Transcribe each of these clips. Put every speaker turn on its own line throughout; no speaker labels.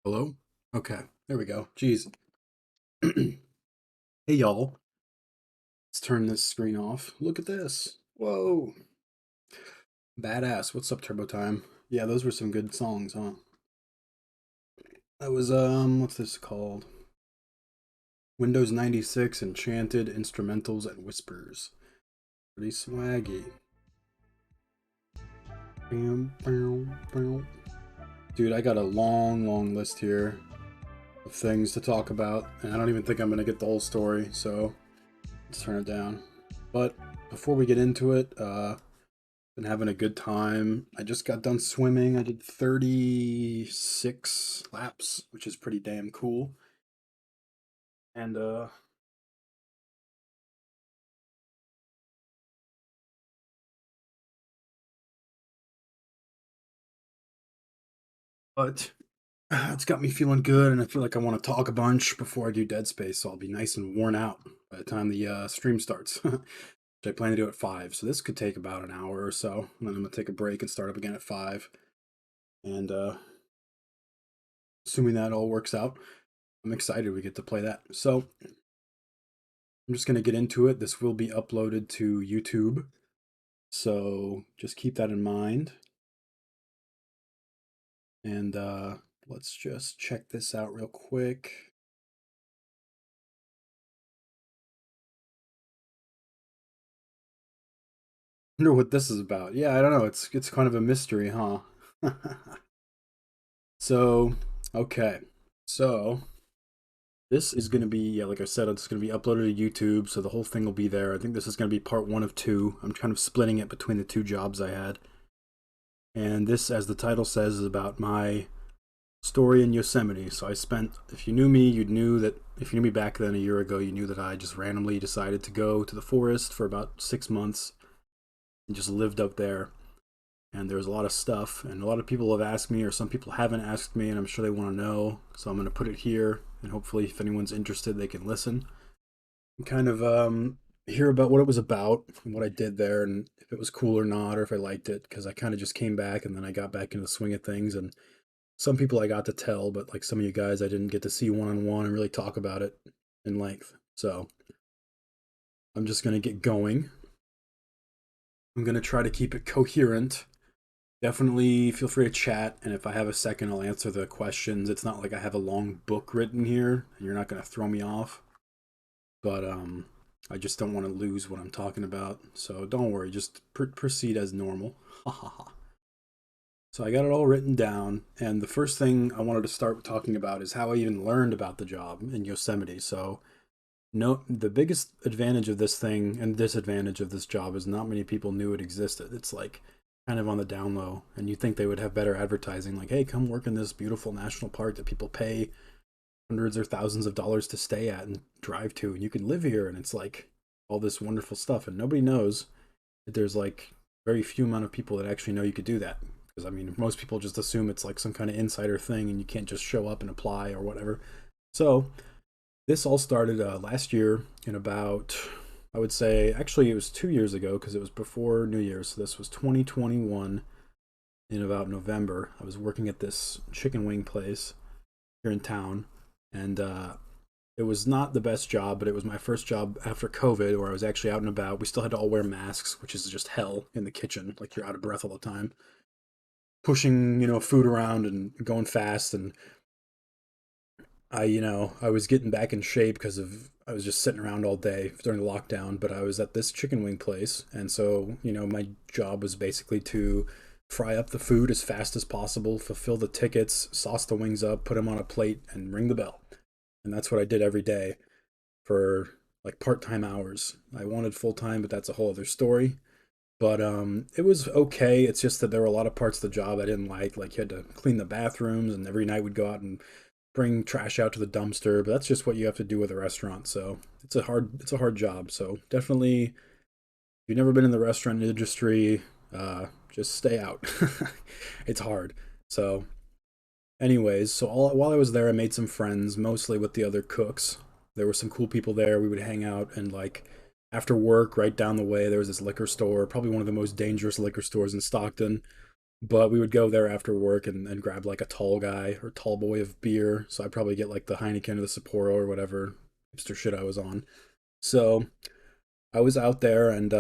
Hello? Okay, there we go. Jeez. Hey, y'all. Let's turn this screen off. Look at this. Whoa. Badass. What's up, Turbo Time? Yeah, those were some good songs, huh? That was, what's this called? Windows 96 Enchanted Instrumentals and Whispers. Pretty swaggy. Bam, bam, bam. Dude, I got a long, long list here of things to talk about, and I don't even think I'm gonna get the whole story, so let's turn it down. But before we get into it, been having a good time. I just got done swimming. I did 36 laps, which is pretty damn cool. And but it's got me feeling good, and I feel like I want to talk a bunch before I do Dead Space, so I'll be nice and worn out by the time the stream starts. Which I plan to do at 5, so this could take about an hour or so. And then I'm gonna take a break and start up again at 5. And assuming that all works out, I'm excited we get to play that. So I'm just gonna get into it. This will be uploaded to YouTube. So just keep that in mind. And let's just check this out real quick. Wonder what this is about. Yeah, I don't know. It's kind of a mystery, huh? So, okay. So this is gonna be, yeah, like I said, it's gonna be uploaded to YouTube, so the whole thing will be there. I think this is gonna be part one of two. I'm kind of splitting it between the two jobs I had. And this, as the title says, is about my story in Yosemite. So I spent, if you knew me, you knew that, if you knew me back then a year ago, you knew that I just randomly decided to go to the forest for about 6 months and just lived up there. And there was a lot of stuff, and a lot of people have asked me, or some people haven't asked me, and I'm sure they want to know. So I'm going to put it here, and hopefully, if anyone's interested, they can listen and kind of hear about what it was about and what I did there, and if it was cool or not, or if I liked it. Because I kind of just came back, and then I got back into the swing of things, and some people I got to tell, but like some of you guys, I didn't get to see one on one and really talk about it in length. So I'm just going to get going. I'm going to try to keep it coherent. Definitely feel free to chat, and if I have a second, I'll answer the questions. It's not like I have a long book written here, and you're not going to throw me off. But I just don't want to lose what I'm talking about. So don't worry, just proceed as normal. So I got it all written down, and the first thing I wanted to start talking about is how I even learned about the job in Yosemite. So no, the biggest advantage of this thing and disadvantage of this job is not many people knew it existed. It's like kind of on the down low, and you think they would have better advertising, like, "Hey, come work in this beautiful national park that people pay hundreds or thousands of dollars to stay at and drive to, and you can live here," and it's like all this wonderful stuff, and nobody knows that there's like very few amount of people that actually know you could do that. Because I mean, most people just assume it's like some kind of insider thing, and you can't just show up and apply or whatever. So this all started last year in about, I would say, actually it was 2 years ago because it was before New Year's. So this was 2021 in about November. I was working at this chicken wing place here in town, and it was not the best job, but it was my first job after COVID where I was actually out and about. We still had to all wear masks, which is just hell in the kitchen. Like you're out of breath all the time, pushing, food around and going fast. And I was getting back in shape because of I was just sitting around all day during the lockdown. But I was at this chicken wing place, and so my job was basically to fry up the food as fast as possible, fulfill the tickets, sauce the wings up, put them on a plate, and ring the bell. And that's what I did every day for like part-time hours. I wanted full-time, but that's a whole other story. But it was okay. It's just that there were a lot of parts of the job I didn't like. Like you had to clean the bathrooms, and every night we'd go out and bring trash out to the dumpster. But that's just what you have to do with a restaurant. So it's a hard job. So definitely, if you've never been in the restaurant industry, just stay out. It's hard. So anyways, so while I was there, I made some friends, mostly with the other cooks. There were some cool people there. We would hang out, and like after work, right down the way, there was this liquor store, probably one of the most dangerous liquor stores in Stockton. But we would go there after work and grab like a tall guy or tall boy of beer. So I'd probably get like the Heineken or the Sapporo or whatever hipster shit I was on. So I was out there, and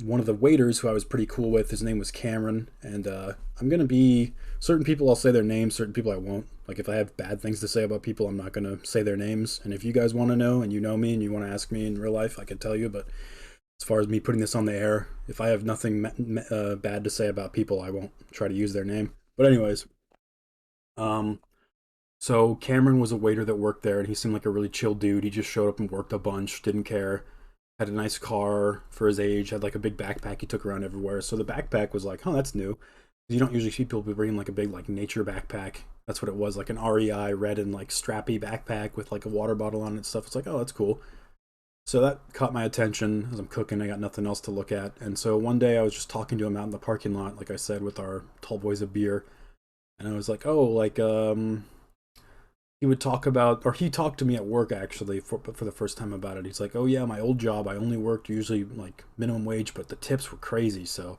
one of the waiters who I was pretty cool with, his name was Cameron. And I'm gonna be certain people I'll say their names, certain people I won't. Like if I have bad things to say about people, I'm not gonna say their names. And if you guys want to know and you know me and you want to ask me in real life, I can tell you. But as far as me putting this on the air, if I have nothing bad to say about people, I won't try to use their name. But anyways, um, so Cameron was a waiter that worked there, and he seemed like a really chill dude. He just showed up and worked a bunch, didn't care. Had a nice car for his age. Had like a big backpack he took around everywhere. So the backpack was like, oh, that's new. You don't usually see people bringing like a big like nature backpack. That's what it was, like an REI red and like strappy backpack with like a water bottle on it and stuff. It's like, oh, that's cool. So that caught my attention as I'm cooking. I got nothing else to look at. And so one day I was just talking to him out in the parking lot, like I said, with our tall boys of beer. And I was like, oh, like, he would talk about, or he talked to me at work actually for the first time about it. He's like, oh yeah, my old job, I only worked usually like minimum wage, but the tips were crazy. So,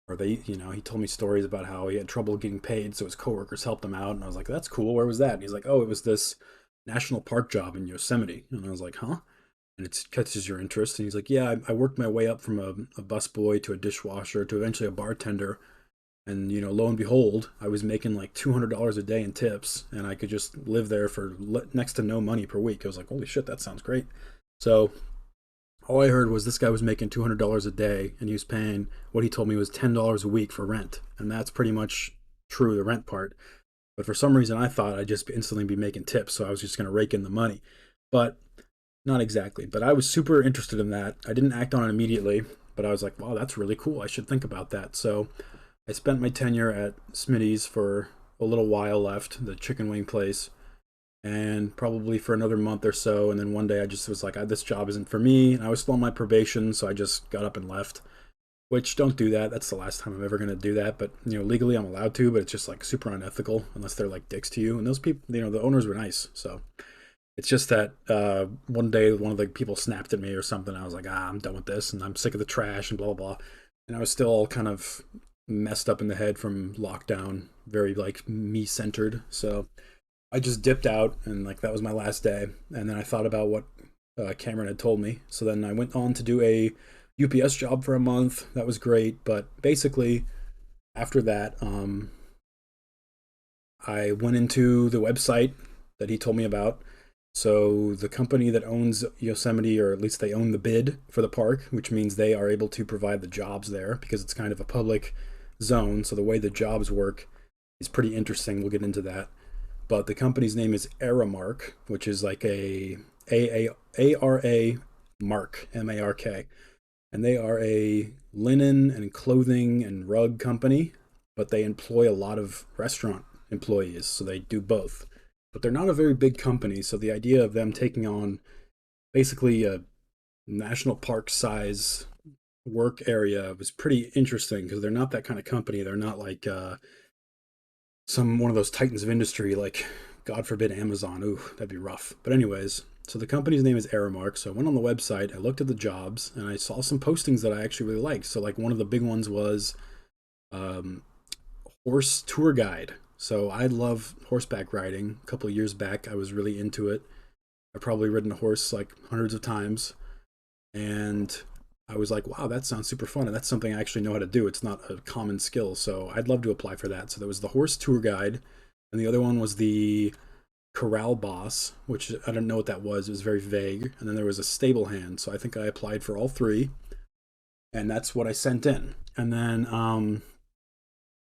or they, he told me stories about how he had trouble getting paid. So his coworkers helped him out. And I was like, that's cool. Where was that? And he's like, oh, it was this national park job in Yosemite. And I was like, huh? And it catches your interest. And he's like, yeah, I worked my way up from a busboy to a dishwasher to eventually a bartender. And lo and behold, I was making like $200 a day in tips, and I could just live there for next to no money per week. I was like, holy shit, that sounds great. So all I heard was this guy was making $200 a day, and he was paying what he told me was $10 a week for rent, and that's pretty much true, the rent part. But for some reason, I thought I'd just instantly be making tips, so I was just going to rake in the money. But not exactly, but I was super interested in that. I didn't act on it immediately, but I was like, wow, that's really cool. I should think about that. So I spent my tenure at Smitty's for a little while left, the chicken wing place, and probably for another month or so. And then one day I just was like, this job isn't for me. And I was still on my probation, so I just got up and left. Which, don't do that. That's the last time I'm ever going to do that. But, legally I'm allowed to, but it's just like super unethical unless they're like dicks to you. And those people, the owners were nice. So it's just that one day one of the people snapped at me or something. I was like, I'm done with this, and I'm sick of the trash and blah, blah, blah. And I was still all kind of messed up in the head from lockdown, very like me centered. So I just dipped out, and like that was my last day. And then I thought about what Cameron had told me. So then I went on to do a UPS job for a month. That was great. But basically, after that, I went into the website that he told me about. So the company that owns Yosemite, or at least they own the bid for the park, which means they are able to provide the jobs there because it's kind of a public zone. So the way the jobs work is pretty interesting. We'll get into that. But the company's name is Aramark, which is like A-R-A Mark, M-A-R-K. And they are a linen and clothing and rug company, but they employ a lot of restaurant employees. So they do both. But they're not a very big company. So the idea of them taking on basically a national park size work area was pretty interesting because they're not that kind of company. They're not like one of those titans of industry, like God forbid Amazon. Ooh, that'd be rough. But anyways, so the company's name is Aramark. So I went on the website, I looked at the jobs, and I saw some postings that I actually really liked. So like one of the big ones was horse tour guide. So I love horseback riding. A couple of years back, I was really into it. I've probably ridden a horse like hundreds of times, and I was like, wow, that sounds super fun. And that's something I actually know how to do. It's not a common skill. So I'd love to apply for that. So there was the horse tour guide. And the other one was the corral boss, which I don't know what that was. It was very vague. And then there was a stable hand. So I think I applied for all three. And that's what I sent in. And then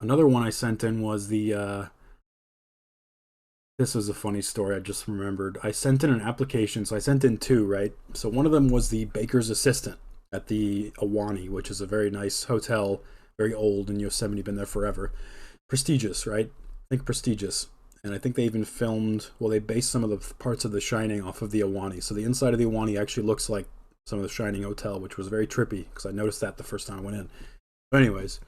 another one I sent in was the this was a funny story I just remembered. I sent in an application. So I sent in two, right? So one of them was the baker's assistant at the Awani, which is a very nice hotel, very old in Yosemite, been there forever. Prestigious, right? I think prestigious. And I think they even filmed, well, they based some of the parts of The Shining off of the Awani. So the inside of the Awani actually looks like some of The Shining Hotel, which was very trippy because I noticed that the first time I went in. But anyways,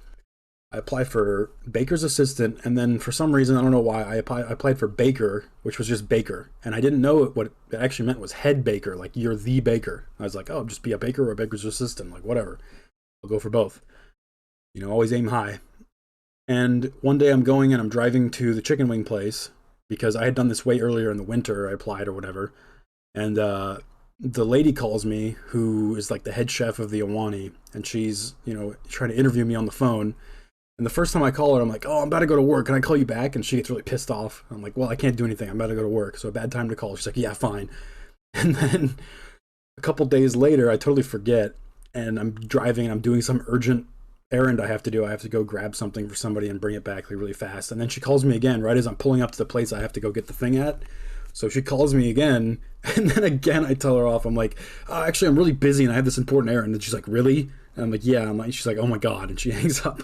I applied for baker's assistant, and then for some reason, I don't know why, I applied for baker, which was just baker. And I didn't know what it actually meant was head baker, like you're the baker. I was like, oh, just be a baker or a baker's assistant, like whatever. I'll go for both. Always aim high. And one day I'm going and I'm driving to the chicken wing place because I had done this way earlier in the winter. I applied or whatever. And the lady calls me, who is like the head chef of the Awani, and she's, trying to interview me on the phone. And the first time I call her, I'm like, oh, I'm about to go to work. Can I call you back? And she gets really pissed off. I'm like, well, I can't do anything. I'm about to go to work. So a bad time to call. She's like, yeah, fine. And then a couple days later, I totally forget. And I'm driving and I'm doing some urgent errand I have to do. I have to go grab something for somebody and bring it back really fast. And then she calls me again right as I'm pulling up to the place I have to go get the thing at. So she calls me again, and then again I tell her off. I'm like, oh, actually, I'm really busy and I have this important errand. And she's like, really? And I'm like, yeah. She's like, oh my god, and she hangs up.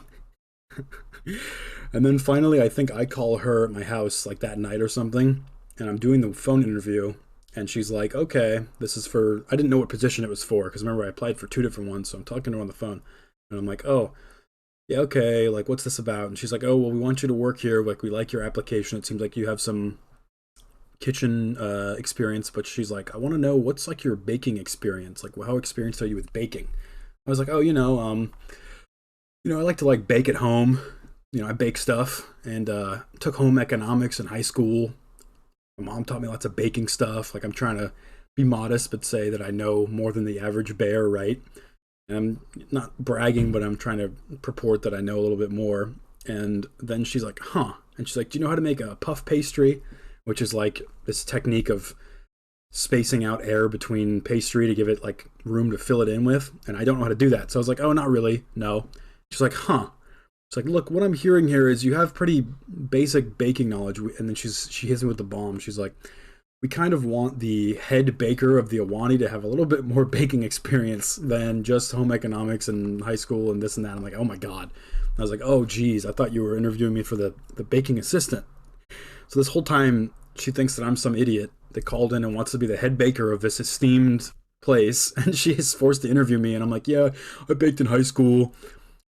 And then finally, I think I call her at my house like that night or something, and I'm doing the phone interview, and she's like, okay, this is for. I didn't know what position it was for because remember I applied for two different ones, so I'm talking to her on the phone, and I'm like, oh, yeah, okay, like what's this about? And she's like, oh, well, we want you to work here. Like we like your application. It seems like you have some kitchen experience, but she's like, I want to know what's like your baking experience. Like, well, how experienced are you with baking? I was like, oh, I like to like bake at home. I bake stuff and took home economics in high school. My mom taught me lots of baking stuff. Like I'm trying to be modest, but say that I know more than the average bear, right? And I'm not bragging, but I'm trying to purport that I know a little bit more. And then she's like, huh. And she's like, do you know how to make a puff pastry? Which is like this technique of spacing out air between pastry to give it like room to fill it in with. And I don't know how to do that. So I was like, oh, not really. No. She's like, huh. It's like, look, what I'm hearing here is you have pretty basic baking knowledge. And then she hits me with the bomb. She's like, we kind of want the head baker of the Awani to have a little bit more baking experience than just home economics and high school and this and that. I'm like, oh my God. I was like, oh geez, I thought you were interviewing me for the baking assistant. So this whole time she thinks that I'm some idiot that called in and wants to be the head baker of this esteemed place. And she is forced to interview me. And I'm like, yeah, I baked in high school.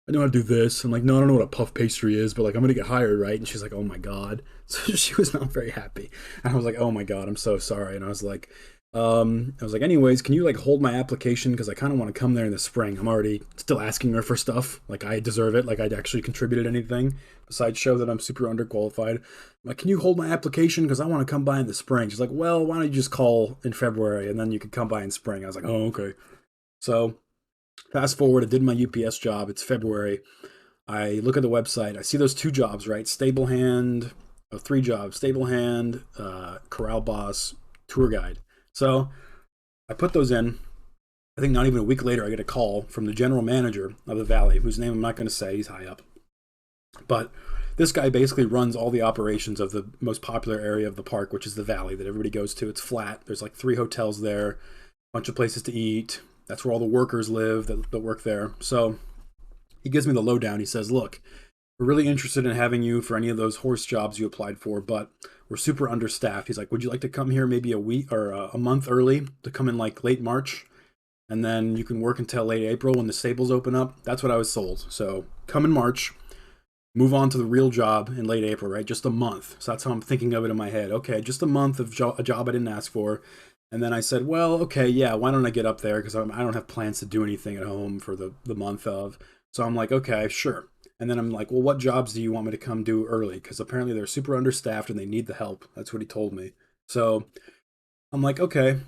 I know how to do this. I'm like, no, I don't know what a puff pastry is, but like, I'm going to get hired, right? And she's like, oh my God. So she was not very happy. And I was like, oh my God, I'm so sorry. And I was like, anyways, can you like hold my application? Because I kind of want to come there in the spring. I'm already still asking her for stuff. Like I deserve it. Like I'd actually contributed anything besides show that I'm super underqualified. I'm like, can you hold my application? Because I want to come by in the spring. She's like, well, why don't you just call in February and then you can come by in spring. I was like, oh, okay. So fast forward, I did my UPS job. It's February. I look at the website. I see those two jobs, right? Stable hand, three jobs, stable hand, corral boss, tour guide. So I put those in. I think not even a week later, I get a call from the general manager of the Valley, whose name I'm not going to say. He's high up. But this guy basically runs all the operations of the most popular area of the park, which is the Valley that everybody goes to. It's flat. There's like 3 hotels there, a bunch of places to eat. That's where all the workers live that work there. So he gives me the lowdown. He says, look, we're really interested in having you for any of those horse jobs you applied for, but we're super understaffed. He's like, would you like to come here maybe a week or a month early to come in like late March? And then you can work until late April when the stables open up. That's what I was sold. So come in March, move on to the real job in late April, right? Just a month. So that's how I'm thinking of it in my head. Okay, just a month of a job I didn't ask for. And then I said, well, okay, yeah, why don't I get up there? Because I don't have plans to do anything at home for the month of. So I'm like, okay, sure. And then I'm like, well, what jobs do you want me to come do early? Because apparently they're super understaffed and they need the help. That's what he told me. So I'm like, okay,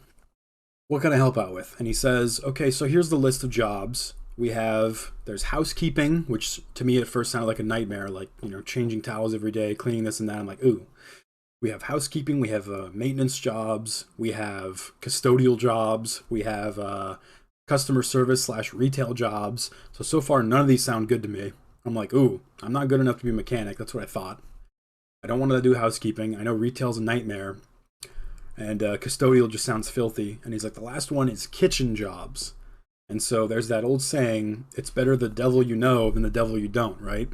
what can I help out with? And he says, okay, so here's the list of jobs. There's housekeeping, which to me at first sounded like a nightmare, like, changing towels every day, cleaning this and that. I'm like, ooh. We have housekeeping, we have maintenance jobs, we have custodial jobs, we have customer service / retail jobs. So far, none of these sound good to me. I'm like, ooh, I'm not good enough to be a mechanic. That's what I thought. I don't want to do housekeeping. I know retail's a nightmare. And custodial just sounds filthy. And he's like, the last one is kitchen jobs. And so there's that old saying, it's better the devil you know than the devil you don't, right?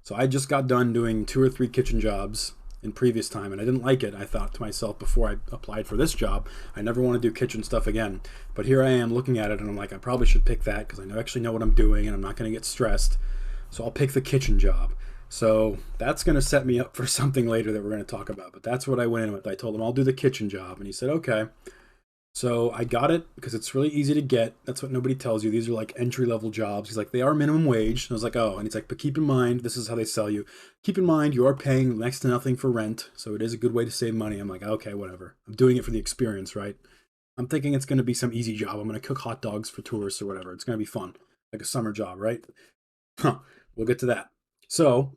So I just got done doing 2 or 3 kitchen jobs in previous time, and I didn't like it. I thought to myself before I applied for this job, I never want to do kitchen stuff again. But here I am looking at it, and I'm like, I probably should pick that because I actually know what I'm doing, and I'm not going to get stressed. So I'll pick the kitchen job. So that's going to set me up for something later that we're going to talk about. But that's what I went in with. I told him I'll do the kitchen job, and he said, okay. So I got it because it's really easy to get. That's what nobody tells you. These are like entry level jobs. He's like, they are minimum wage. And I was like, oh, and he's like, but keep in mind, this is how they sell you. Keep in mind, you are paying next to nothing for rent. So it is a good way to save money. I'm like, okay, whatever. I'm doing it for the experience, right? I'm thinking it's going to be some easy job. I'm going to cook hot dogs for tourists or whatever. It's going to be fun, like a summer job, right? Huh. We'll get to that. So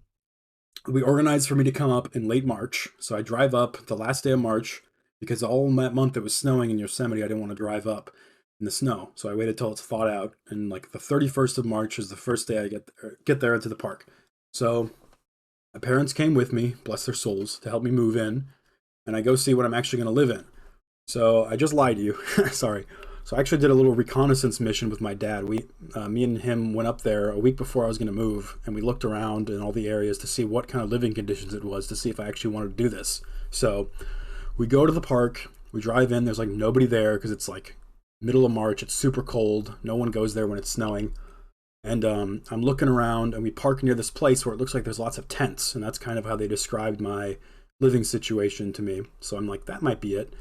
we organized for me to come up in late March. So I drive up the last day of March because all that month it was snowing in Yosemite. I didn't want to drive up in the snow. So I waited till it's thawed out. And like the 31st of March is the first day I get there into the park. So my parents came with me, bless their souls, to help me move in. And I go see what I'm actually going to live in. So I just lied to you. Sorry. So I actually did a little reconnaissance mission with my dad. Me and him went up there a week before I was going to move, and we looked around in all the areas to see what kind of living conditions it was, to see if I actually wanted to do this. So we go to the park. We drive in. There's like nobody there because it's like middle of March. It's super cold. No one goes there when it's snowing. And I'm looking around, and we park near this place where it looks like there's lots of tents, and that's kind of how they described my living situation to me. So I'm like, that might be it.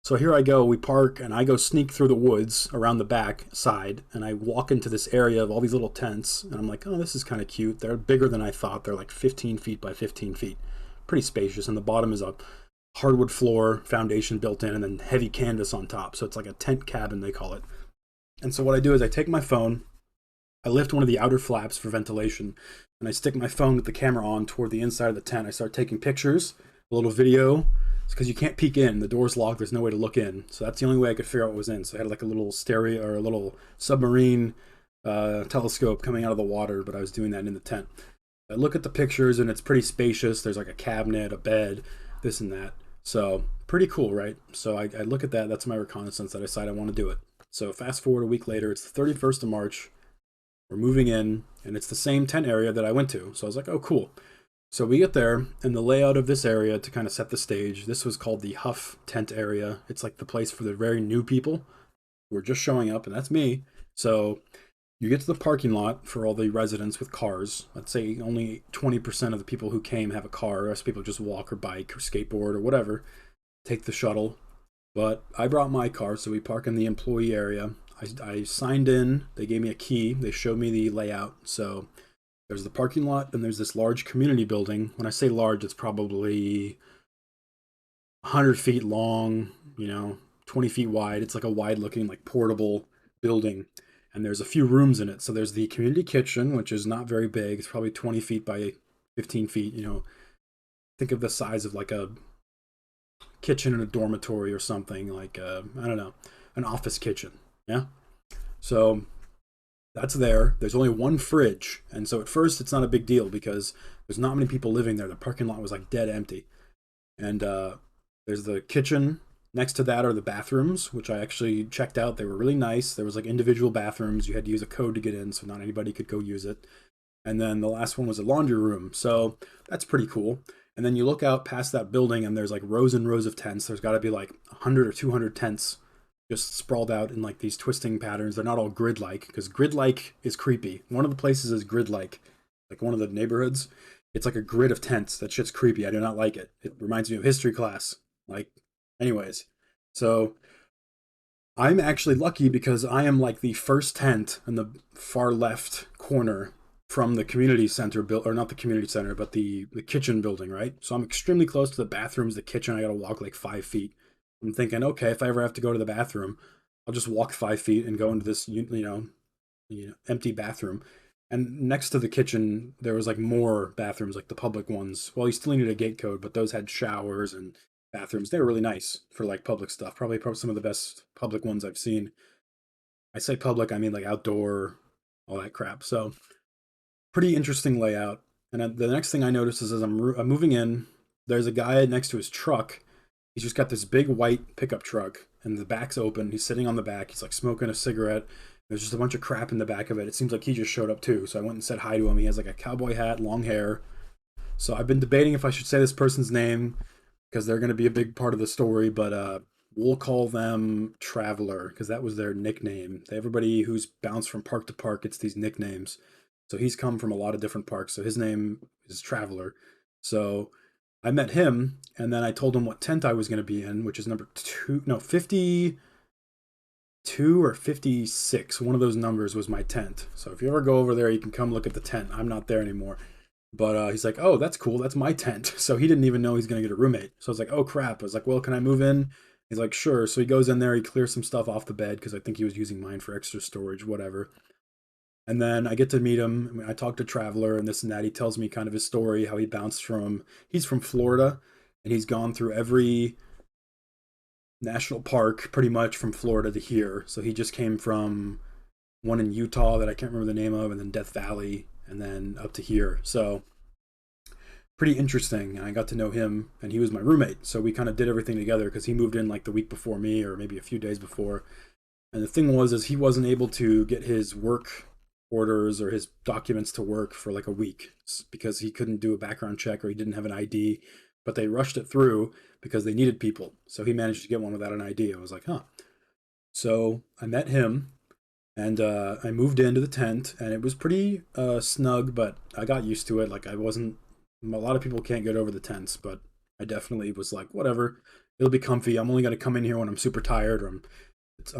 So here I go, we park, and I go sneak through the woods around the back side, and I walk into this area of all these little tents, and I'm like, oh, this is kind of cute. They're bigger than I thought. They're like 15 feet by 15 feet. Pretty spacious, and the bottom is a hardwood floor, foundation built in, and then heavy canvas on top. So it's like a tent cabin, they call it. And so what I do is I take my phone, I lift one of the outer flaps for ventilation, and I stick my phone with the camera on toward the inside of the tent. I start taking pictures, a little video. It's because you can't peek in. The door's locked. There's no way to look in. So that's the only way I could figure out what was in. So I had like a little stereo or a little submarine telescope coming out of the water, but I was doing that in the tent. I look at the pictures and it's pretty spacious. There's like a cabinet, a bed, this and that. So pretty cool, right? So I look at that. That's my reconnaissance. I decide I want to do it. So fast forward a week later. It's the 31st of March. We're moving in, and it's the same tent area that I went to. So I was like, oh, cool. So we get there, and the layout of this area to kind of set the stage, this was called the Huff tent area. It's like the place for the very new people who are just showing up, and that's me. So you get to the parking lot for all the residents with cars. Let's say only 20% of the people who came have a car. The rest of people just walk or bike or skateboard or whatever, take the shuttle. But I brought my car, so we park in the employee area. I signed in. They gave me a key. They showed me the layout. So there's the parking lot, and there's this large community building. When I say large, it's probably 100 feet long, 20 feet wide. It's like a wide looking, like portable building. And there's a few rooms in it. So there's the community kitchen, which is not very big. It's probably 20 feet by 15 feet. Think of the size of like a kitchen in a dormitory or something, like, I don't know, an office kitchen. Yeah. So that's there. There's only one fridge. And so at first it's not a big deal because there's not many people living there. The parking lot was like dead empty. And there's the kitchen. Next to that are the bathrooms, which I actually checked out. They were really nice. There was like individual bathrooms. You had to use a code to get in, so not anybody could go use it. And then the last one was a laundry room. So that's pretty cool. And then you look out past that building and there's like rows and rows of tents. There's got to be like 100 or 200 tents just sprawled out in like these twisting patterns. They're not all grid-like because grid-like is creepy. One of the places is grid-like, like one of the neighborhoods. It's like a grid of tents. That shit's creepy. I do not like it. It reminds me of history class. Like, anyways. So I'm actually lucky because I am like the first tent in the far left corner from the community center or not the community center, but the kitchen building, right? So I'm extremely close to the bathrooms, the kitchen. I gotta walk like 5 feet. I'm thinking, okay, if I ever have to go to the bathroom, I'll just walk 5 feet and go into this, empty bathroom. And next to the kitchen, there was like more bathrooms, like the public ones. Well, you still needed a gate code, but those had showers and bathrooms. They were really nice for like public stuff. Probably some of the best public ones I've seen. I say public, I mean like outdoor, all that crap. So pretty interesting layout. And the next thing I notice is as I'm moving in, there's a guy next to his truck. He's just got this big white pickup truck, and the back's open. He's sitting on the back. He's like smoking a cigarette. There's just a bunch of crap in the back of it. It seems like he just showed up too. So I went and said hi to him. He has like a cowboy hat, long hair. So I've been debating if I should say this person's name because they're going to be a big part of the story, but we'll call them Traveler because that was their nickname. Everybody who's bounced from park to park gets these nicknames. So he's come from a lot of different parks. So his name is Traveler. So I met him, and then I told him what tent I was going to be in, which is number 50. 52 or 56. One of those numbers was my tent. So if you ever go over there, you can come look at the tent. I'm not there anymore. But he's like, oh, that's cool. That's my tent. So he didn't even know he's going to get a roommate. So I was like, oh, crap. I was like, well, can I move in? He's like, sure. So he goes in there. He clears some stuff off the bed because I think he was using mine for extra storage, whatever. And then I get to meet him. I mean, I talk to Traveler and this and that. He tells me kind of his story, how he bounced from, he's from Florida and he's gone through every national park pretty much from Florida to here. So he just came from one in Utah that I can't remember the name of, and then Death Valley, and then up to here. So pretty interesting. I got to know him, and he was my roommate. So we kind of did everything together because he moved in like the week before me, or maybe a few days before. And the thing was, is he wasn't able to get his work orders or his documents to work for like a week because he couldn't do a background check or he didn't have an ID. But they rushed it through because they needed people. So he managed to get one without an ID. I was like, huh. So I met him and I moved into the tent and it was pretty snug, but I got used to it. Like I wasn't, a lot of people can't get over the tents, but I definitely was like, whatever, it'll be comfy. I'm only going to come in here when I'm super tired or I'm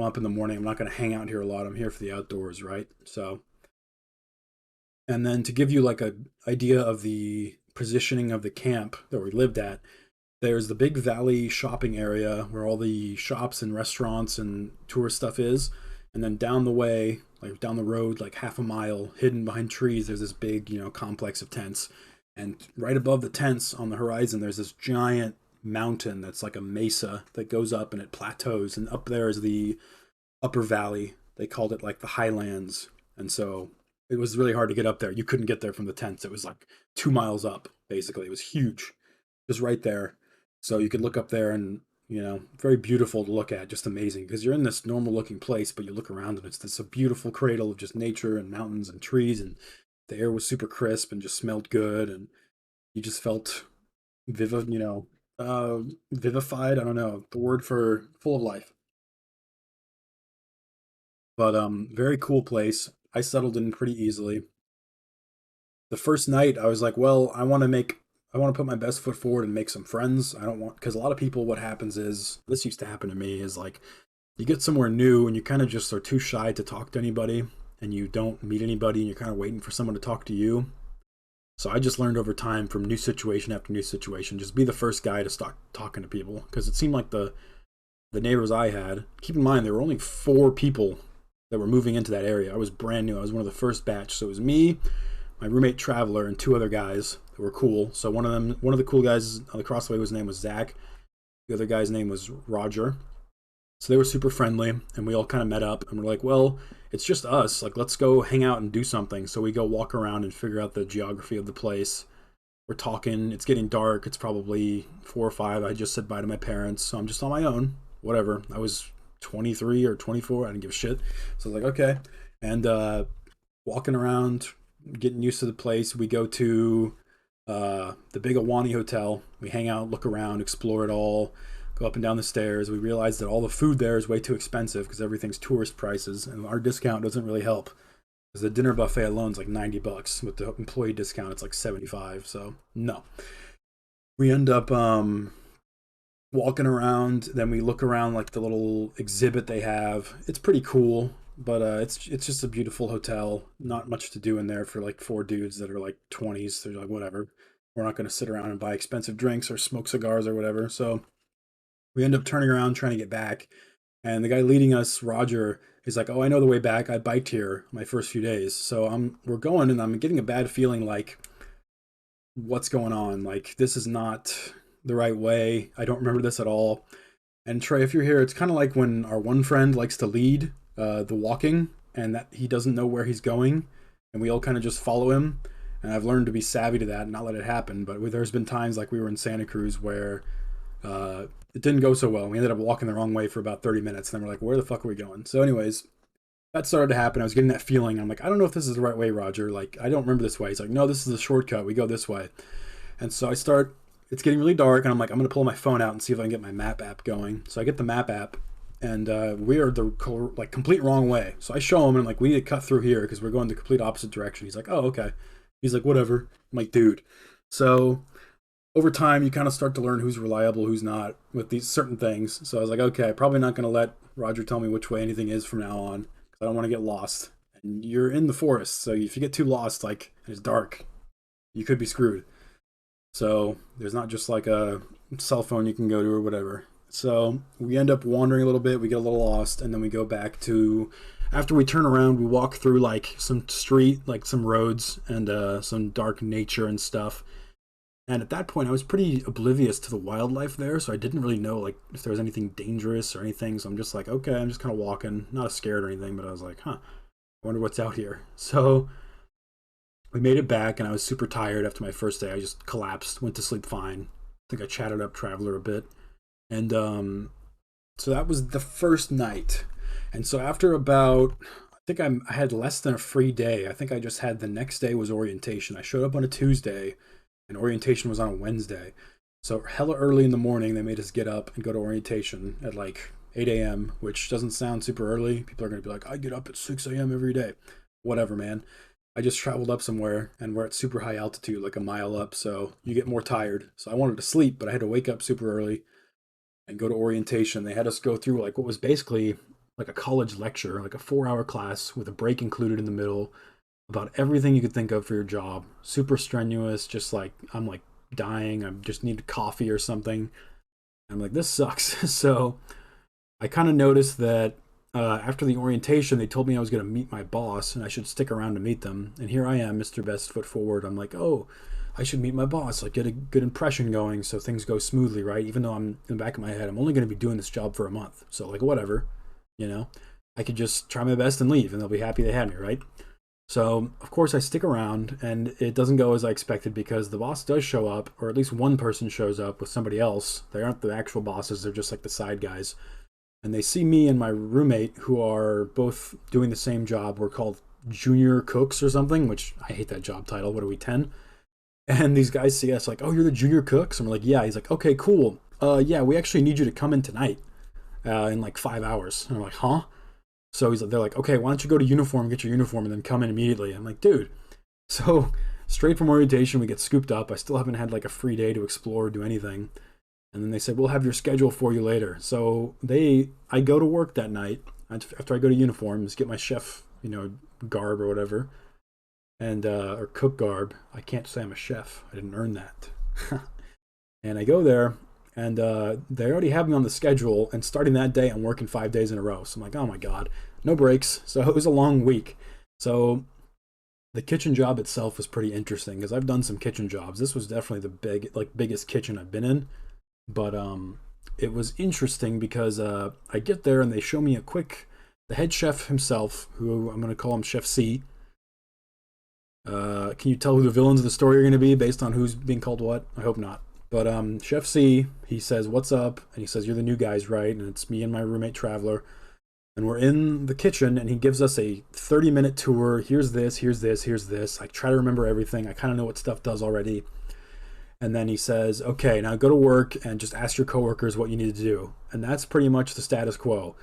up in the morning. I'm not going to hang out here a lot. I'm here for the outdoors, right? So, and then to give you like a idea of the positioning of the camp that we lived at, there's the big valley shopping area where all the shops and restaurants and tourist stuff is. And then down the way, like down the road, like half a mile, hidden behind trees, there's this big, complex of tents. And right above the tents on the horizon, there's this giant mountain that's like a mesa that goes up and it plateaus. And up there is the upper valley. They called it like the highlands. And so it was really hard to get up there. You couldn't get there from the tents. It was like 2 miles up, basically. It was huge. It was right there. So you could look up there and, very beautiful to look at, just amazing. Because you're in this normal looking place, but you look around and it's this a beautiful cradle of just nature and mountains and trees. And the air was super crisp and just smelled good. And you just felt vivified. I don't know, the word for full of life. But very cool place. I settled in pretty easily. The first night I was like, well, I want to put my best foot forward and make some friends. I don't want, because a lot of people, what happens is, this used to happen to me, is like you get somewhere new and you kind of just are too shy to talk to anybody and you don't meet anybody and you're kind of waiting for someone to talk to you. So I just learned over time from new situation after new situation, just be the first guy to start talking to people because it seemed like the neighbors I had, keep in mind there were only 4 people that were moving into that area. I was brand new. I was one of the first batch. So it was me, my roommate Traveler, and 2 other guys that were cool. So one of the cool guys across the way, his name was Zach. The other guy's name was Roger. So they were super friendly, and we all kind of met up, and we're like, well, it's just us. Like, let's go hang out and do something. So we go walk around and figure out the geography of the place. We're talking. It's getting dark. It's probably 4 or 5. I just said bye to my parents, so I'm just on my own. Whatever. I was 23 or 24. I didn't give a shit. So I was like, okay. And walking around, getting used to the place. We go to the big Awani Hotel. We hang out, look around, explore it all, go up and down the stairs. We realize that all the food there is way too expensive because everything's tourist prices, and our discount doesn't really help. Because the dinner buffet alone is like $90. With the employee discount, it's like 75. So no. We end up walking around. Then we look around like the little exhibit they have. It's pretty cool, but it's just a beautiful hotel. Not much to do in there for like 4 dudes that are like 20s. They're like, whatever. We're not going to sit around and buy expensive drinks or smoke cigars or whatever. So we end up turning around trying to get back. And the guy leading us, Roger, is like, oh, I know the way back. I biked here my first few days. So we're going and I'm getting a bad feeling like, what's going on? Like, this is not the right way. I don't remember this at all. And Trey, if you're here, it's kind of like when our one friend likes to lead the walking and that he doesn't know where he's going and we all kind of just follow him. And I've learned to be savvy to that and not let it happen. But there's been times like we were in Santa Cruz where it didn't go so well. We ended up walking the wrong way for about 30 minutes. And then we're like, where the fuck are we going? So anyways, that started to happen. I was getting that feeling. I'm like, I don't know if this is the right way, Roger. Like, I don't remember this way. He's like, no, this is the shortcut. We go this way. And so it's getting really dark. And I'm like, I'm going to pull my phone out and see if I can get my map app going. So I get the map app and we are the complete wrong way. So I show him and I'm like, we need to cut through here because we're going the complete opposite direction. He's like, oh, okay. He's like, whatever. I'm like, dude. So over time you kind of start to learn who's reliable, who's not with these certain things. So I was like, okay, probably not going to let Roger tell me which way anything is from now on because I don't want to get lost. And you're in the forest, so if you get too lost, like and it's dark, you could be screwed. So there's not just like a cell phone you can go to or whatever. So we end up wandering a little bit, we get a little lost, and then we go back to after we turn around, we walk through like some street, like some roads and some dark nature and stuff. And at that point, I was pretty oblivious to the wildlife there, so I didn't really know like if there was anything dangerous or anything. So I'm just like, okay, I'm just kind of walking, not scared or anything, but I was like, huh, I wonder what's out here. So we made it back, and I was super tired after my first day. I just collapsed, went to sleep fine. I think I chatted up Traveler a bit, and so that was the first night. And so after about, I had less than a free day. I think I just had the next day was orientation. I showed up on a Tuesday, and orientation was on a Wednesday. So hella early in the morning, they made us get up and go to orientation at like 8 a.m., which doesn't sound super early. People are gonna be like, I get up at 6 a.m. every day. Whatever, man. I just traveled up somewhere and we're at super high altitude, like a mile up, so you get more tired. So I wanted to sleep, but I had to wake up super early and go to orientation. They had us go through like what was basically like a college lecture, like a 4 hour class with a break included in the middle about everything you could think of for your job. Super strenuous, just like I'm like dying. I just need coffee or something. I'm like, this sucks. So I kind of noticed that after the orientation, they told me I was going to meet my boss and I should stick around to meet them. And here I am, Mr. Best Foot Forward. I'm like, oh, I should meet my boss, like get a good impression going so things go smoothly, right? Even though I'm in the back of my head, I'm only going to be doing this job for a month. So, like, whatever, you know, I could just try my best and leave and they'll be happy they had me, right? So, of course, I stick around and it doesn't go as I expected because the boss does show up, or at least one person shows up with somebody else. They aren't the actual bosses, they're just like the side guys. And they see me and my roommate, who are both doing the same job. We're called junior cooks or something, which I hate that job title. What are we, 10? And these guys see us like, oh, you're the junior cooks? And we're like, yeah. He's like, okay, cool. Yeah, we actually need you to come in tonight in like 5 hours. And I'm like, huh? So they're like, okay, why don't you go to uniform, get your uniform, and then come in immediately. I'm like, dude. So straight from orientation, we get scooped up. I still haven't had like a free day to explore or do anything. And then they said, we'll have your schedule for you later. So I go to work that night after I go to uniforms, get my chef, garb or whatever, and or cook garb. I can't say I'm a chef. I didn't earn that. And I go there, and they already have me on the schedule. And starting that day, I'm working 5 days in a row. So I'm like, oh my god, no breaks. So it was a long week. So the kitchen job itself was pretty interesting because I've done some kitchen jobs. This was definitely the biggest kitchen I've been in. But it was interesting because I get there and they show me the head chef himself, who I'm going to call him Chef C. Can you tell who the villains of the story are going to be based on who's being called what? I hope not. But Chef C, he says, what's up? And he says, you're the new guys, right? And it's me and my roommate Traveler. And we're in the kitchen and he gives us a 30-minute tour. Here's this, here's this, here's this. I try to remember everything. I kind of know what stuff does already. And then he says, okay, now go to work and just ask your coworkers what you need to do. And that's pretty much the status quo,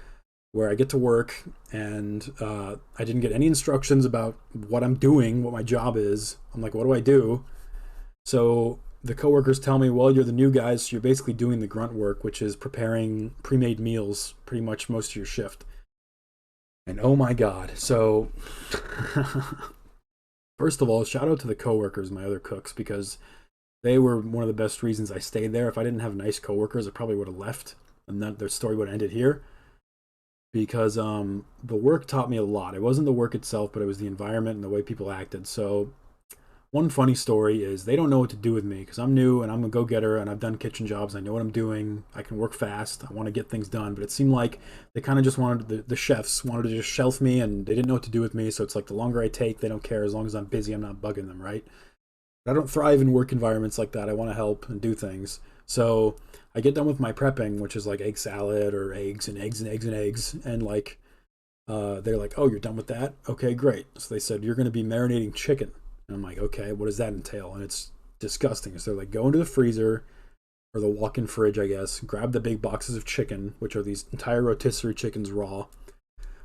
where I get to work and I didn't get any instructions about what I'm doing, what my job is. I'm like, what do I do? So the coworkers tell me, well, you're the new guys, so you're basically doing the grunt work, which is preparing pre-made meals pretty much most of your shift. And oh my God. So first of all, shout out to the coworkers, my other cooks, because they were one of the best reasons I stayed there. If I didn't have nice coworkers, I probably would have left, and then their story would have ended here. Because the work taught me a lot. It wasn't the work itself, but it was the environment and the way people acted. So one funny story is they don't know what to do with me because I'm new and I'm a go-getter and I've done kitchen jobs. I know what I'm doing. I can work fast. I want to get things done. But it seemed like they kind of just wanted, the chefs wanted to just shelf me and they didn't know what to do with me. So it's like the longer I take, they don't care. As long as I'm busy, I'm not bugging them, right? I don't thrive in work environments like that. I want to help and do things. So I get done with my prepping, which is like egg salad or eggs and eggs and eggs and eggs. And like, they're like, oh, you're done with that? Okay, great. So they said, you're going to be marinating chicken. And I'm like, okay, what does that entail? And it's disgusting. So they're like, go into the freezer or the walk-in fridge, I guess, grab the big boxes of chicken, which are these entire rotisserie chickens raw.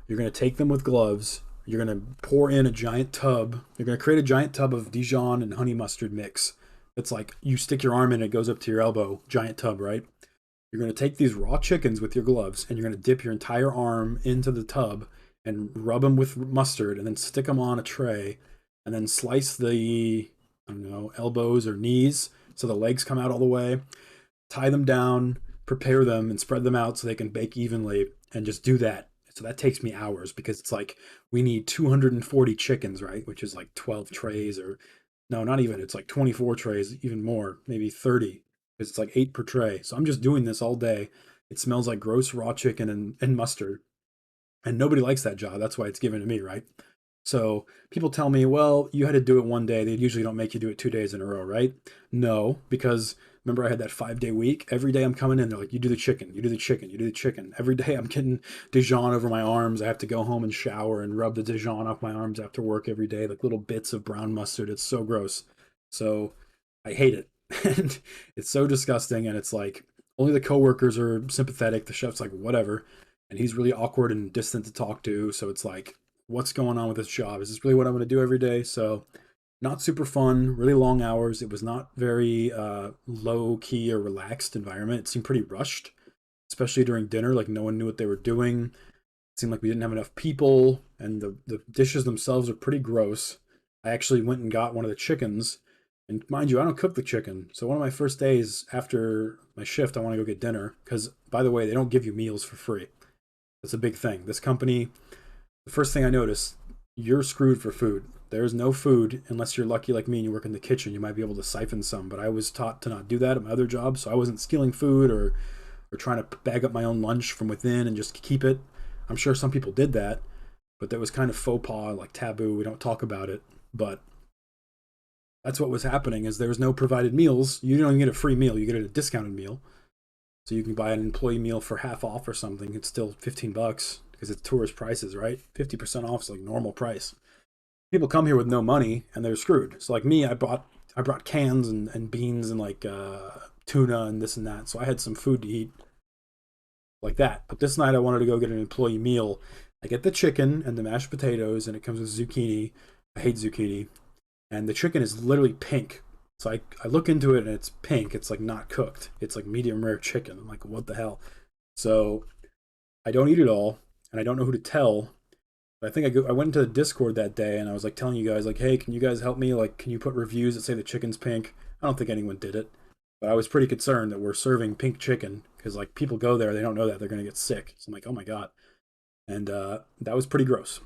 You're going to take them with gloves. You're going to pour in a giant tub. You're going to create a giant tub of Dijon and honey mustard mix. It's like you stick your arm in, it goes up to your elbow, giant tub, right? You're going to take these raw chickens with your gloves and you're going to dip your entire arm into the tub and rub them with mustard and then stick them on a tray and then slice the, I don't know, elbows or knees so the legs come out all the way, tie them down, prepare them, and spread them out so they can bake evenly, and just do that. So that takes me hours because it's like we need 240 chickens, right? Which is like 12 trays, or no, not even. It's like 24 trays, even more, maybe 30, because it's like 8 per tray. So I'm just doing this all day. It smells like gross raw chicken and mustard, and nobody likes that job. That's why it's given to me, right? So people tell me, well, you had to do it one day. They usually don't make you do it 2 days in a row, right? No, because remember I had that 5 day week. Every day I'm coming in, they're like, you do the chicken, you do the chicken, you do the chicken. Every day I'm getting Dijon over my arms. I have to go home and shower and rub the Dijon off my arms after work every day, like little bits of brown mustard. It's so gross. So I hate it. And it's so disgusting. And it's like only the coworkers are sympathetic. The chef's like, whatever. And he's really awkward and distant to talk to. So it's like, what's going on with this job? Is this really what I'm going to do every day? So not super fun, really long hours. It was not very low key or relaxed environment. It seemed pretty rushed, especially during dinner. Like no one knew what they were doing. It seemed like we didn't have enough people, and the dishes themselves are pretty gross. I actually went and got one of the chickens, and mind you, I don't cook the chicken. So one of my first days after my shift, I want to go get dinner because, by the way, they don't give you meals for free. That's a big thing. This company, the first thing I noticed, you're screwed for food. There's no food unless you're lucky like me and you work in the kitchen. You might be able to siphon some, but I was taught to not do that at my other job, so I wasn't stealing food or trying to bag up my own lunch from within and just keep it. I'm sure some people did that, but that was kind of faux pas, like taboo. We don't talk about it, but that's what was happening. Is there was no provided meals. You don't get a free meal; you get a discounted meal. So you can buy an employee meal for half off or something. It's still $15 because it's tourist prices, right? 50% off is like normal price. People come here with no money and they're screwed. So like me, I brought cans and beans and like tuna and this and that. So I had some food to eat like that. But this night I wanted to go get an employee meal. I get the chicken and the mashed potatoes, and it comes with zucchini. I hate zucchini. And the chicken is literally pink. So I look into it and it's pink. It's like not cooked. It's like medium rare chicken. I'm like, what the hell? So I don't eat it all, and I don't know who to tell. But I think I went into the Discord that day and I was like telling you guys like, hey, can you guys help me? Like, can you put reviews that say the chicken's pink? I don't think anyone did it, but I was pretty concerned that we're serving pink chicken because like people go there, they don't know that they're gonna get sick. So I'm like, oh my god, and that was pretty gross.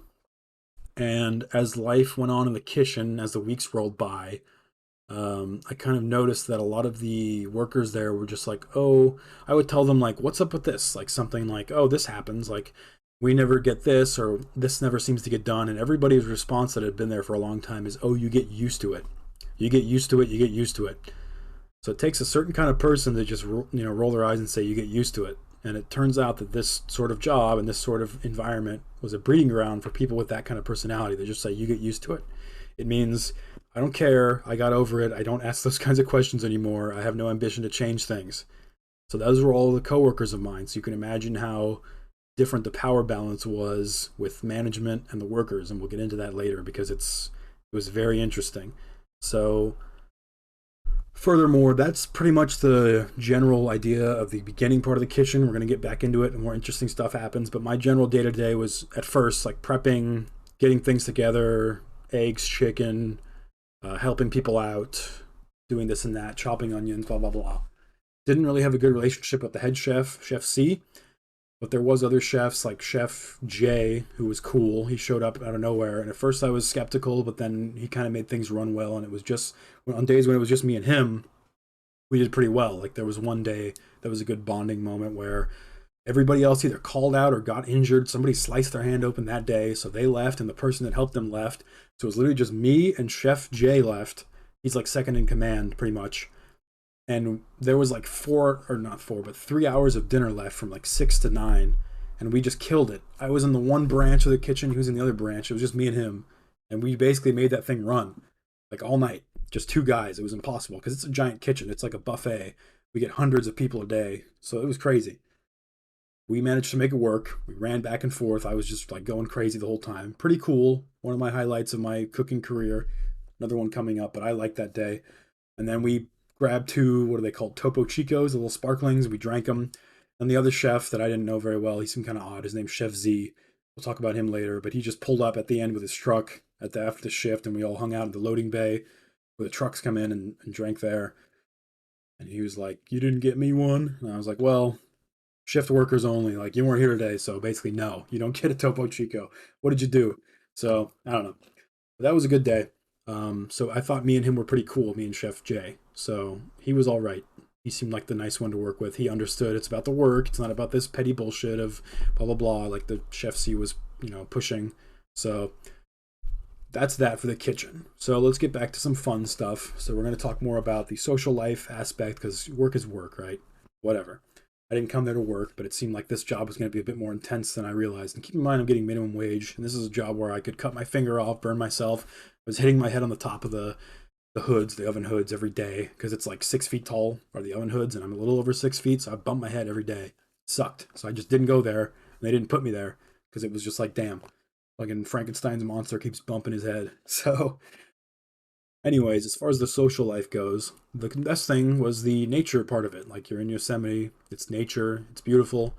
And as life went on in the kitchen, as the weeks rolled by, I kind of noticed that a lot of the workers there were just like, oh, I would tell them like, what's up with this? Like something like, oh, this happens. Like we never get this, or this never seems to get done. And everybody's response that had been there for a long time is, oh, you get used to it. You get used to it. You get used to it. So it takes a certain kind of person to just roll their eyes and say you get used to it. And it turns out that this sort of job and this sort of environment was a breeding ground for people with that kind of personality. They just say you get used to it. It means I don't care. I got over it. I don't ask those kinds of questions anymore. I have no ambition to change things. So those were all the coworkers of mine. So you can imagine how different the power balance was with management and the workers, and we'll get into that later because it was very interesting. So furthermore, that's pretty much the general idea of the beginning part of the kitchen. We're going to get back into it and more interesting stuff happens, but my general day to day was at first like prepping, getting things together, eggs, chicken, helping people out, doing this and that, chopping onions, blah blah blah. Didn't really have a good relationship with the head chef, Chef C, but there was other chefs like Chef J, who was cool. He showed up out of nowhere, and at first I was skeptical, but then he kind of made things run well, and it was just on days when it was just me and him, we did pretty well. Like there was one day that was a good bonding moment where everybody else either called out or got injured. Somebody sliced their hand open that day, so they left, and the person that helped them left. So it was literally just me and Chef J left. He's like second in command, pretty much. And there was like four, or not four, but 3 hours of dinner left from like 6 to 9, and we just killed it. I was in the one branch of the kitchen, he was in the other branch. It was just me and him, and we basically made that thing run like all night. Just two guys. It was impossible because it's a giant kitchen. It's like a buffet. We get hundreds of people a day, so it was crazy. We managed to make it work. We ran back and forth. I was just like going crazy the whole time. Pretty cool. One of my highlights of my cooking career. Another one coming up, but I liked that day. And then we grabbed two, what are they called? Topo Chicos, the little sparklings. We drank them. And the other chef that I didn't know very well, he seemed kind of odd. His name's Chef Z. We'll talk about him later. But he just pulled up at the end with his truck after the shift, and we all hung out in the loading bay where the trucks come in and drank there. And he was like, "You didn't get me one?" And I was like, "Well, shift workers only. Like, you weren't here today, so basically, no, you don't get a Topo Chico. What did you do?" So I don't know. But that was a good day. So I thought me and him were pretty cool, me and Chef Jay. So he was all right. He seemed like the nice one to work with. He understood it's about the work. It's not about this petty bullshit of blah blah blah, like the Chef C was, pushing. So that's that for the kitchen. So let's get back to some fun stuff. So we're going to talk more about the social life aspect because work is work, right? Whatever. I didn't come there to work, but it seemed like this job was going to be a bit more intense than I realized. And keep in mind, I'm getting minimum wage, and this is a job where I could cut my finger off, burn myself. I was hitting my head on the top of the hoods, the oven hoods, every day because it's like 6 feet tall are the oven hoods, and I'm a little over 6 feet, so I bumped my head every day. It sucked. So I just didn't go there, and they didn't put me there because it was just like, damn, like in Frankenstein's monster keeps bumping his head. So anyways, as far as the social life goes, the best thing was the nature part of it. Like, you're in Yosemite, it's nature, it's beautiful.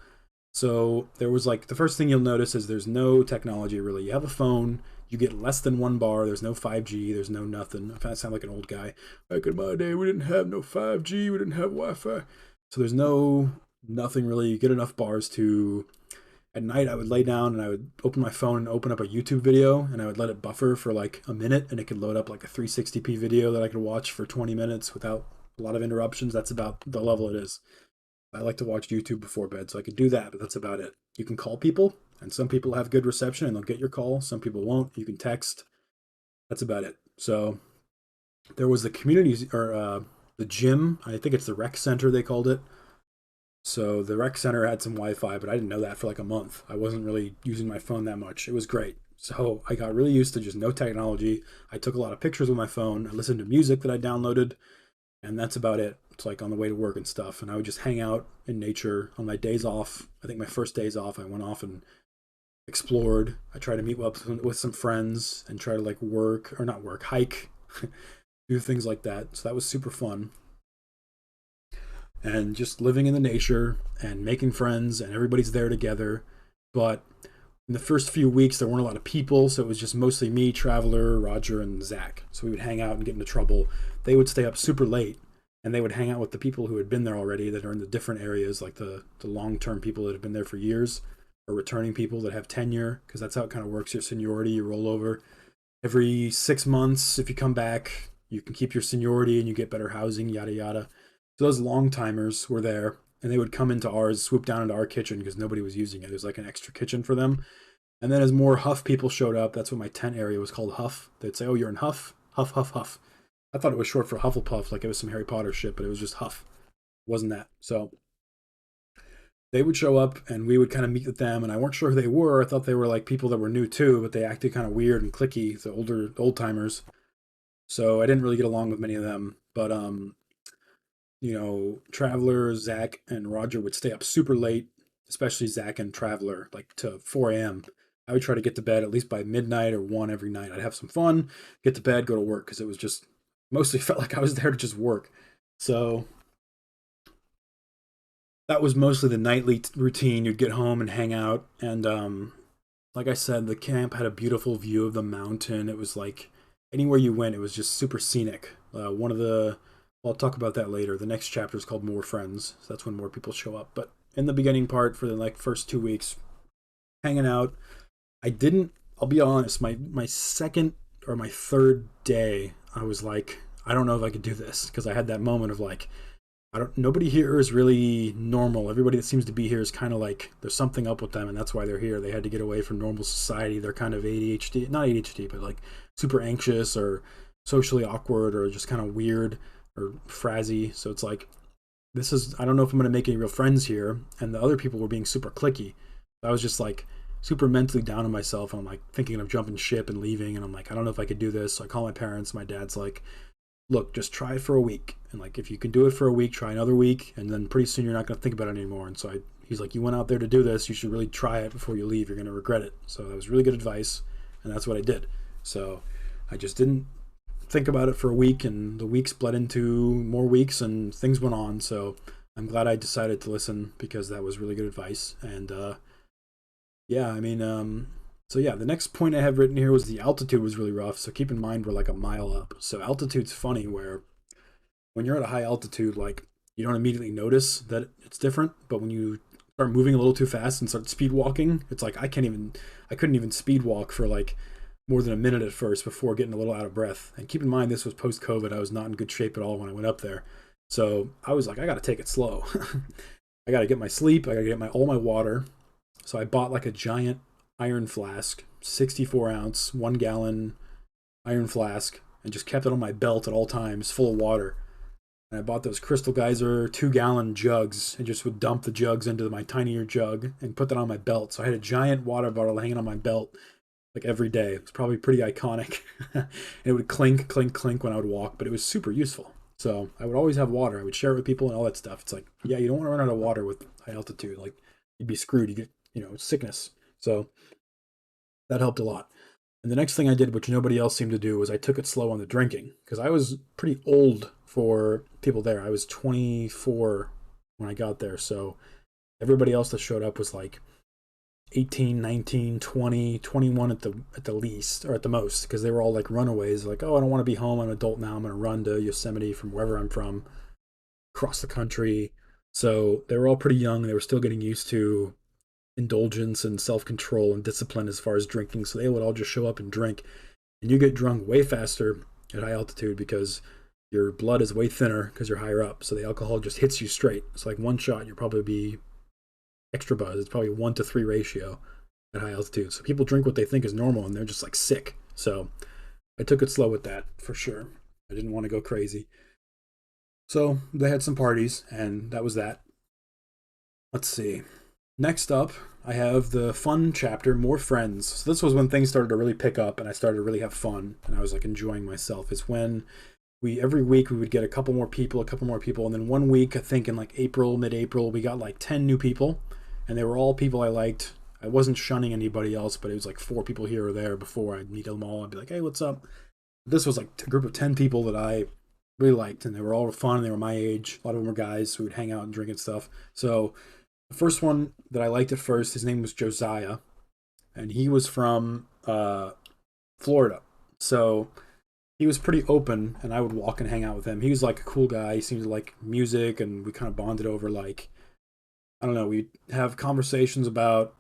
So there was like, the first thing you'll notice is there's no technology really. You have a phone, you get less than 1 bar, there's no 5G, there's no nothing. I sound like an old guy. Back in my day, we didn't have no 5G, we didn't have Wi-Fi. So there's nothing really. You get enough bars to, at night I would lay down and I would open my phone and open up a YouTube video, and I would let it buffer for like a minute, and it could load up like a 360p video that I could watch for 20 minutes without a lot of interruptions. That's about the level it is. I like to watch YouTube before bed, so I could do that, but that's about it. You can call people, and some people have good reception and they'll get your call. Some people won't. You can text. That's about it. So there was the community, or the gym. I think it's the rec center they called it. So the rec center had some Wi-Fi, but I didn't know that for like a month. I wasn't really using my phone that much. It was great. So I got really used to just no technology. I took a lot of pictures with my phone. I listened to music that I downloaded, and that's about it. It's like on the way to work and stuff. And I would just hang out in nature on my days off. I think my first days off, I went off and explored. I tried to meet up with some friends and try to like work, or not work, hike, do things like that. So that was super fun. And just living in the nature and making friends, and everybody's there together. But in the first few weeks, there weren't a lot of people, so it was just mostly me, Traveler, Roger, and Zach. So we would hang out and get into trouble. They would stay up super late, and they would hang out with the people who had been there already that are in the different areas, like the long-term people that have been there for years, or returning people that have tenure, because that's how it kind of works, your seniority. You roll over every 6 months. If you come back, you can keep your seniority and you get better housing, yada yada. So those long timers were there, and they would come into ours, swoop down into our kitchen because nobody was using it. There's like an extra kitchen for them. And then as more Huff people showed up, that's what my tent area was called, Huff. They'd say, "Oh, you're in Huff? Huff, Huff, Huff." I thought it was short for Hufflepuff, like it was some Harry Potter shit, but it was just Huff. It wasn't that. So they would show up, and we would kind of meet with them, and I weren't sure who they were. I thought they were like people that were new too, but they acted kind of weird and cliquey, the old timers. So I didn't really get along with many of them. But Traveler, Zach, and Roger would stay up super late, especially Zach and Traveler, like to 4 a.m. I would try to get to bed at least by midnight or 1 every night. I'd have some fun, get to bed, go to work, because it was just mostly felt like I was there to just work. So that was mostly the nightly routine. You'd get home and hang out. And like I said, the camp had a beautiful view of the mountain. It was like anywhere you went, it was just super scenic. I'll talk about that later. The next chapter is called More Friends. So that's when more people show up. But in the beginning part, for the like first 2 weeks, hanging out, I'll be honest, my second or my third day, I was like, I don't know if I could do this, because I had that moment of like, nobody here is really normal. Everybody that seems to be here is kind of like, there's something up with them, and that's why they're here. They had to get away from normal society. They're kind of ADHD, not ADHD, but like super anxious or socially awkward or just kind of weird or frazzy. So it's like, I don't know if I'm going to make any real friends here. And the other people were being super cliquey. I was just like super mentally down on myself. And I'm like thinking of jumping ship and leaving. And I'm like, I don't know if I could do this. So I call my parents. My dad's like, "Look, just try it for a week. And like, if you can do it for a week, try another week. And then pretty soon you're not going to think about it anymore." And so he's like, "You went out there to do this. You should really try it before you leave. You're going to regret it." So that was really good advice. And that's what I did. So I just didn't think about it for a week, and the weeks bled into more weeks, and things went on. So I'm glad I decided to listen because that was really good advice. And yeah, I mean, so yeah, the next point I have written here was the altitude was really rough. So keep in mind we're like a mile up. So altitude's funny where when you're at a high altitude, like you don't immediately notice that it's different, but when you start moving a little too fast and start speed walking, it's like I couldn't even speed walk for like more than a minute at first before getting a little out of breath. And keep in mind, this was post COVID. I was not in good shape at all when I went up there. So I was like, I got to take it slow. I got to get my sleep. I got to get all my water. So I bought like a giant iron flask, 64 ounce, 1 gallon iron flask, and just kept it on my belt at all times, full of water. And I bought those Crystal Geyser 2 gallon jugs and just would dump the jugs into my tinier jug and put that on my belt. So I had a giant water bottle hanging on my belt like every day. It was probably pretty iconic. And it would clink, clink, clink when I would walk, but it was super useful. So I would always have water. I would share it with people and all that stuff. It's like, yeah, you don't want to run out of water with high altitude. Like you'd be screwed. You get, sickness. So that helped a lot. And the next thing I did, which nobody else seemed to do, was I took it slow on the drinking because I was pretty old for people there. I was 24 when I got there. So everybody else that showed up was like 18, 19, 20, 21 at the least or at the most because they were all like runaways. Like, oh, I don't want to be home. I'm an adult now. I'm going to run to Yosemite from wherever I'm from, across the country. So they were all pretty young. They were still getting used to indulgence and self-control and discipline as far as drinking. So they would all just show up and drink. And you get drunk way faster at high altitude because your blood is way thinner because you're higher up. So the alcohol just hits you straight. It's like one shot, you'll probably be extra buzz. It's probably 1 to 3 ratio at high altitude. So people drink what they think is normal and they're just like sick. So I took it slow with that for sure. I didn't want to go crazy. So they had some parties and that was that. Let's see. Next up, I have the fun chapter, more friends. So this was when things started to really pick up and I started to really have fun and I was like enjoying myself. It's when every week we would get a couple more people, and then one week, I think in like April, mid-April, we got like 10 new people and they were all people I liked. I wasn't shunning anybody else, but it was like 4 people here or there before I'd meet them all. I'd be like, hey, what's up? This was like a group of 10 people that I really liked and they were all fun. They were my age. A lot of them were guys who would hang out and drink and stuff. So the first one that I liked at first, his name was Josiah, and he was from Florida. So he was pretty open, and I would walk and hang out with him. He was like a cool guy. He seemed to like music, and we kind of bonded over like, I don't know, we'd have conversations about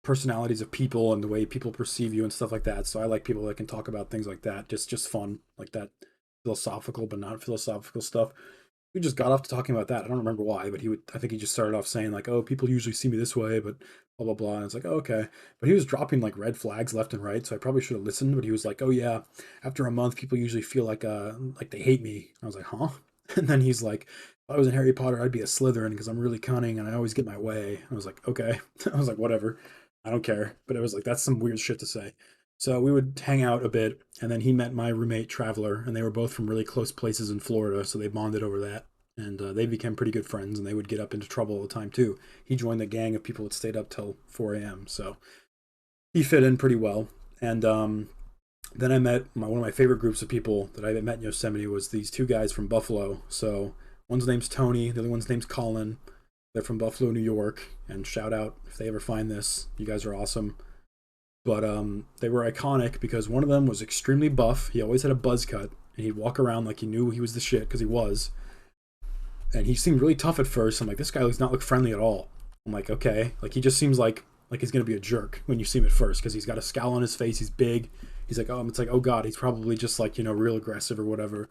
personalities of people and the way people perceive you and stuff like that. So I like people that can talk about things like that, just fun, like that philosophical but not philosophical stuff. We just got off to talking about that. I don't remember why, but I think he just started off saying like, oh, people usually see me this way, but blah, blah, blah. And it's like, oh, okay. But he was dropping like red flags left and right. So I probably should have listened, but he was like, oh yeah, after a month, people usually feel like they hate me. I was like, huh? And then he's like, if I was in Harry Potter, I'd be a Slytherin because I'm really cunning and I always get my way. I was like, okay. I was like, whatever. I don't care. But it was like, that's some weird shit to say. So we would hang out a bit, and then he met my roommate Traveler, and they were both from really close places in Florida, so they bonded over that, and they became pretty good friends, and they would get up into trouble all the time too. He joined the gang of people that stayed up till 4 a.m., so he fit in pretty well. And then I met one of my favorite groups of people that I met in Yosemite was these 2 guys from Buffalo. So one's name's Tony, the other one's name's Colin. They're from Buffalo, New York, and shout out if they ever find this. You guys are awesome. But they were iconic because one of them was extremely buff. He always had a buzz cut, and he'd walk around like he knew he was the shit because he was. And he seemed really tough at first. I'm like, this guy does not look friendly at all. I'm like, okay, like he just seems like he's gonna be a jerk when you see him at first because he's got a scowl on his face. He's big. He's like, it's like, oh god, he's probably just like real aggressive or whatever.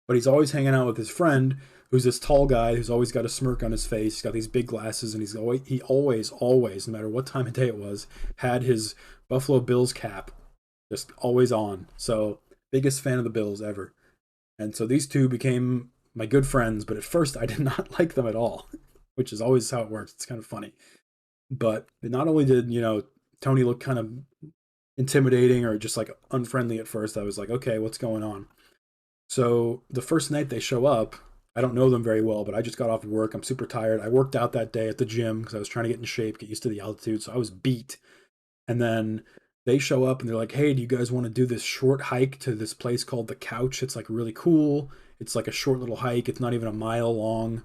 But he's always hanging out with his friend, who's this tall guy who's always got a smirk on his face. He's got these big glasses, and he always, no matter what time of day it was, had his Buffalo Bills cap just always on. So biggest fan of the Bills ever. And so these 2 became my good friends, but at first I did not like them at all, which is always how it works. It's kind of funny. But not only did, Tony look kind of intimidating or just like unfriendly at first, I was like, okay, what's going on? So the first night they show up, I don't know them very well, but I just got off work. I'm super tired. I worked out that day at the gym because I was trying to get in shape, get used to the altitude. So I was beat. And then they show up and they're like, "Hey, do you guys want to do this short hike to this place called the Couch? It's like really cool. It's like a short little hike. It's not even a mile long,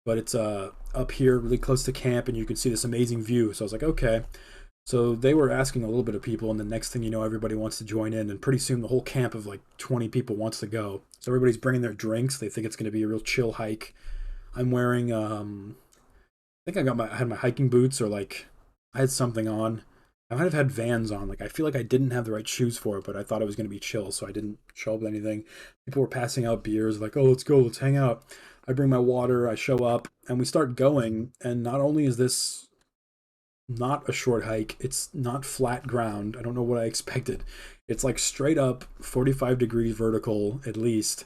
but it's up here really close to camp and you can see this amazing view." So I was like, "Okay." So they were asking a little bit of people, and the next thing you know, everybody wants to join in, and pretty soon the whole camp of like 20 people wants to go. So everybody's bringing their drinks. They think it's going to be a real chill hike. I'm wearing, I think I had my hiking boots, or like I had something on. I might have had Vans on. Like I feel like I didn't have the right shoes for it, but I thought it was going to be chill, so I didn't show up with anything. People were passing out beers, like, "Oh, let's go, let's hang out." I bring my water. I show up, and we start going. And not only is this not a short hike. It's not flat ground. I don't know what I expected. It's like straight up 45 degrees vertical at least,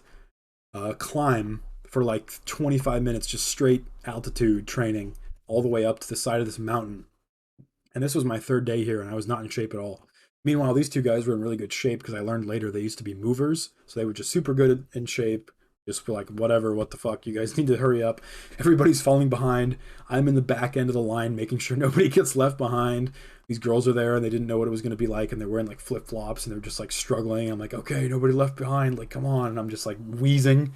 climb for like 25 minutes, just straight altitude training all the way up to the side of this mountain. And this was my third day here, and I was not in shape at all. Meanwhile, these two guys were in really good shape because I learned later they used to be movers, so they were just super good in shape. Just like, whatever, what the fuck, you guys need to hurry up. Everybody's falling behind. I'm in the back end of the line, making sure nobody gets left behind. These girls are there, and they didn't know what it was going to be like, and they're wearing like flip flops, and they're just like struggling. I'm like, okay, nobody left behind. Like, come on. And I'm just like wheezing,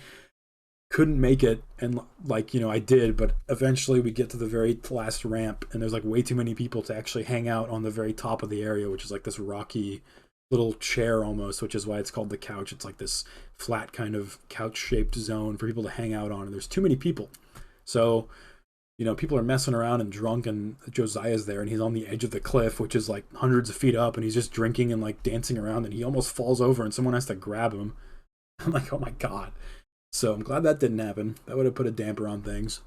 couldn't make it, and like, I did, but eventually we get to the very last ramp, and there's like way too many people to actually hang out on the very top of the area, which is like this rocky little chair almost, which is why it's called the Couch. It's like this flat kind of couch shaped zone for people to hang out on, and there's too many people. So people are messing around and drunk, and Josiah's there, and he's on the edge of the cliff, which is like hundreds of feet up, and he's just drinking and like dancing around, and he almost falls over, and someone has to grab him. I'm like, oh my god. So I'm glad that didn't happen. That would have put a damper on things.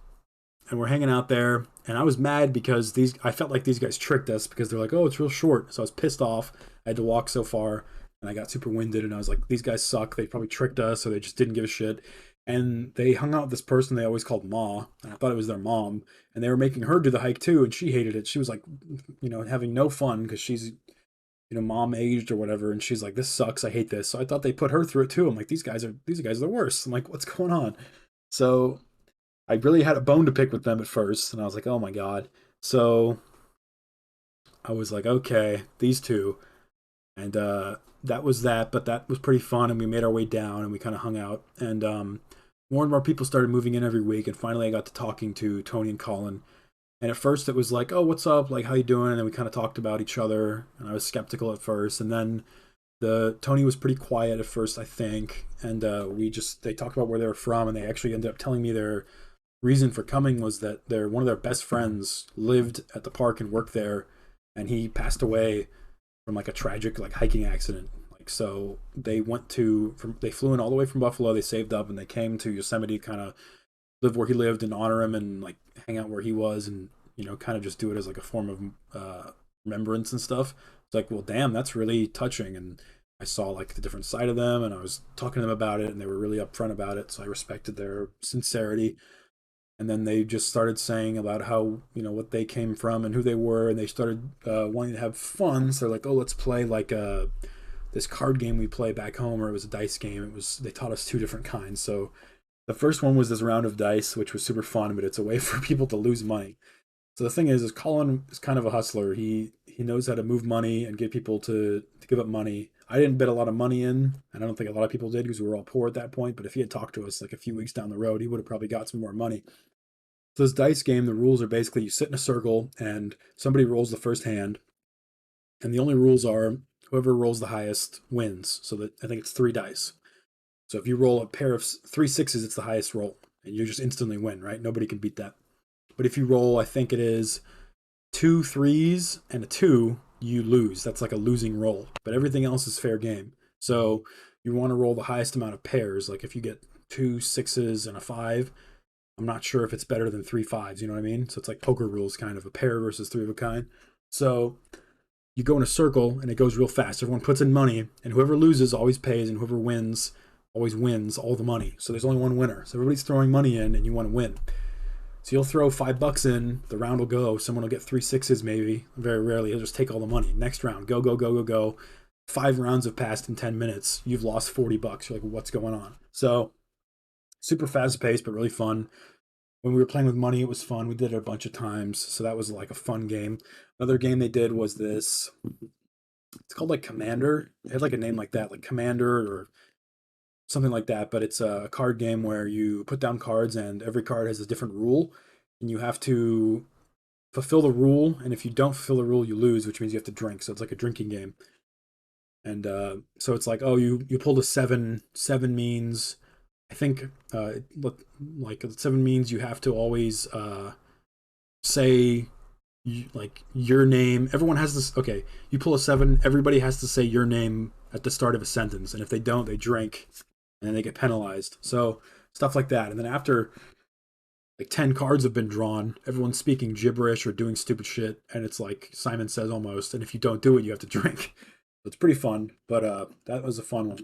And we're hanging out there, and I was mad because I felt like these guys tricked us because they're like, "Oh, it's real short." So I was pissed off. I had to walk so far, and I got super winded, and I was like, "These guys suck. They probably tricked us, or they just didn't give a shit." And they hung out with this person they always called Ma, and I thought it was their mom, and they were making her do the hike too, and she hated it. She was like, having no fun because she's mom aged or whatever, and she's like, "This sucks. I hate this." So I thought they put her through it too. I'm like, these guys are the worst. I'm like, what's going on? So I really had a bone to pick with them at first, and I was like, oh my god. So I was like, okay, these two, and that was that. But that was pretty fun, and we made our way down, and we kind of hung out, and more and more people started moving in every week, and finally I got to talking to Tony and Colin. And at first it was like, "Oh, what's up? Like, how you doing?" And then we kind of talked about each other, and I was skeptical at first, and then the Tony was pretty quiet at first, I think, and they talked about where they were from, and they actually ended up telling me their reason for coming was that one of their best friends lived at the park and worked there, and he passed away from like a tragic like hiking accident. Like, so they flew in all the way from Buffalo. They saved up and they came to Yosemite, kind of live where he lived and honor him and like hang out where he was, and kind of just do it as like a form of remembrance and stuff. It's like, well, damn, that's really touching. And I saw like the different side of them, and I was talking to them about it, and they were really upfront about it, so I respected their sincerity. And then they just started saying about how what they came from and who they were, and they started wanting to have fun. So they're like, "Oh, let's play like this card game we play back home," or it was a dice game. They taught us two different kinds. So the first one was this round of dice, which was super fun, but it's a way for people to lose money. So the thing is Colin is kind of a hustler. He knows how to move money and get people to give up money. I didn't bet a lot of money in, and I don't think a lot of people did because we were all poor at that point. But if he had talked to us like a few weeks down the road, he would have probably got some more money. So this dice game, the rules are basically you sit in a circle and somebody rolls the first hand, and the only rules are whoever rolls the highest wins. So that I think it's three dice. So if you roll a pair of three sixes, it's the highest roll, and you just instantly win, right? Nobody can beat that. But if you roll, I think it is two threes and a two, you lose. That's like a losing roll. But everything else is fair game. So you want to roll the highest amount of pairs. Like if you get two sixes and a five, I'm not sure if it's better than three fives. You know what I mean? So it's like poker rules, kind of a pair versus three of a kind. So you go in a circle and it goes real fast. Everyone puts in money, and whoever loses always pays, and whoever wins always wins all the money. So there's only one winner. So everybody's throwing money in, and you want to win. So you'll throw $5 in, the round will go. Someone will get three sixes maybe. Very rarely, he'll just take all the money. Next round, go, go, go, go, go. 5 rounds have passed in 10 minutes. You've lost $40. You're like, what's going on? So super fast paced, but really fun. When we were playing with money, it was fun. We did it a bunch of times. So that was like a fun game. Another game they did was this it's called like Commander. It had like a name like that, like Commander or something like that. But it's a card game where you put down cards, and every card has a different rule, and you have to fulfill the rule. And if you don't fulfill the rule, you lose, which means you have to drink. So it's like a drinking game. And so it's like, oh, you pulled a seven. Seven means, I think, like seven means you have to always say like your name. Everyone has this. Okay, you pull a seven. Everybody has to say your name at the start of a sentence, and if they don't, they drink, and then they get penalized. So stuff like that. And then after like 10 cards have been drawn, everyone's speaking gibberish or doing stupid shit, and it's like Simon Says almost. And if you don't do it, you have to drink. It's pretty fun, but that was a fun one.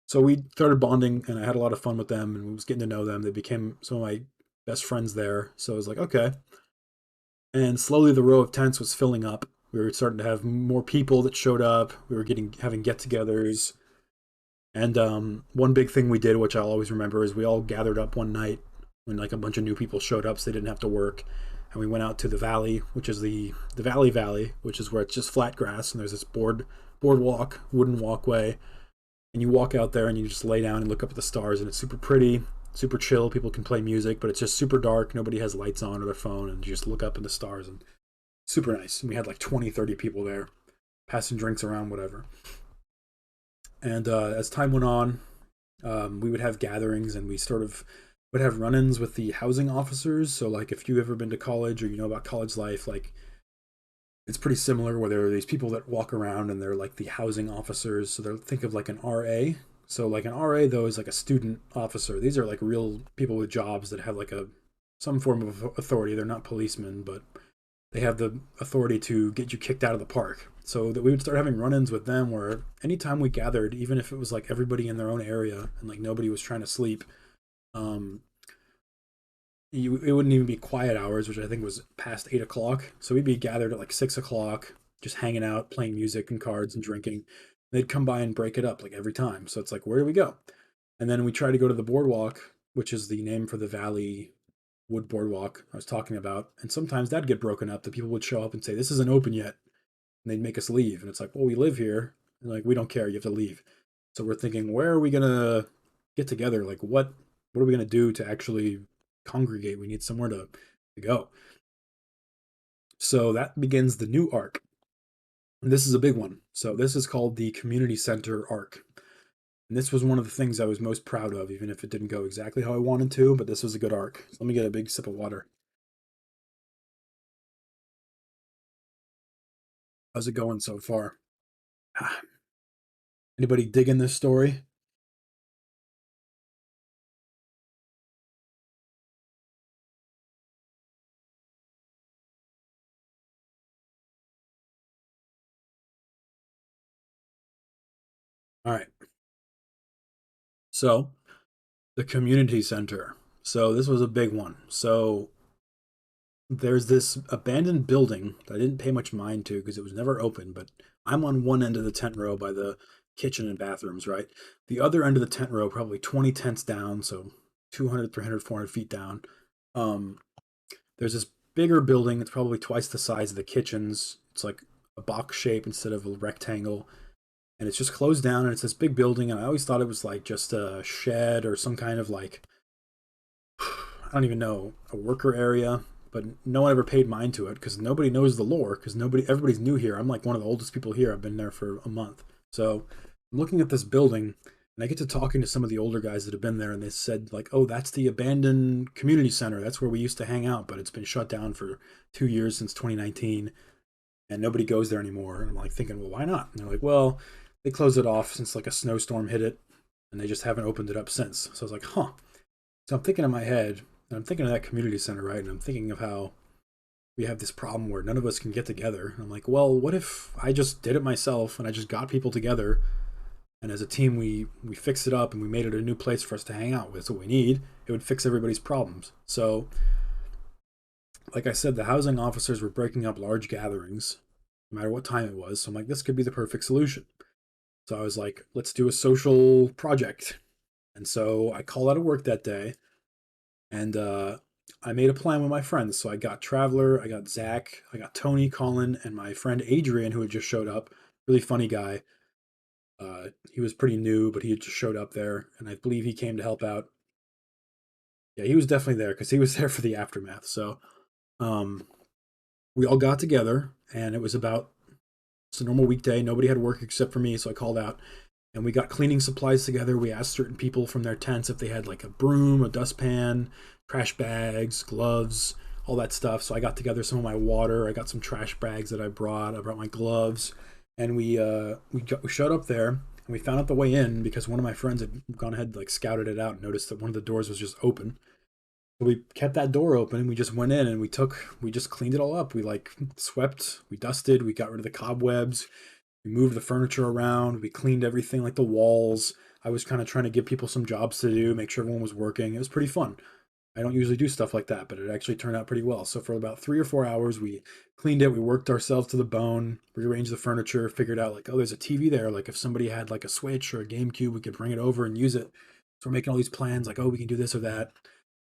So we started bonding, and I had a lot of fun with them, and we was getting to know them. They became some of my best friends there. So I was like, okay. And slowly the row of tents was filling up. We were starting to have more people that showed up. We were getting having get-togethers. And one big thing we did, which I'll always remember, is we all gathered up one night when like a bunch of new people showed up, so they didn't have to work. And we went out to the valley, which is the Valley, which is where it's just flat grass, and there's this boardwalk, wooden walkway, and you walk out there and you just lay down and look up at the stars, and it's super pretty, super chill. People can play music, but it's just super dark. Nobody has lights on or their phone, and you just look up at the stars, and super nice. And we had like 20, 30 people there, passing drinks around, whatever. And as time went on, we would have gatherings, and we sort of would have run-ins with the housing officers. So like if you've ever been to college or you know about college life, like it's pretty similar where there are these people that walk around and they're like the housing officers. So they're think of like an RA. So like an RA though is like a student officer. These are like real people with jobs that have like a some form of authority. They're not policemen, but they have the authority to get you kicked out of the park. So that we would start having run-ins with them where anytime we gathered, even if it was like everybody in their own area and like nobody was trying to sleep, um, it wouldn't even be quiet hours, which I think was past 8 o'clock. So we'd be gathered at like 6 o'clock, just hanging out, playing music and cards and drinking. They'd come by and break it up like every time. So it's like, where do we go? And then we try to go to the boardwalk, which is the name for the Valley Wood Boardwalk I was talking about. And sometimes that'd get broken up. The people would show up and say, this isn't open yet. And they'd make us leave. And it's like, well, we live here. And like, we don't care. You have to leave. So we're thinking, where are we going to get together? Like, what are we going to do to actually congregate? We need somewhere to go. So that begins the new arc. And this is a big one. So this is called the community center arc. And this was one of the things I was most proud of, even if it didn't go exactly how I wanted to, but this was a good arc. So let me get a big sip of water. How's it going so far? Anybody digging this story? All right. So the community center. So this was a big one. So there's this abandoned building that I didn't pay much mind to because it was never open, but I'm on one end of the tent row by the kitchen and bathrooms, right? The other end of the tent row, probably 20 tents down, so 200, 300, 400 feet down. Um, there's this bigger building. It's probably twice the size of the kitchens. It's like a box shape instead of a rectangle. And it's just closed down, and it's this big building. And I always thought it was like just a shed or some kind of like I don't even know, a worker area, but no one ever paid mind to it because nobody knows the lore because everybody's new here. I'm like one of the oldest people here. I've been there for a month. So I'm looking at this building and I get to talking to some of the older guys that have been there, and they said like, oh, that's the abandoned community center. That's where we used to hang out, but it's been shut down for 2 years since 2019 and nobody goes there anymore. And I'm like thinking, well, why not? And they're like, well, they closed it off since like a snowstorm hit it and they just haven't opened it up since. So I was like, huh. So I'm thinking in my head, and I'm thinking of that community center, right? And I'm thinking of how we have this problem where none of us can get together. And I'm like, well, what if I just did it myself and I just got people together, and as a team we fixed it up and we made it a new place for us to hang out with. So what we need, it would fix everybody's problems. So like I said, the housing officers were breaking up large gatherings, no matter what time it was. So I'm like, this could be the perfect solution. So I was like, let's do a social project. And so I called out of work that day, and I made a plan with my friends. So I got Traveler, I got Zach, I got Tony, Colin, and my friend Adrian, who had just showed up. really funny guy. He was pretty new, but he had just showed up there, and I believe he came to help out. Yeah, he was definitely there because he was there for the aftermath. So um, we all got together, and it was about it's a normal weekday. Nobody had work except for me, so I called out, and we got cleaning supplies together. We asked certain people from their tents if they had like a broom, a dustpan, trash bags, gloves, all that stuff. So I got together some of my water. I got some trash bags that I brought. I brought my gloves, and we showed up there, and we found out the way in because one of my friends had gone ahead like scouted it out and noticed that one of the doors was just open. So we kept that door open and we just went in and we just cleaned it all up. We like swept, we dusted, we got rid of the cobwebs, we moved the furniture around, we cleaned everything like the walls. I was kind of trying to give people some jobs to do, make sure everyone was working. It was pretty fun. I don't usually do stuff like that, but it actually turned out pretty well. So for about 3 or 4 hours, we cleaned it. We worked ourselves to the bone, rearranged the furniture, figured out like, oh, there's a TV there. Like if somebody had like a Switch or a GameCube, we could bring it over and use it. So we're making all these plans, like, oh, we can do this or that.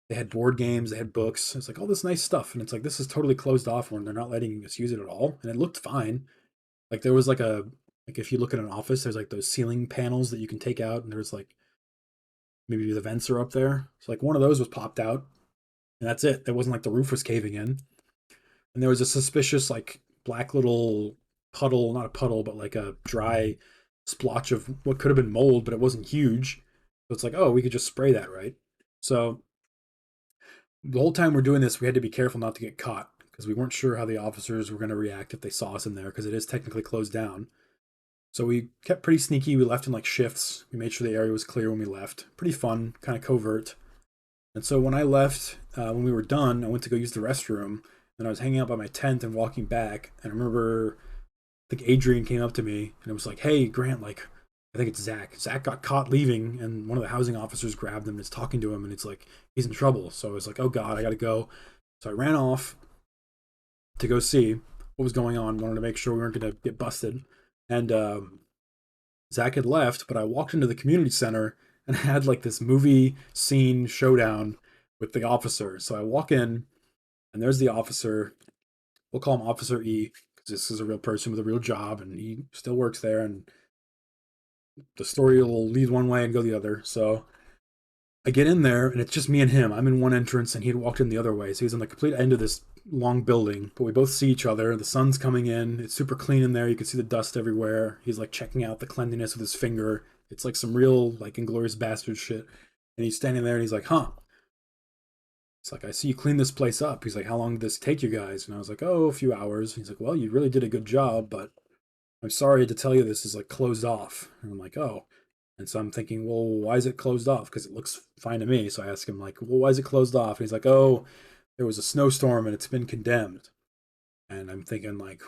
They had board games, they had books. It's like all this nice stuff, and it's like this is totally closed off when they're not letting us use it at all. And it looked fine. Like there was like if you look at an office, there's like those ceiling panels that you can take out, and there's like maybe the vents are up there. So like one of those was popped out, and that's it. It wasn't like the roof was caving in, and there was a suspicious like black little puddle, not a puddle, but like a dry splotch of what could have been mold, but it wasn't huge. So it's like, oh, we could just spray that, right? So the whole time we're doing this, we had to be careful not to get caught because we weren't sure how the officers were going to react if they saw us in there because it is technically closed down. So we kept pretty sneaky. We left in like shifts. We made sure the area was clear when we left. Pretty fun, kind of covert. And so when I left, when we were done, I went to go use the restroom, and I was hanging out by my tent and walking back. And I remember, I think Adrian came up to me and it was like, "Hey, Grant, like, I think it's Zach. Zach got caught leaving, and one of the housing officers grabbed him and is talking to him, and it's like he's in trouble." So I was like, "Oh God, I got to go." So I ran off to go see what was going on. Wanted to make sure we weren't going to get busted. And Zach had left, but I walked into the community center and had like this movie scene showdown with the officer. So I walk in, and there's the officer. We'll call him Officer E because this is a real person with a real job, and he still works there. And the story will lead one way and go the other. So I get in there, and it's just me and him. I'm in one entrance, and he had walked in the other way. So he's on the complete end of this long building, but we both see each other. The sun's coming in. It's super clean in there. You can see the dust everywhere. He's like checking out the cleanliness with his finger. It's like some real like Inglorious Bastard shit. And he's standing there, and he's like, "Huh." It's like, "I see you clean this place up." He's like, "How long did this take you guys?" And I was like, "Oh, a few hours." He's like, "Well, you really did a good job, but I'm sorry to tell you this is like closed off." And I'm like, "Oh." And so I'm thinking, well, why is it closed off? Because it looks fine to me. So I ask him, like, well, why is it closed off? And he's like, "Oh, there was a snowstorm and it's been condemned." And I'm thinking, like,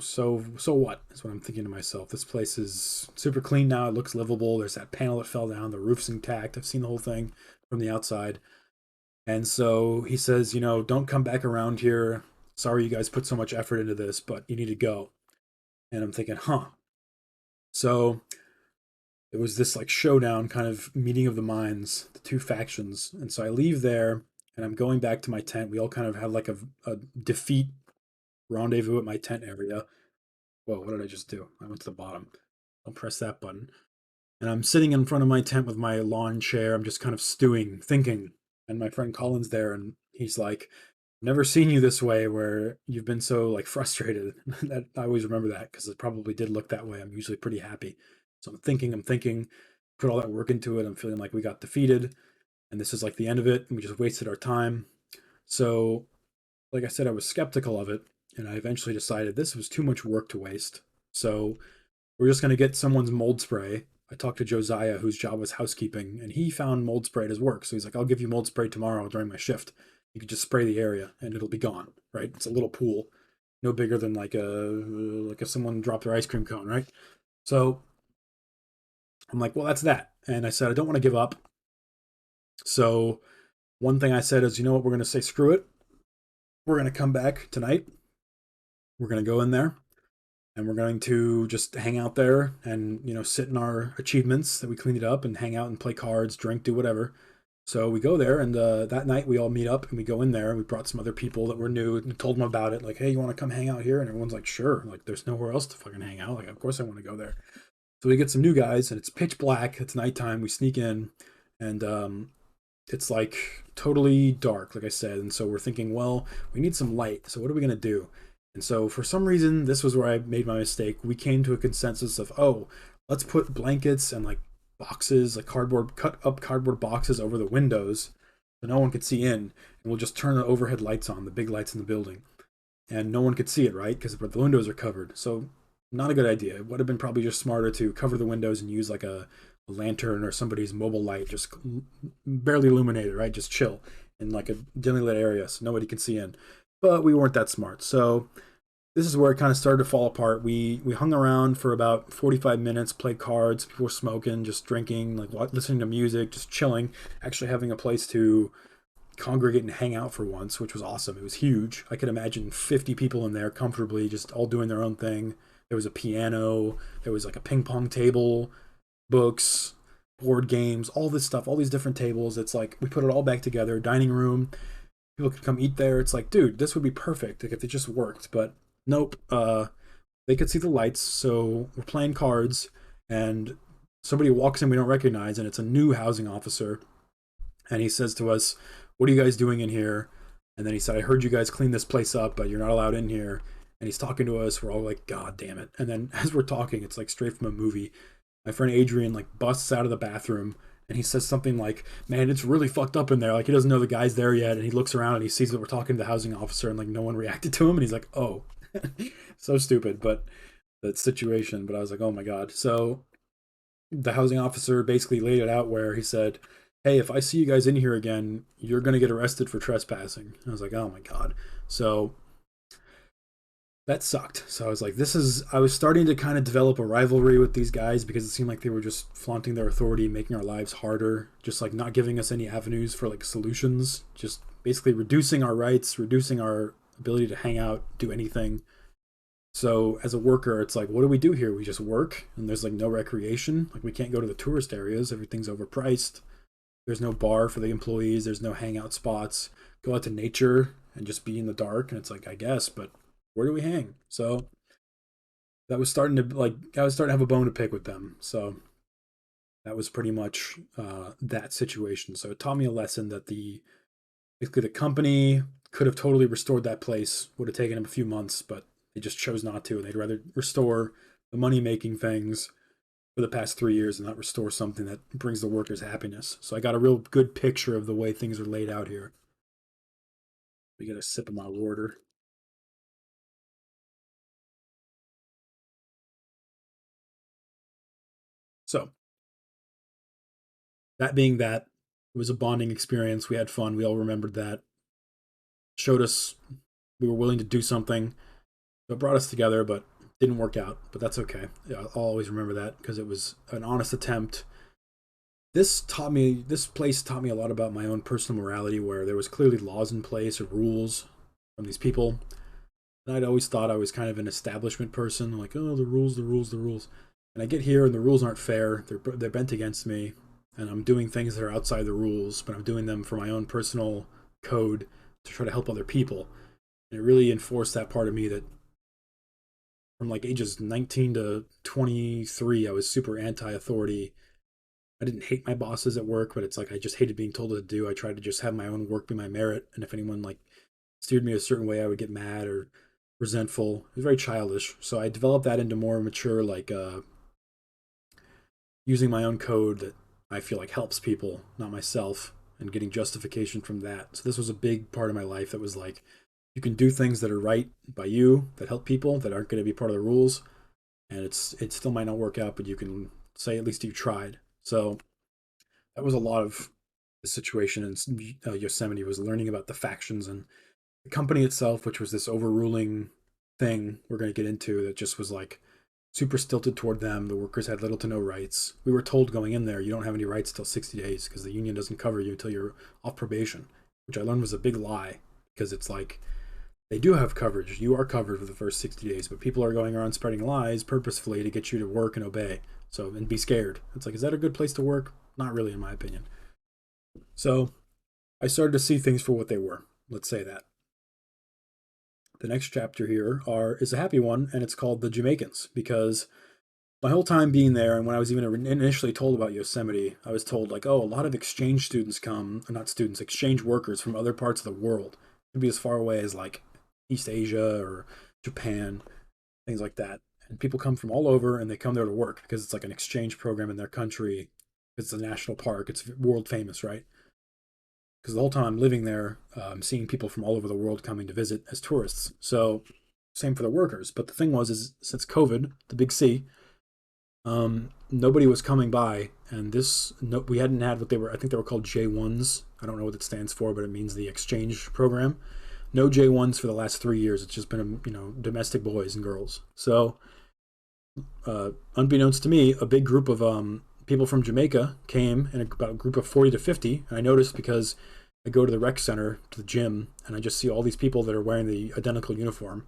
so what? That's what I'm thinking to myself. This place is super clean now. It looks livable. There's that panel that fell down. The roof's intact. I've seen the whole thing from the outside. And so he says, "Don't come back around here. Sorry you guys put so much effort into this, but you need to go." And I'm thinking, huh. So it was this like showdown kind of meeting of the minds, the two factions. And so I leave there and I'm going back to my tent. We all kind of had like a defeat rendezvous at my tent area. Whoa, what did I just do? I went to the bottom. I'll press that button. And I'm sitting in front of my tent with my lawn chair. I'm just kind of stewing, thinking. And my friend Colin's there and he's like, "Never seen you this way where you've been so like frustrated." That I always remember that because it probably did look that way. I'm usually pretty happy. So I'm thinking, put all that work into it. I'm feeling like we got defeated and this is like the end of it and we just wasted our time. So, like I said, I was skeptical of it and I eventually decided this was too much work to waste. So, we're just going to get someone's mold spray. I talked to Josiah, whose job was housekeeping, and he found mold spray at his work. So he's like, "I'll give you mold spray tomorrow during my shift. You could just spray the area and it'll be gone, right? It's a little pool, no bigger than like if someone dropped their ice cream cone, right?" So I'm like, "Well, that's that." And I said, "I don't want to give up." So one thing I said is, "You know what? We're going to say screw it. We're going to come back tonight. We're going to go in there and we're going to just hang out there and sit in our achievements that we cleaned it up and hang out and play cards, drink, do whatever." So we go there, and that night we all meet up and we go in there. And we brought some other people that were new and told them about it. Like, hey, you want to come hang out here? And everyone's like, sure. Like, there's nowhere else to fucking hang out. Like, of course I want to go there. So we get some new guys, and it's pitch black. It's nighttime. We sneak in, and it's like totally dark, like I said. And so we're thinking, well, we need some light. So what are we gonna do? And so for some reason, this was where I made my mistake. We came to a consensus of, oh, let's put blankets and like boxes, like cardboard, cut up cardboard boxes over the windows so no one could see in. And we'll just turn the overhead lights on, the big lights in the building. And no one could see it, right? Because the windows are covered. So not a good idea. It would have been probably just smarter to cover the windows and use like a lantern or somebody's mobile light, just barely illuminated, right? Just chill in like a dimly lit area so nobody can see in. But we weren't that smart. So this is where it kind of started to fall apart. We hung around for about 45 minutes, played cards, people were smoking, just drinking, like listening to music, just chilling, actually having a place to congregate and hang out for once, which was awesome. It was huge. I could imagine 50 people in there comfortably, just all doing their own thing. There was a piano, there was like a ping pong table, books, board games, all this stuff, all these different tables. It's like we put it all back together, dining room. People could come eat there. It's like, dude, this would be perfect like if it just worked. But nope. They could see the lights, so we're playing cards, and somebody walks in we don't recognize, and it's a new housing officer, and he says to us, "What are you guys doing in here?" And then he said, "I heard you guys clean this place up, but you're not allowed in here." And he's talking to us. We're all like, "God damn it!" And then as we're talking, it's like straight from a movie. My friend Adrian like busts out of the bathroom and he says something like, "Man, it's really fucked up in there." Like he doesn't know the guy's there yet, and he looks around and he sees that we're talking to the housing officer, and like no one reacted to him, and he's like, "Oh." So stupid, but that situation. But I was like, "Oh my god." So the housing officer basically laid it out where he said, "Hey, if I see you guys in here again, you're gonna get arrested for trespassing." And I was like, "Oh my god." So that sucked. So I was like, I was starting to kind of develop a rivalry with these guys because it seemed like they were just flaunting their authority, making our lives harder, just like not giving us any avenues for like solutions, just basically reducing our rights, reducing our ability to hang out, do anything. So as a worker, it's like, what do we do here? We just work and there's like no recreation. Like we can't go to the tourist areas. Everything's overpriced. There's no bar for the employees. There's no hangout spots. Go out to nature and just be in the dark. And it's like, I guess, but where do we hang? So that was starting to like, I was starting to have a bone to pick with them. So that was pretty much that situation. So it taught me a lesson that basically the company could have totally restored that place. Would have taken them a few months, but they just chose not to. And they'd rather restore the money making things for the past 3 years and not restore something that brings the workers happiness. So I got a real good picture of the way things are laid out here. We get a sip of my water. So that being that, it was a bonding experience. We had fun. We all remembered that. Showed us we were willing to do something. It brought us together, but didn't work out. But that's okay. Yeah, I'll always remember that because it was an honest attempt. This place taught me a lot about my own personal morality, where there was clearly laws in place or rules from these people. And I'd always thought I was kind of an establishment person, like, oh, the rules, the rules, the rules. And I get here and the rules aren't fair. They're bent against me, and I'm doing things that are outside the rules, but I'm doing them for my own personal code to try to help other people. And it really enforced that part of me that from like ages 19 to 23, I was super anti-authority. I didn't hate my bosses at work, but it's like I just hated being told what to do. I tried to just have my own work be my merit, and if anyone like steered me a certain way, I would get mad or resentful. It was very childish. So I developed that into more mature, like using my own code that I feel like helps people, not myself, and getting justification from that. So this was a big part of my life that was like, you can do things that are right by you that help people that aren't going to be part of the rules, and it still might not work out, but you can say at least you tried. So that was a lot of the situation in Yosemite, was learning about the factions and the company itself, which was this overruling thing we're going to get into that just was like super stilted toward them. The workers had little to no rights. We were told going in there, you don't have any rights till 60 days because the union doesn't cover you until you're off probation, which I learned was a big lie because it's like they do have coverage. You are covered for the first 60 days, but people are going around spreading lies purposefully to get you to work and obey. So, and be scared. It's like, is that a good place to work? Not really, in my opinion. So I started to see things for what they were. Let's say that. The next chapter here is a happy one, and it's called the Jamaicans, because my whole time being there, and when I was even initially told about Yosemite, I was told like, oh, a lot of exchange students come, not students, exchange workers from other parts of the world. It could be as far away as like East Asia or Japan, things like that. And people come from all over, and they come there to work because it's like an exchange program in their country. It's a national park. It's world famous, right? Because the whole time I'm living there, I'm seeing people from all over the world coming to visit as tourists. So same for the workers. But the thing was, is since COVID, the big C, nobody was coming by, and this no, we hadn't had what they were. I think they were called J1s. I don't know what it stands for, but it means the exchange program. No J1s for the last 3 years. It's just been domestic boys and girls. So unbeknownst to me, a big group of people from Jamaica came in about a group of 40 to 50. And I noticed because I go to the rec center, to the gym, and I just see all these people that are wearing the identical uniform.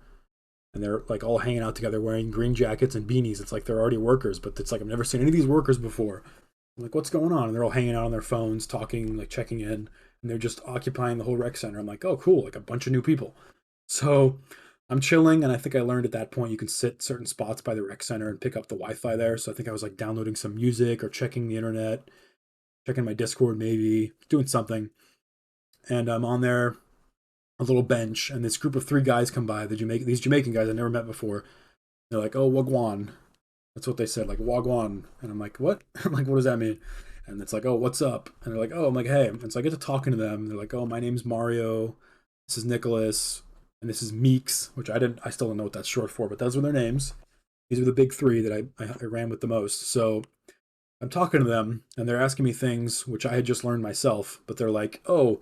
And they're like all hanging out together wearing green jackets and beanies. It's like they're already workers, but it's like I've never seen any of these workers before. I'm like, what's going on? And they're all hanging out on their phones, talking, like checking in, and they're just occupying the whole rec center. I'm like, oh, cool, like a bunch of new people. So I'm chilling, and I think I learned at that point you can sit certain spots by the rec center and pick up the Wi-Fi there. So I think I was like downloading some music or checking the internet, checking my Discord maybe, doing something. And I'm on there, a little bench, and this group of three guys come by, these Jamaican guys I never met before. They're like, oh, Wagwan. That's what they said, like Wagwan. And I'm like, what? I'm like, what does that mean? And it's like, oh, what's up? And they're like, oh, I'm like, hey. And so I get to talking to them. They're like, oh, my name's Mario. This is Nicholas. And this is Meeks, which I still don't know what that's short for, but those were their names. These are the big three that I ran with the most. So I'm talking to them, and they're asking me things which I had just learned myself. But they're like, oh,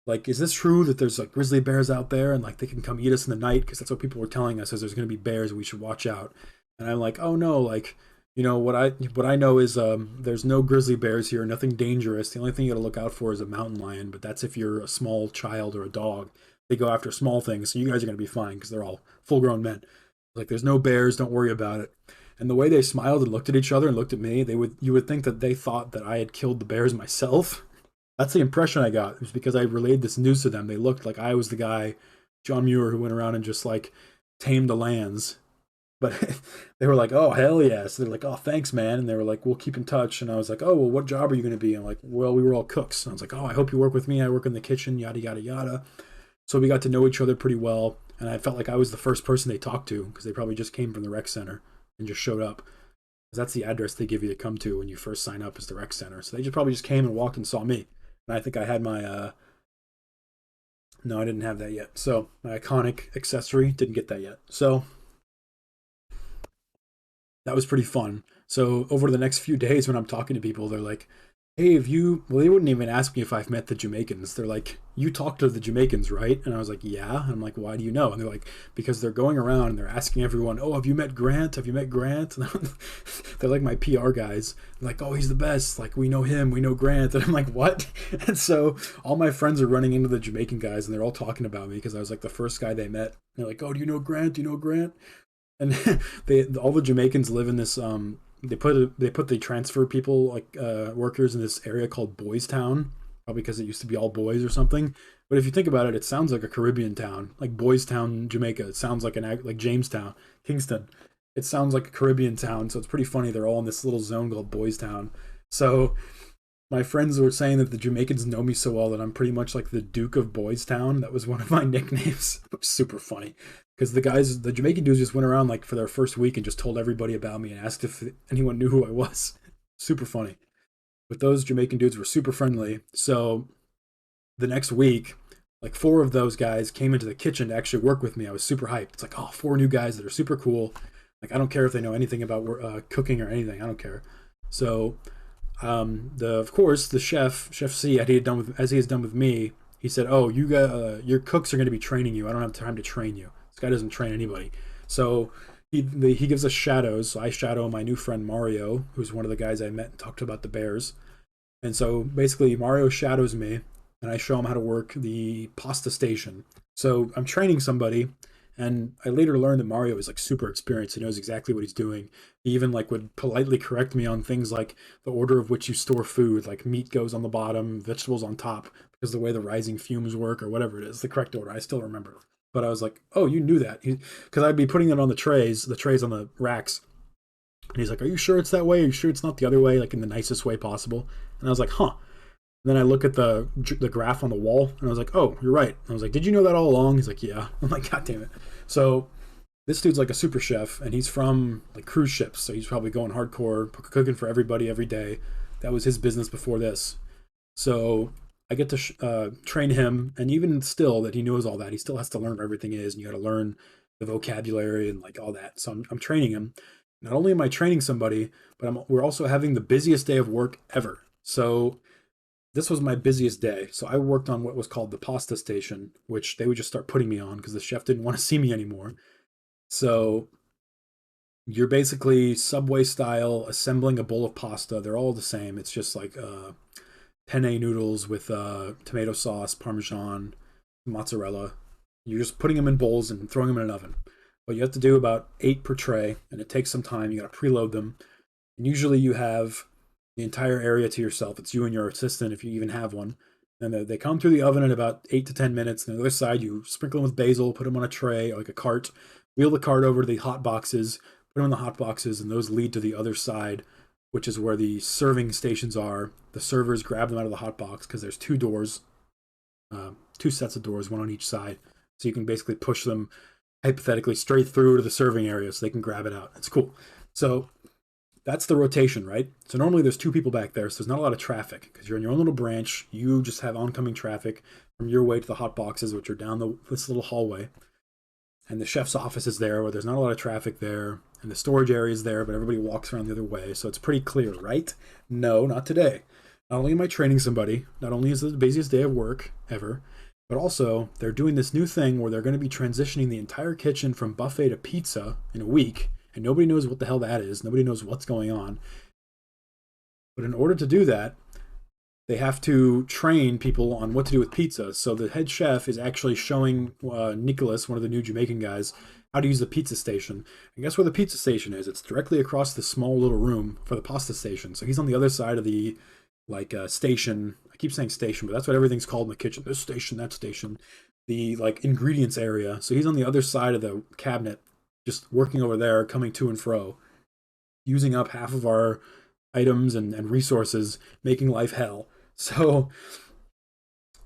like, is this true that there's like grizzly bears out there and like they can come eat us in the night? Because that's what people were telling us, is there's going to be bears and we should watch out. And I'm like, oh no, like, what I know is there's no grizzly bears here, nothing dangerous. The only thing you got to look out for is a mountain lion, but that's if you're a small child or a dog. They go after small things, so you guys are going to be fine because they're all full grown men. Like, there's no bears, don't worry about it. And the way they smiled and looked at each other and looked at me, you would think that they thought that I had killed the bears myself. That's the impression I got. It was because I relayed this news to them. They looked like I was the guy, John Muir, who went around and just like tamed the lands. But they were like, oh, hell yes. They're like, oh, thanks, man. And they were like, we'll keep in touch. And I was like, oh, well, what job are you going to be? And I'm like, well, we were all cooks. And I was like, oh, I hope you work with me. I work in the kitchen, yada, yada, yada. So we got to know each other pretty well. And I felt like I was the first person they talked to because they probably just came from the rec center and just showed up. Because that's the address they give you to come to when you first sign up, is the rec center. So they just probably just came and walked and saw me. And I think I had my, no, I didn't have that yet. So my iconic accessory, didn't get that yet. So that was pretty fun. So over the next few days when I'm talking to people, they're like, hey, well, they wouldn't even ask me if I've met the Jamaicans. They're like, you talked to the Jamaicans, right? And I was like, yeah. And I'm like, why do you know? And they're like, because they're going around and they're asking everyone, oh, have you met Grant? Have you met Grant? And they're like my PR guys. They're like, oh, he's the best. Like, we know him. We know Grant. And I'm like, what? And so all my friends are running into the Jamaican guys and they're all talking about me because I was like the first guy they met. And they're like, oh, do you know Grant? Do you know Grant? And all the Jamaicans live in this they put the transfer people, like workers, in this area called Boys Town, probably because it used to be all boys or something. But if you think about it, it sounds like a Caribbean town, like Boys Town, Jamaica. It sounds like like Jamestown, Kingston. It sounds like a Caribbean town, so it's pretty funny. They're all in this little zone called Boys Town. So my friends were saying that the Jamaicans know me so well that I'm pretty much like the Duke of Boys Town. That was one of my nicknames. It was super funny. Because the Jamaican dudes just went around like for their first week and just told everybody about me and asked if anyone knew who I was. Super funny. But those Jamaican dudes were super friendly. So the next week, like 4 of those guys came into the kitchen to actually work with me. I was super hyped. It's like, oh, 4 new guys that are super cool. Like, I don't care if they know anything about cooking or anything. I don't care. So, of course, the chef C, as he has done with me, he said, oh, your cooks are going to be training you. I don't have time to train you. This guy doesn't train anybody. So he gives us shadows. So I shadow my new friend Mario, who's one of the guys I met and talked to about the bears. And so basically Mario shadows me and I show him how to work the pasta station. So I'm training somebody And I later learned that Mario is like super experienced. He knows exactly what he's doing. He even like would politely correct me on things like the order of which you store food, like meat goes on the bottom, vegetables on top, because the way the rising fumes work or whatever it is, the correct order. I still remember. But I was like, oh, you knew that. Because I'd be putting it on the trays on the racks. And he's like, are you sure it's that way? Are you sure it's not the other way, like in the nicest way possible? And I was like, huh. And then I look at the graph on the wall, and I was like, "Oh, you're right." And I was like, "Did you know that all along?" He's like, "Yeah." I'm like, "God damn it!" So this dude's like a super chef, and he's from like cruise ships, so he's probably going hardcore, cooking for everybody every day. That was his business before this. So I get to train him, and even still, that he knows all that, he still has to learn where everything is, and you got to learn the vocabulary and like all that. So I'm training him. Not only am I training somebody, but we're also having the busiest day of work ever. So this was my busiest day. So I worked on what was called the pasta station, which they would just start putting me on because the chef didn't want to see me anymore. So you're basically Subway style assembling a bowl of pasta. They're all the same. It's just like penne noodles with tomato sauce, parmesan, mozzarella. You're just putting them in bowls and throwing them in an oven. But you have to do about 8 per tray, and it takes some time. You got to preload them. And usually you have the entire area to yourself. It's you and your assistant, if you even have one. And they come through the oven in about 8 to 10 minutes. And on the other side, you sprinkle them with basil, put them on a tray, like a cart, wheel the cart over to the hot boxes, put them in the hot boxes, and those lead to the other side, which is where the serving stations are. The servers grab them out of the hot box because there's 2 doors, 2 sets of doors, one on each side. So you can basically push them hypothetically straight through to the serving area so they can grab it out. It's cool. So that's the rotation, right? So normally there's 2 people back there, so there's not a lot of traffic because you're in your own little branch. You just have oncoming traffic from your way to the hot boxes, which are down this little hallway. And the chef's office is there where there's not a lot of traffic there. And the storage area is there, but everybody walks around the other way. So it's pretty clear, right? No, not today. Not only am I training somebody, not only is it the busiest day of work ever, but also they're doing this new thing where they're going to be transitioning the entire kitchen from buffet to pizza in a week. And nobody knows what the hell that is. Nobody knows what's going on. But in order to do that, they have to train people on what to do with pizza. So the head chef is actually showing Nicholas, one of the new Jamaican guys, how to use the pizza station. And guess where the pizza station is? It's directly across the small little room for the pasta station. So he's on the other side of the station. I keep saying station, but that's what everything's called in the kitchen. This station, that station. The like ingredients area. So he's on the other side of the cabinet, just working over there, coming to and fro, using up half of our items and resources, making life hell. So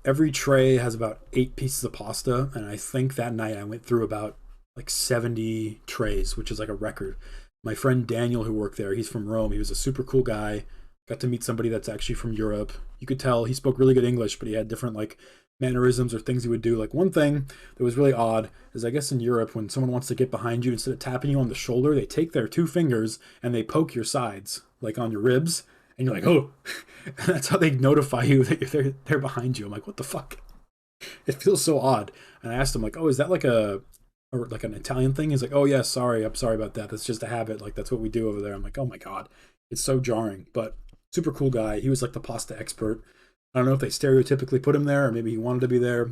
every tray has about 8 pieces of pasta, and I think that night I went through about like 70 trays, which is like a record. My friend Daniel, who worked there, he's from Rome. He was a super cool guy. Got to meet somebody that's actually from Europe. You could tell he spoke really good English, but he had different like mannerisms or things he would do. Like one thing that was really odd is I guess in Europe, when someone wants to get behind you, instead of tapping you on the shoulder, they take their 2 fingers and they poke your sides, like on your ribs, and you're like, oh, and that's how they notify you that they're behind you. I'm like, what the fuck? It feels so odd. And I asked him like, oh, is that like like an Italian thing? He's like, oh yeah, sorry, I'm sorry about that. That's just a habit. Like that's what we do over there. I'm like, oh my god, it's so jarring. But super cool guy. He was like the pasta expert. I don't know if they stereotypically put him there or maybe he wanted to be there.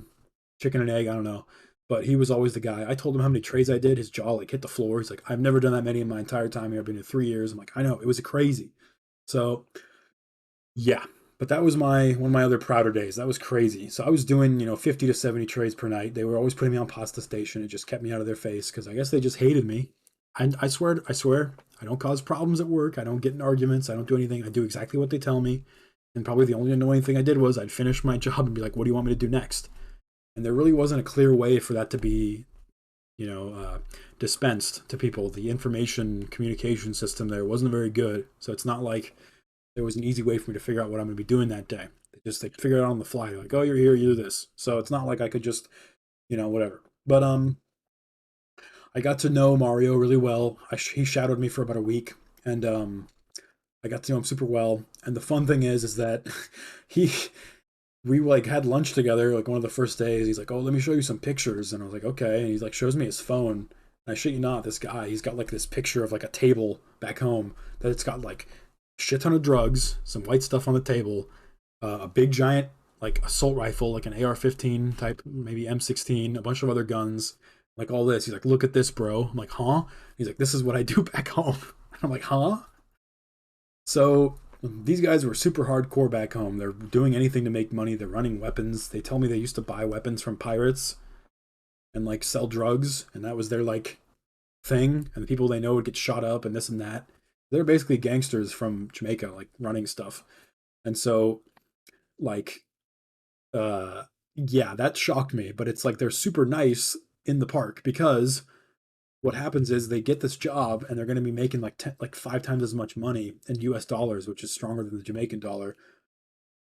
Chicken and egg, I don't know. But he was always the guy. I told him how many trays I did. His jaw like hit the floor. He's like, I've never done that many in my entire time here. I've been here 3 years. I'm like, I know, it was crazy. So yeah, but that was one of my other prouder days. That was crazy. So I was doing 50 to 70 trays per night. They were always putting me on pasta station. It just kept me out of their face because I guess they just hated me. I swear, I don't cause problems at work. I don't get in arguments. I don't do anything. I do exactly what they tell me. And probably the only annoying thing I did was I'd finish my job and be like, what do you want me to do next? And there really wasn't a clear way for that to be, dispensed to people. The information communication system there wasn't very good. So it's not like there was an easy way for me to figure out what I'm going to be doing that day. They figure it out on the fly. They're like, oh, you're here, you do this. So it's not like I could just, whatever. But I got to know Mario really well. He shadowed me for about a week, and I got to know him super well. And the fun thing is that we like had lunch together, like one of the first days. He's like, oh, let me show you some pictures. And I was like, okay. And he's like, shows me his phone. And I shit you not, this guy, he's got like this picture of like a table back home that it's got like shit ton of drugs, some white stuff on the table, a big giant like assault rifle, like an AR-15 type, maybe M16, a bunch of other guns, like all this. He's like, look at this, bro. I'm like, huh? He's like, this is what I do back home. I'm like, huh? So these guys were super hardcore back home. They're doing anything to make money. They're running weapons. They tell me they used to buy weapons from pirates and like sell drugs, and that was their like thing. And the people they know would get shot up and this and that. They're basically gangsters from Jamaica, like running stuff. And so, like, uh, yeah, that shocked me. But it's like they're super nice in the park because what happens is they get this job and they're going to be making like like 5 times as much money in U.S. dollars, which is stronger than the Jamaican dollar.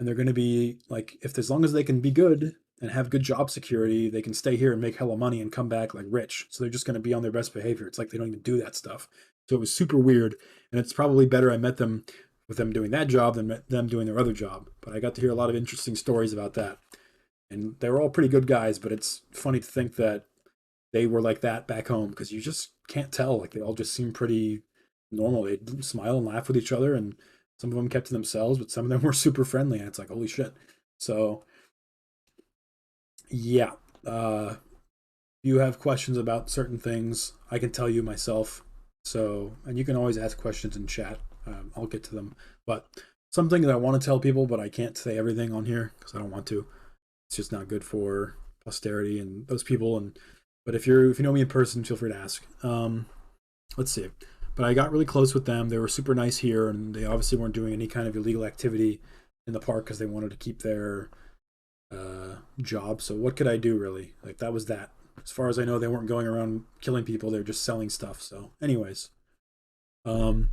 And they're going to be like, if as long as they can be good and have good job security, they can stay here and make hella money and come back like rich. So they're just going to be on their best behavior. It's like they don't even do that stuff. So it was super weird, and it's probably better I met them with them doing that job than them doing their other job. But I got to hear a lot of interesting stories about that, and they were all pretty good guys. But it's funny to think that they were like that back home because you just can't tell. Like they all just seem pretty normal. They'd smile and laugh with each other, and some of them kept to themselves, but some of them were super friendly. And it's like, holy shit. So yeah, if you have questions about certain things, I can tell you myself. So, and you can always ask questions in chat. I'll get to them. But something that I want to tell people, but I can't say everything on here because I don't want to. It's just not good for posterity and those people. And but if you know me in person, feel free to ask. Let's see. But I got really close with them. They were super nice here, and they obviously weren't doing any kind of illegal activity in the park because they wanted to keep their job. So what could I do really? Like that was that. As far as I know, they weren't going around killing people. They were just selling stuff. So, anyways, um,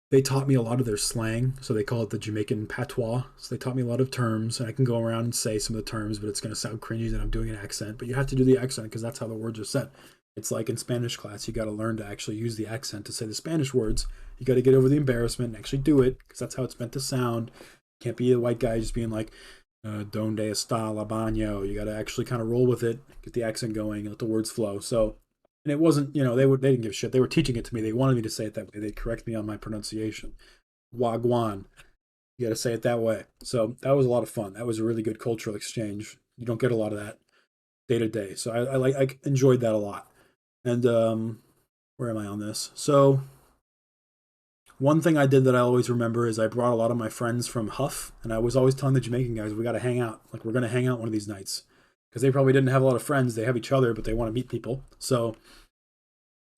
they taught me a lot of their slang. So they call it the Jamaican patois. So they taught me a lot of terms, and I can go around and say some of the terms, but it's going to sound cringy that I'm doing an accent. But you have to do the accent because that's how the words are said. It's like in Spanish class, you got to learn to actually use the accent to say the Spanish words. You got to get over the embarrassment and actually do it because that's how it's meant to sound. You can't be a white guy just being like, donde está la baño? You got to actually kind of roll with it, get the accent going, let the words flow. So, and it wasn't, they didn't give a shit. They were teaching it to me. They wanted me to say it that way. They'd correct me on my pronunciation. Wagwan. You got to say it that way. So that was a lot of fun. That was a really good cultural exchange. You don't get a lot of that day to day. So I enjoyed that a lot. And where am I on this? So one thing I did that I always remember is I brought a lot of my friends from Huff, and I was always telling the Jamaican guys, we got to hang out. Like, we're going to hang out one of these nights. Because they probably didn't have a lot of friends. They have each other, but they want to meet people. So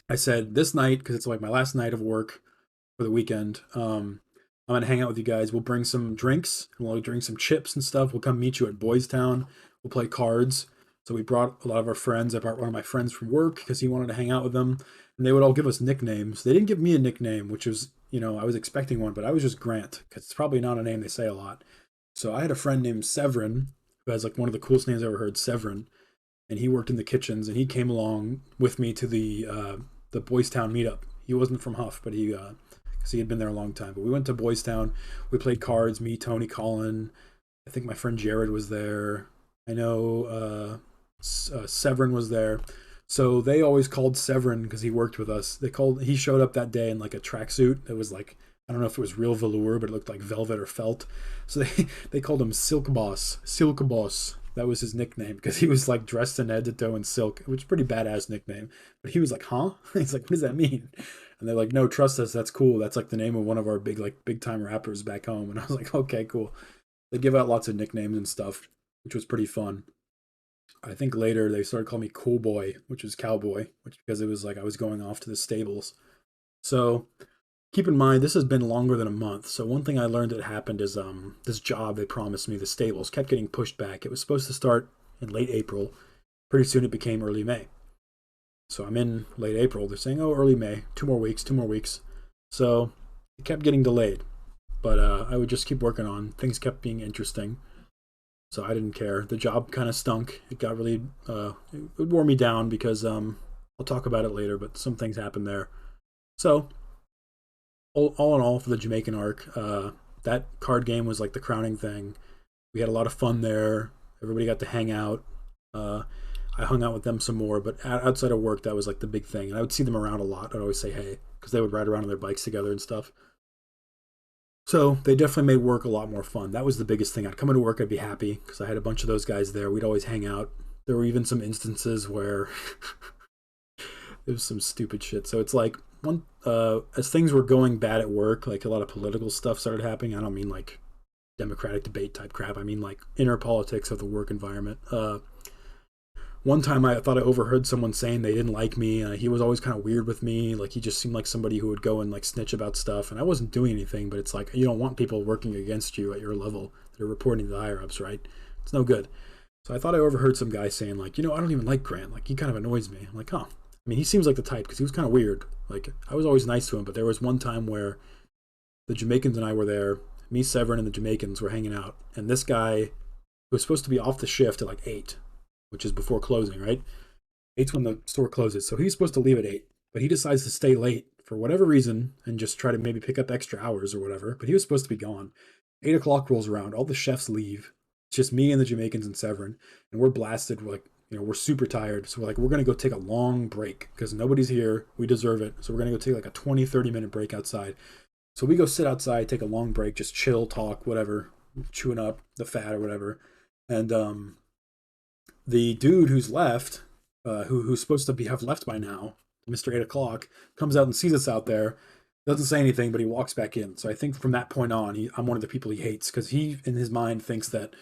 I said, this night, because it's like my last night of work for the weekend, I'm going to hang out with you guys. We'll bring some drinks, and we'll drink some chips and stuff. We'll come meet you at Boys Town. We'll play cards. So we brought a lot of our friends. I brought one of my friends from work because he wanted to hang out with them. And they would all give us nicknames. They didn't give me a nickname, which was, I was expecting one, but I was just Grant because it's probably not a name they say a lot. So I had a friend named Severin who has like one of the coolest names I ever heard, Severin. And he worked in the kitchens, and he came along with me to the Boys Town meetup. He wasn't from Huff, but because he had been there a long time. But we went to Boys Town. We played cards. Me, Tony, Colin. I think my friend Jared was there. I know Severin was there. So they always called Severin because he worked with us. He showed up that day in like a tracksuit. It was like, I don't know if it was real velour, but it looked like velvet or felt. So they called him Silk Boss. Silk Boss. That was his nickname because he was like dressed in head to toe in silk, which is a pretty badass nickname. But he was like, huh? He's like, what does that mean? And they're like, no, trust us. That's cool. That's like the name of one of our big time rappers back home. And I was like, okay, cool. They give out lots of nicknames and stuff, which was pretty fun. I think later they started calling me Cool Boy, which was cowboy, which because it was like I was going off to the stables. So keep in mind this has been longer than a month. So one thing I learned that happened is this job they promised me, the stables, kept getting pushed back. It was supposed to start in late April. Pretty soon it became early May. So I'm in late April. They're saying, oh, early May, 2 more weeks, 2 more weeks. So it kept getting delayed. But I would just keep working on. Things kept being interesting. So I didn't care. The job kind of stunk. It got really, it wore me down because I'll talk about it later, but some things happened there. So all in all, for the Jamaican arc, that card game was like the crowning thing. We had a lot of fun there. Everybody got to hang out. I hung out with them some more, but outside of work, that was like the big thing. And I would see them around a lot. I'd always say hey, because they would ride around on their bikes together and stuff. So they definitely made work a lot more fun. That was the biggest thing. I'd come into work, I'd be happy because I had a bunch of those guys there. We'd always hang out. There were even some instances where It was some stupid shit. So it's like one as things were going bad at work, like a lot of political stuff started happening. I don't mean like democratic debate type crap. I mean like inner politics of the work environment. One time I thought I overheard someone saying they didn't like me. He was always kind of weird with me. Like he just seemed like somebody who would go and like snitch about stuff. And I wasn't doing anything, but it's like you don't want people working against you at your level that are reporting to the higher ups, right? It's no good. So I thought I overheard some guy saying like, I don't even like Grant. Like he kind of annoys me. I'm like, huh. I mean, he seems like the type because he was kind of weird. Like I was always nice to him, but there was one time where the Jamaicans and I were there. Me, Severin, and the Jamaicans were hanging out, and this guy who was supposed to be off the shift at like 8, which is before closing, right? 8's when the store closes, so he's supposed to leave at 8, but he decides to stay late for whatever reason and just try to maybe pick up extra hours or whatever. But he was supposed to be gone. 8 o'clock rolls around, all the chefs leave. It's just me and the Jamaicans and Severin, and we're blasted. We're like, we're super tired, so we're like, we're gonna go take a long break because nobody's here. We deserve it, so we're gonna go take like a 20-30 minute break outside. So we go sit outside, take a long break, just chill, talk, whatever, chewing up the fat or whatever. And the dude who's left, who's supposed to have left by now, Mr. 8 o'clock, comes out and sees us out there, doesn't say anything, but he walks back in. So I think from that point on, I'm one of the people he hates because he, in his mind, thinks that,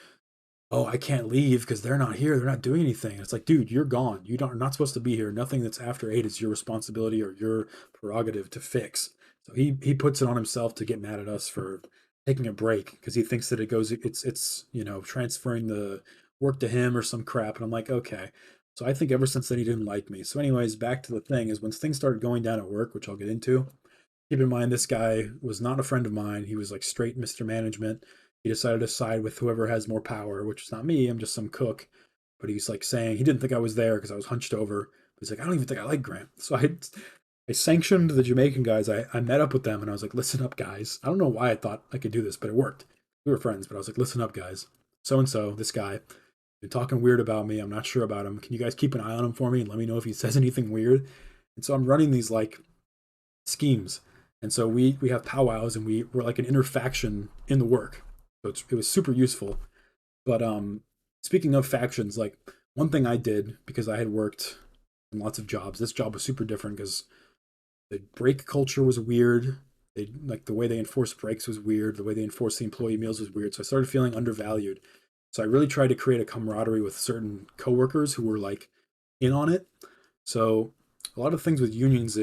oh, I can't leave because they're not here. They're not doing anything. It's like, dude, you're gone. You're not supposed to be here. Nothing that's after 8 is your responsibility or your prerogative to fix. So he puts it on himself to get mad at us for taking a break because he thinks that it's transferring the work to him or some crap. And I'm like, okay. So I think ever since then he didn't like me. So anyways, back to the thing is when things started going down at work, which I'll get into. Keep in mind this guy was not a friend of mine. He was like straight Mr. Management. He decided to side with whoever has more power, which is not me. I'm just some cook. But he's like saying he didn't think I was there because I was hunched over. But he's like, I don't even think I like Grant. So I sanctioned the Jamaican guys. I met up with them and I was like, listen up, guys. I don't know why I thought I could do this, but it worked. We were friends, but I was like, listen up, guys. So and so, this guy, been talking weird about me. I'm not sure about him. Can you guys keep an eye on him for me and let me know if he says anything weird? And so I'm running these like schemes. And so we have powwows and we're like an inner faction in the work. So it was super useful. But speaking of factions, like one thing I did because I had worked in lots of jobs, this job was super different because the break culture was weird. They like the way they enforced breaks was weird. The way they enforced the employee meals was weird. So I started feeling undervalued. So I really tried to create a camaraderie with certain coworkers who were like in on it. So a lot of things with unions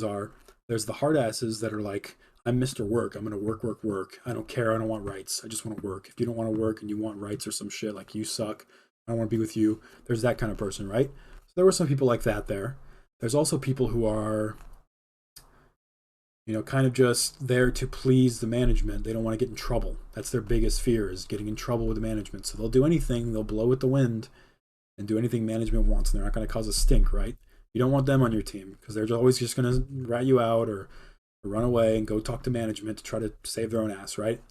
are there's the hard asses that are like, I'm Mr. Work. I'm gonna work, work, work. I don't care. I don't want rights. I just want to work. If you don't want to work and you want rights or some shit, like you suck. I don't want to be with you. There's that kind of person, right? So there were some people like that there. There's also people who are kind of just there to please the management. They don't want to get in trouble. That's their biggest fear is getting in trouble with the management. So they'll do anything, they'll blow with the wind and do anything management wants, and they're not going to cause a stink, right? You don't want them on your team because they're always just going to rat you out or run away and go talk to management to try to save their own ass, right?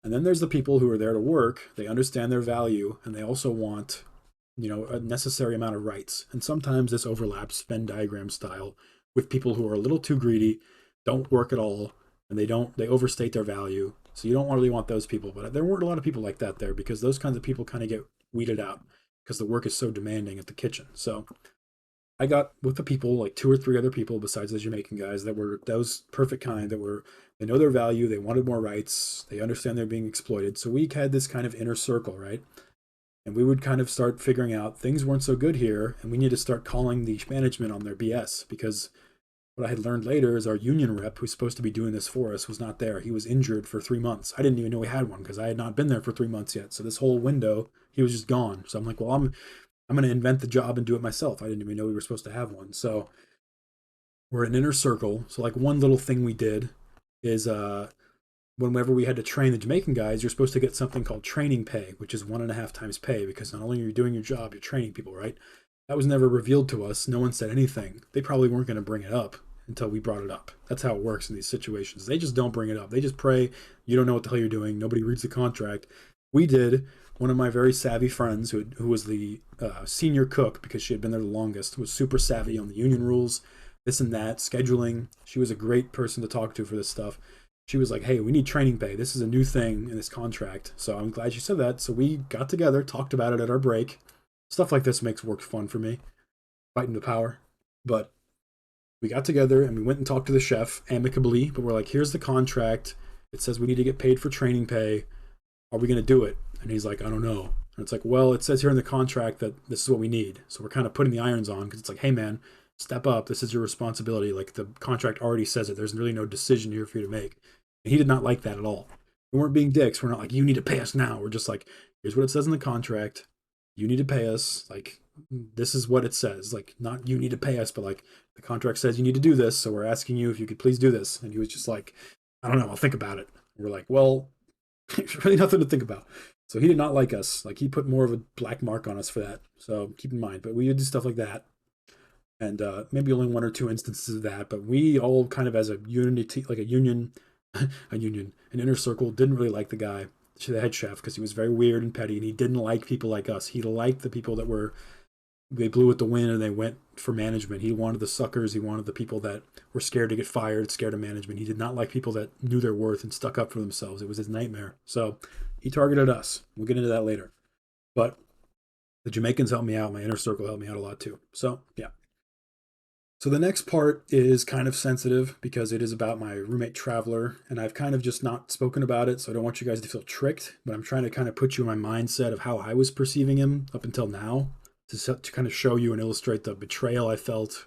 And then there's the people who are there to work. They understand their value and they also want, a necessary amount of rights. And sometimes this overlaps Venn diagram style with people who are a little too greedy, don't work at all, and they overstate their value. So you don't really want those people. But there weren't a lot of people like that there because those kinds of people kind of get weeded out because the work is so demanding at the kitchen. So I got with the people, like 2 or 3 other people besides the Jamaican guys that were those perfect kind they know their value, they wanted more rights, they understand they're being exploited. So we had this kind of inner circle, right? And we would kind of start figuring out things weren't so good here, and we need to start calling the management on their BS because what I had learned later is our union rep, who's supposed to be doing this for us, was not there. He was injured for 3 months. I didn't even know he had one because I had not been there for 3 months yet. So this whole window, he was just gone. So I'm like, well, I'm going to invent the job and do it myself. I didn't even know we were supposed to have one. So we're an inner circle. So like one little thing we did is whenever we had to train the Jamaican guys, you're supposed to get something called training pay, which is 1.5 times pay because not only are you doing your job, you're training people, right? That was never revealed to us. No one said anything. They probably weren't going to bring it up until we brought it up. That's how it works in these situations. They just don't bring it up. They just pray. You don't know what the hell you're doing. Nobody reads the contract. We did. One of my very savvy friends, who was the senior cook because she had been there the longest, was super savvy on the union rules, this and that, scheduling. She was a great person to talk to for this stuff. She was like, hey, we need training pay. This is a new thing in this contract. So I'm glad she said that. So we got together, talked about it at our break. Stuff like this makes work fun for me. Fighting the power. But We got together and we went and talked to the chef amicably, but we're like, here's the contract. It says we need to get paid for training pay. Are we going to do it? And he's like, I don't know. And it's like, well, it says here in the contract that this is what we need. So we're kind of putting the irons on because it's like, hey, man, step up. This is your responsibility. Like the contract already says it. There's really no decision here for you to make. And he did not like that at all. We weren't being dicks. We're not like, you need to pay us now. We're just like, here's what it says in the contract. You need to pay us. Like, this is what it says. Like, not you need to pay us, but like the contract says you need to do this. So we're asking you if you could please do this. And he was just like, I don't know. I'll think about it. And we're like, well, there's really nothing to think about. So he did not like us. Like he put more of a black mark on us for that. So keep in mind. But we did stuff like that, and maybe only one or two instances of that. But we all kind of as a unity, like a union, an inner circle, didn't really like the guy, the head chef, because he was very weird and petty, and he didn't like people like us. He liked the people that were they blew with the wind and they went for management. He wanted the suckers. He wanted the people that were scared to get fired, scared of management. He did not like people that knew their worth and stuck up for themselves. It was his nightmare. So he targeted us. We'll get into that later. But the Jamaicans helped me out. My inner circle helped me out a lot too. So yeah. So the next part is kind of sensitive because it is about my roommate Traveler, and I've kind of just not spoken about it, so I don't want you guys to feel tricked, but I'm trying to kind of put you in my mindset of how I was perceiving him up until now to kind of show you and illustrate the betrayal I felt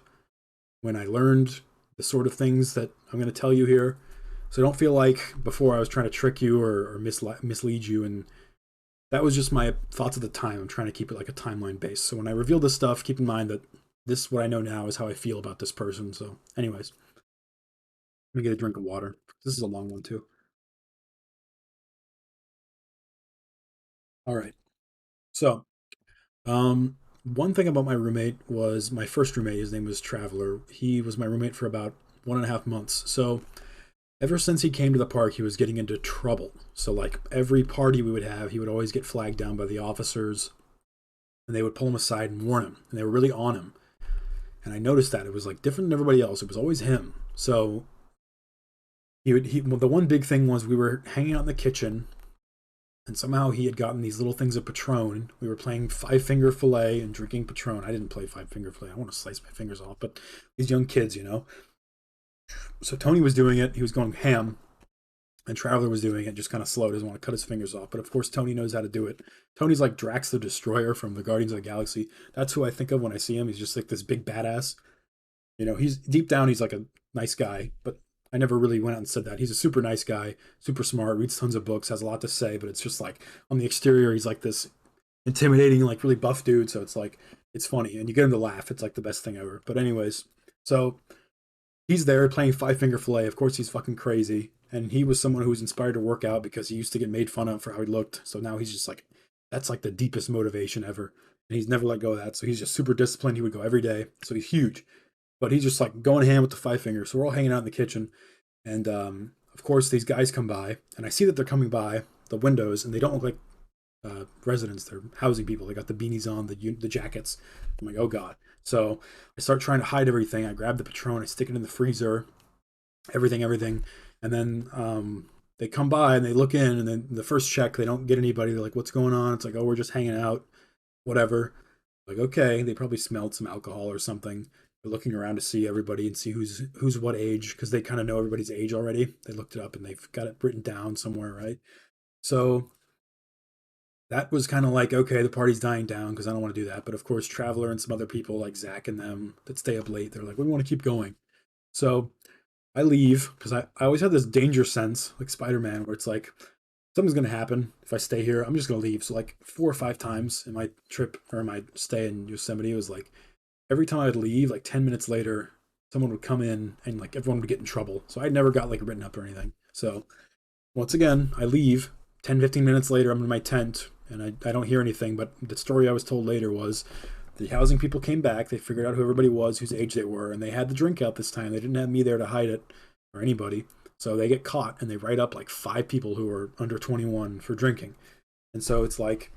when I learned the sort of things that I'm going to tell you here. So don't feel like before I was trying to trick you or mislead you, and that was just my thoughts at the time. I'm trying to keep it like a timeline base. So when I reveal this stuff, keep in mind that this, what I know now, is how I feel about this person. So anyways, let me get a drink of water. This is a long one too. All right. So, one thing about my roommate was my first roommate. His name was Traveler. He was my roommate for about 1.5 months. So ever since he came to the park, he was getting into trouble. So like every party we would have, he would always get flagged down by the officers, and they would pull him aside and warn him, and they were really on him. And I noticed that it was like different than everybody else. It was always him. So well, the one big thing was we were hanging out in the kitchen, and somehow he had gotten these little things of Patron. We were playing Five Finger Filet and drinking Patron. I didn't play Five Finger Filet. I want to slice my fingers off, but these young kids, you know. So Tony was doing it. He was going ham, and Traveler was doing it just kind of slow. Doesn't want to cut his fingers off, but of course Tony knows how to do it. Tony's like Drax the Destroyer from the Guardians of the Galaxy. That's who I think of when I see him. He's just like this big badass. You know, he's deep down, he's like a nice guy, but I never really went out and said that. He's a super nice guy, super smart, reads tons of books, has a lot to say, but it's just like on the exterior, he's like this intimidating, like really buff dude. So it's like, it's funny. And you get him to laugh. It's like the best thing ever. But, anyways, so he's there playing Five Finger Filet. Of course, he's fucking crazy. And he was someone who was inspired to work out because he used to get made fun of for how he looked. So now he's just like, that's like the deepest motivation ever. And he's never let go of that. So he's just super disciplined. He would go every day. So he's huge. But he's just like going hand with the five fingers. So we're all hanging out in the kitchen. And of course, these guys come by. And I see that they're coming by the windows. And they don't look like residents. They're housing people. They got the beanies on, the jackets. I'm like, oh God. So I start trying to hide everything. I grab the Patron. I stick it in the freezer. Everything. And then they come by and they look in. And then the first check, they don't get anybody. They're like, what's going on? It's like, oh, we're just hanging out. Whatever. Like, okay. They probably smelled some alcohol or something. They're looking around to see everybody and see who's what age, because they kind of know everybody's age already. They looked it up and they've got it written down somewhere, right? So that was kind of like, okay, the party's dying down because I don't want to do that. But of course, Traveler and some other people like Zach and them that stay up late, they're like, we want to keep going. So I leave because I always have this danger sense, like Spider-Man, where it's like, something's going to happen if I stay here. I'm just going to leave. So like 4 or 5 times in my trip or my stay in Yosemite, it was like, every time I'd leave, like 10 minutes later, someone would come in and like everyone would get in trouble. So I never got like written up or anything. So once again, I leave. 10, 15 minutes later, I'm in my tent and I don't hear anything. But the story I was told later was the housing people came back. They figured out who everybody was, whose age they were, and they had the drink out this time. They didn't have me there to hide it or anybody. So they get caught and they write up like 5 people who are under 21 for drinking. And so it's like,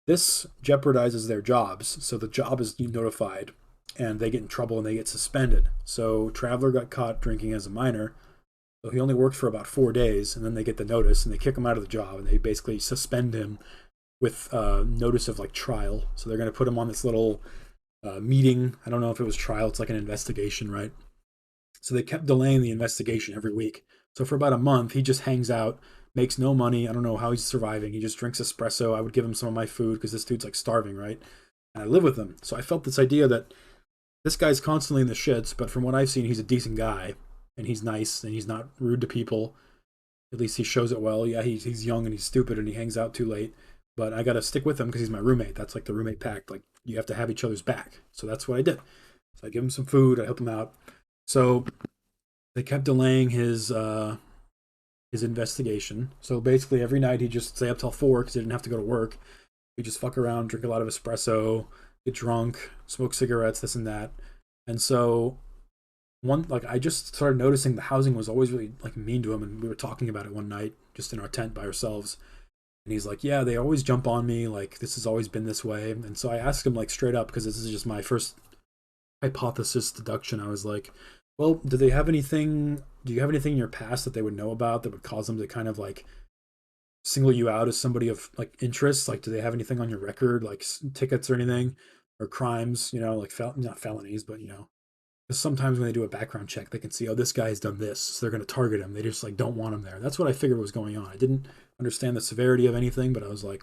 this jeopardizes their jobs. So the job is notified and they get in trouble and they get suspended. So Traveler got caught drinking as a minor. So he only worked for about 4 days, and then they get the notice and they kick him out of the job and they basically suspend him with notice of like trial. So they're going to put him on this little meeting. I don't know if it was trial. It's like an investigation, right? So they kept delaying the investigation every week. So for about a month, he just hangs out, makes no money. I don't know how he's surviving. He just drinks espresso. I would give him some of my food because this dude's like starving, right? And I live with him. So I felt this idea that this guy's constantly in the shits, but from what I've seen, he's a decent guy and he's nice and he's not rude to people. At least he shows it well. Yeah, he's young and he's stupid and he hangs out too late. But I got to stick with him because he's my roommate. That's like the roommate pact. Like you have to have each other's back. So that's what I did. So I give him some food. I help him out. So they kept delaying his investigation. So basically, every night he'd just stay up till 4 because he didn't have to go to work. He'd just fuck around, drink a lot of espresso, get drunk, smoke cigarettes, this and that. And so one like I just started noticing the housing was always really like mean to him, and we were talking about it one night just in our tent by ourselves. And he's like, "Yeah, they always jump on me. Like this has always been this way." And so I asked him like straight up because this is just my first hypothesis deduction. I was like, "Well, do they have anything? Do you have anything in your past that they would know about that would cause them to kind of like single you out as somebody of like interest? Like, do they have anything on your record, like tickets or anything, or crimes? You know, like not felonies, but you know, because sometimes when they do a background check, they can see, oh, this guy's done this, so they're going to target him. They just like don't want him there. That's what I figured was going on. I didn't understand the severity of anything, but I was like,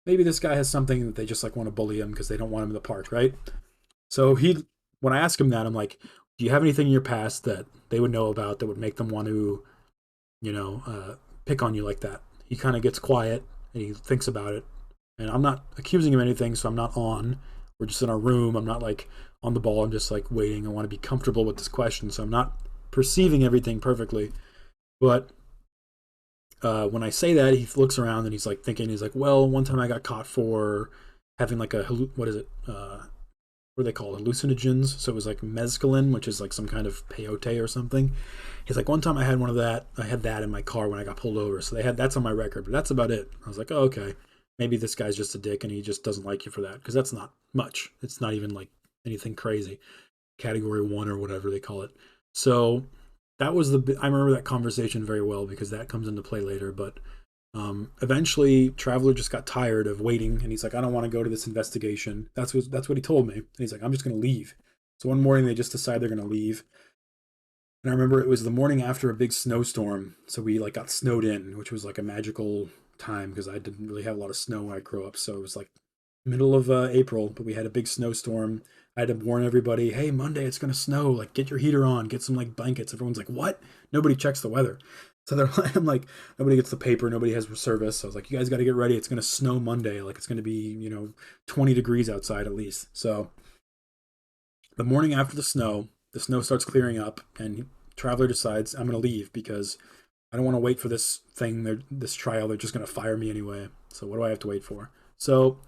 maybe this guy has something that they just like want to bully him because they don't want him in the park, right? So when I ask him that, I'm like, do you have anything in your past that they would know about that would make them want to, you know, pick on you like that? He kind of gets quiet and he thinks about it. And I'm not accusing him of anything, so I'm not on. We're just in our room. I'm not like on the ball. I'm just like waiting. I want to be comfortable with this question, so I'm not perceiving everything perfectly. But when I say that, he looks around and he's like thinking. He's like, "Well, one time I got caught for having like a what is it? What are they called? Hallucinogens. So it was like mescaline, which is like some kind of peyote or something." He's like, "One time I had one of that. I had that in my car when I got pulled over. So they had that's on my record, but that's about it." I was like, "Oh, okay. Maybe this guy's just a dick and he just doesn't like you for that because that's not much. It's not even like anything crazy. Category one or whatever they call it." So that was I remember that conversation very well because that comes into play later. But eventually, Traveler just got tired of waiting, and he's like, "I don't want to go to this investigation." That's what he told me. And he's like, "I'm just going to leave." So one morning they just decide they're going to leave. And I remember it was the morning after a big snowstorm, so we like got snowed in, which was like a magical time because I didn't really have a lot of snow when I grew up. So it was like middle of April, but we had a big snowstorm. I had to warn everybody, "Hey, Monday it's gonna snow. Like, get your heater on, get some like blankets." Everyone's like, "What?" Nobody checks the weather. So they're like, I'm like, nobody gets the paper, nobody has service. So I was like, "You guys got to get ready. It's gonna snow Monday. Like, it's gonna be 20 degrees outside at least." So the morning after the snow starts clearing up, and Traveler decides I'm gonna leave because I don't want to wait for this thing. This trial. They're just gonna fire me anyway. So what do I have to wait for? So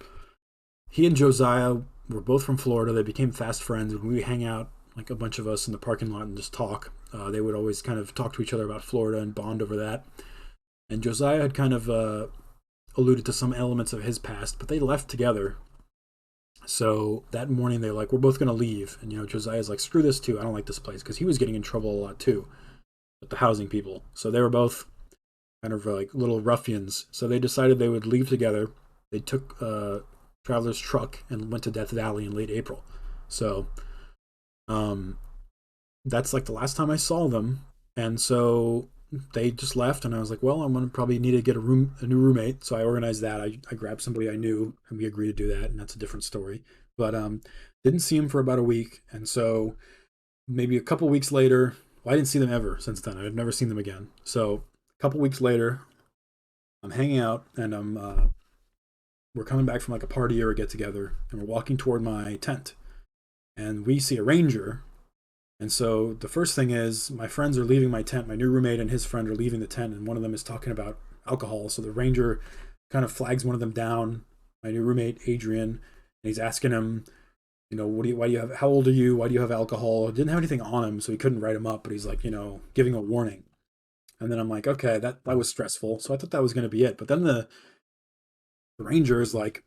he and Josiah were both from Florida. They became fast friends. When we hang out, like a bunch of us in the parking lot and just talk, they would always kind of talk to each other about Florida and bond over that. And Josiah had kind of alluded to some elements of his past, but they left together. So that morning they're like, "We're both gonna leave," and Josiah's like, "Screw this too. I don't like this place," because he was getting in trouble a lot too with the housing people. So they were both kind of like little ruffians. So they decided they would leave together. They took Traveler's truck and went to Death Valley in late April. So um, that's like the last time I saw them. And so they just left, and I was like, "Well, I'm gonna probably need to get a new roommate." So I organized that. I grabbed somebody I knew, and we agreed to do that, and that's a different story. But didn't see him for about a week, and so maybe a couple weeks later, well, I didn't see them ever since then. I've never seen them again. So a couple weeks later, I'm hanging out, and we're coming back from like a party or a get together, and we're walking toward my tent, and we see a ranger. And so the first thing is my friends are leaving my tent. My new roommate and his friend are leaving the tent, and one of them is talking about alcohol. So the ranger kind of flags one of them down, my new roommate Adrian, and he's asking him, why do you have? How old are you? Why do you have alcohol? Didn't have anything on him, so he couldn't write him up. But he's like, giving a warning. And then I'm like, okay, that was stressful. So I thought that was going to be it. But then the ranger is like,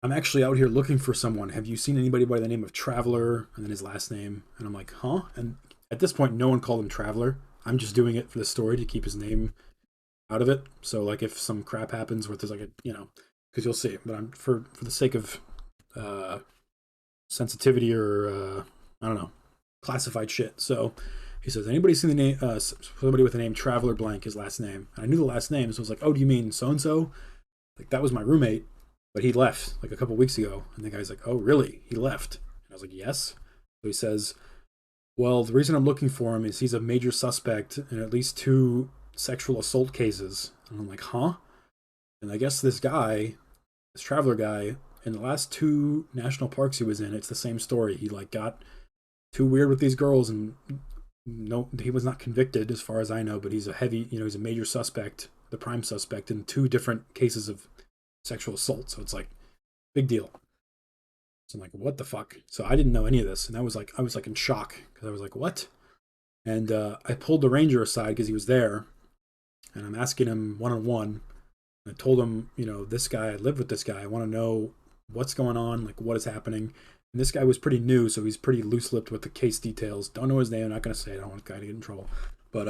"I'm actually out here looking for someone. Have you seen anybody by the name of Traveler?" And then his last name. And I'm like, "Huh?" And at this point, no one called him Traveler. I'm just doing it for the story to keep his name out of it. So like if some crap happens where there's like because you'll see. But I'm for the sake of uh, sensitivity or I don't know. classified shit. So he says, anybody seen the name, somebody with the name Traveler Blank, his last name? And I knew the last name, so I was like, oh, do you mean so and so? Like, that was my roommate, but he left like a couple weeks ago. And the guy's like, oh, really? He left? And I was like, yes. So he says, well, the reason I'm looking for him is he's a major suspect in at least two sexual assault cases. And I'm like, huh? And I guess this guy, this traveler guy, in the last two national parks he was in, it's the same story. He like got too weird with these girls, and no, he was not convicted as far as I know, but he's a heavy, he's a major suspect, the prime suspect in two different cases of sexual assault. So it's like big deal. So I'm like, what the fuck? So I didn't know any of this, and I was like in shock because I was like, what? And I pulled the ranger aside because he was there, and I'm asking him one on one. I told him, this guy, I live with this guy. I want to know what's going on, like what is happening. And this guy was pretty new, so he's pretty loose-lipped with the case details. Don't know his name. I'm not going to say it. I don't want the guy to get in trouble. But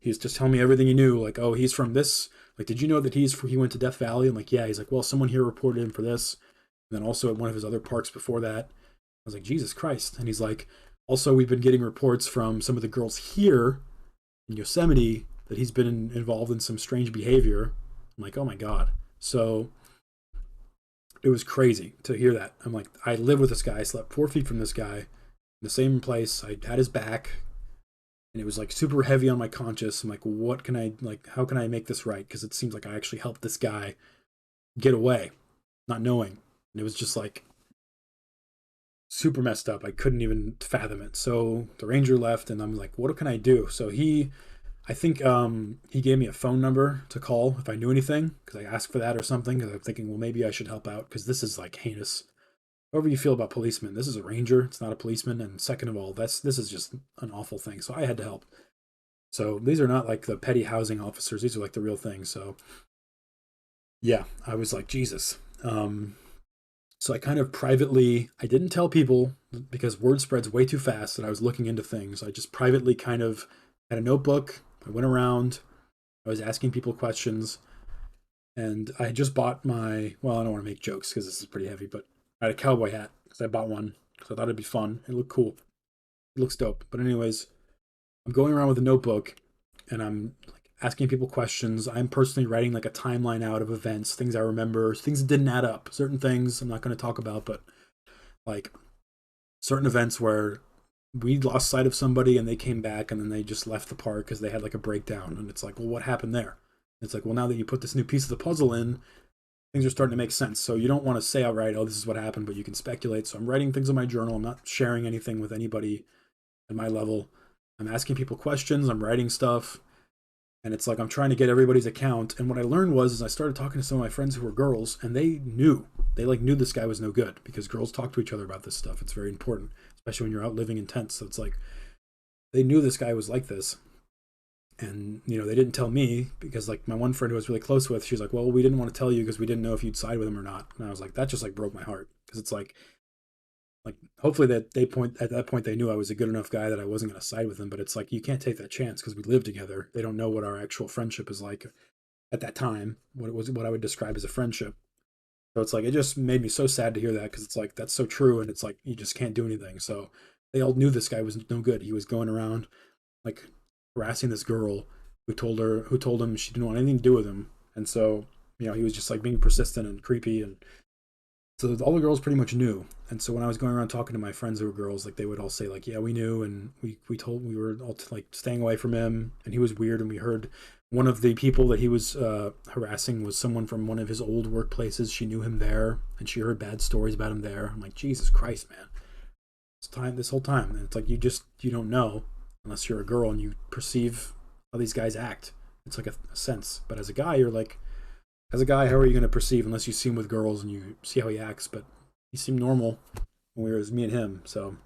he's just telling me everything he knew. Like, oh, he's from this. Like, did you know that he went to Death Valley? I'm like, yeah. He's like, well, someone here reported him for this. And then also at one of his other parks before that. I was like, Jesus Christ. And he's like, also, we've been getting reports from some of the girls here in Yosemite that he's been involved in some strange behavior. I'm like, oh my God. So it was crazy to hear that. I'm like, I live with this guy. I slept 4 feet from this guy in the same place. I had his back, and it was like super heavy on my conscience. I'm like, how can I make this right? Because it seems like I actually helped this guy get away, not knowing. And it was just like super messed up. I couldn't even fathom it. So the ranger left, and I'm like, what can I do? So I think he gave me a phone number to call if I knew anything, because I asked for that or something, because I'm thinking, well, maybe I should help out, because this is like heinous. However you feel about policemen, this is a ranger, it's not a policeman, and second of all, this is just an awful thing, so I had to help. So these are not like the petty housing officers, these are like the real thing. So yeah, I was like, Jesus. So I kind of privately, I didn't tell people because word spreads way too fast that I was looking into things. I just privately kind of had a notebook. I went around. I was asking people questions. And I just bought I don't want to make jokes because this is pretty heavy, but I had a cowboy hat because I bought one because I thought it'd be fun. It looked cool. It looks dope. But anyways, I'm going around with a notebook and I'm like asking people questions. I'm personally writing like a timeline out of events, things I remember, things that didn't add up, certain things I'm not going to talk about, but like certain events where we lost sight of somebody and they came back and then they just left the park because they had like a breakdown. And it's like, well, what happened there? It's like, well, now that you put this new piece of the puzzle in, things are starting to make sense. So you don't want to say outright, oh, this is what happened, but you can speculate. So I'm writing things in my journal. I'm not sharing anything with anybody at my level. I'm asking people questions. I'm writing stuff. And it's like I'm trying to get everybody's account. And what I learned was I started talking to some of my friends who were girls, and they knew this guy was no good because girls talk to each other about this stuff. It's very important, especially when you're out living in tents. So it's like they knew this guy was like this. And, they didn't tell me because like my one friend who I was really close with, she's like, well, we didn't want to tell you because we didn't know if you'd side with him or not. And I was like, that just like broke my heart because it's like hopefully at that point they knew I was a good enough guy that I wasn't going to side with him. But it's like, you can't take that chance because we live together. They don't know what our actual friendship is like at that time, what I would describe as a friendship. So it's like, it just made me so sad to hear that because it's like, that's so true. And it's like, you just can't do anything. So they all knew this guy was no good. He was going around like harassing this girl who told him she didn't want anything to do with him. And so, he was just like being persistent and creepy. And so all the girls pretty much knew. And so when I was going around talking to my friends who were girls, like they would all say like, yeah, we knew. And we were all like staying away from him and he was weird. And we heard one of the people that he was harassing was someone from one of his old workplaces. She knew him there and she heard bad stories about him there. I'm like, Jesus Christ, man. This whole time. And it's like, you don't know unless you're a girl and you perceive how these guys act. It's like a sense. But as a guy, you're like, how are you going to perceive unless you see him with girls and you see how he acts? But he seemed normal when we were as me and him. So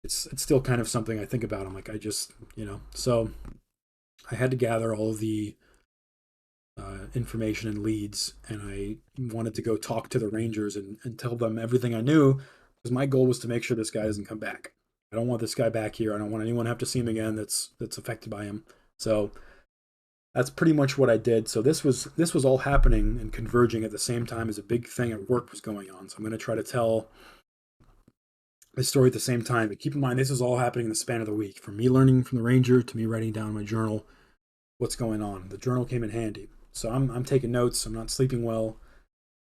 it's still kind of something I think about. I'm like, so I had to gather all of the information and leads, and I wanted to go talk to the Rangers and tell them everything I knew because my goal was to make sure this guy doesn't come back. I don't want this guy back here. I don't want anyone to have to see him again that's affected by him. So that's pretty much what I did. So this was all happening and converging at the same time as a big thing at work was going on. So I'm going to try to tell this story at the same time. But keep in mind, this is all happening in the span of the week. From me learning from the ranger to me writing down in my journal what's going on. The journal came in handy. So I'm taking notes. I'm not sleeping well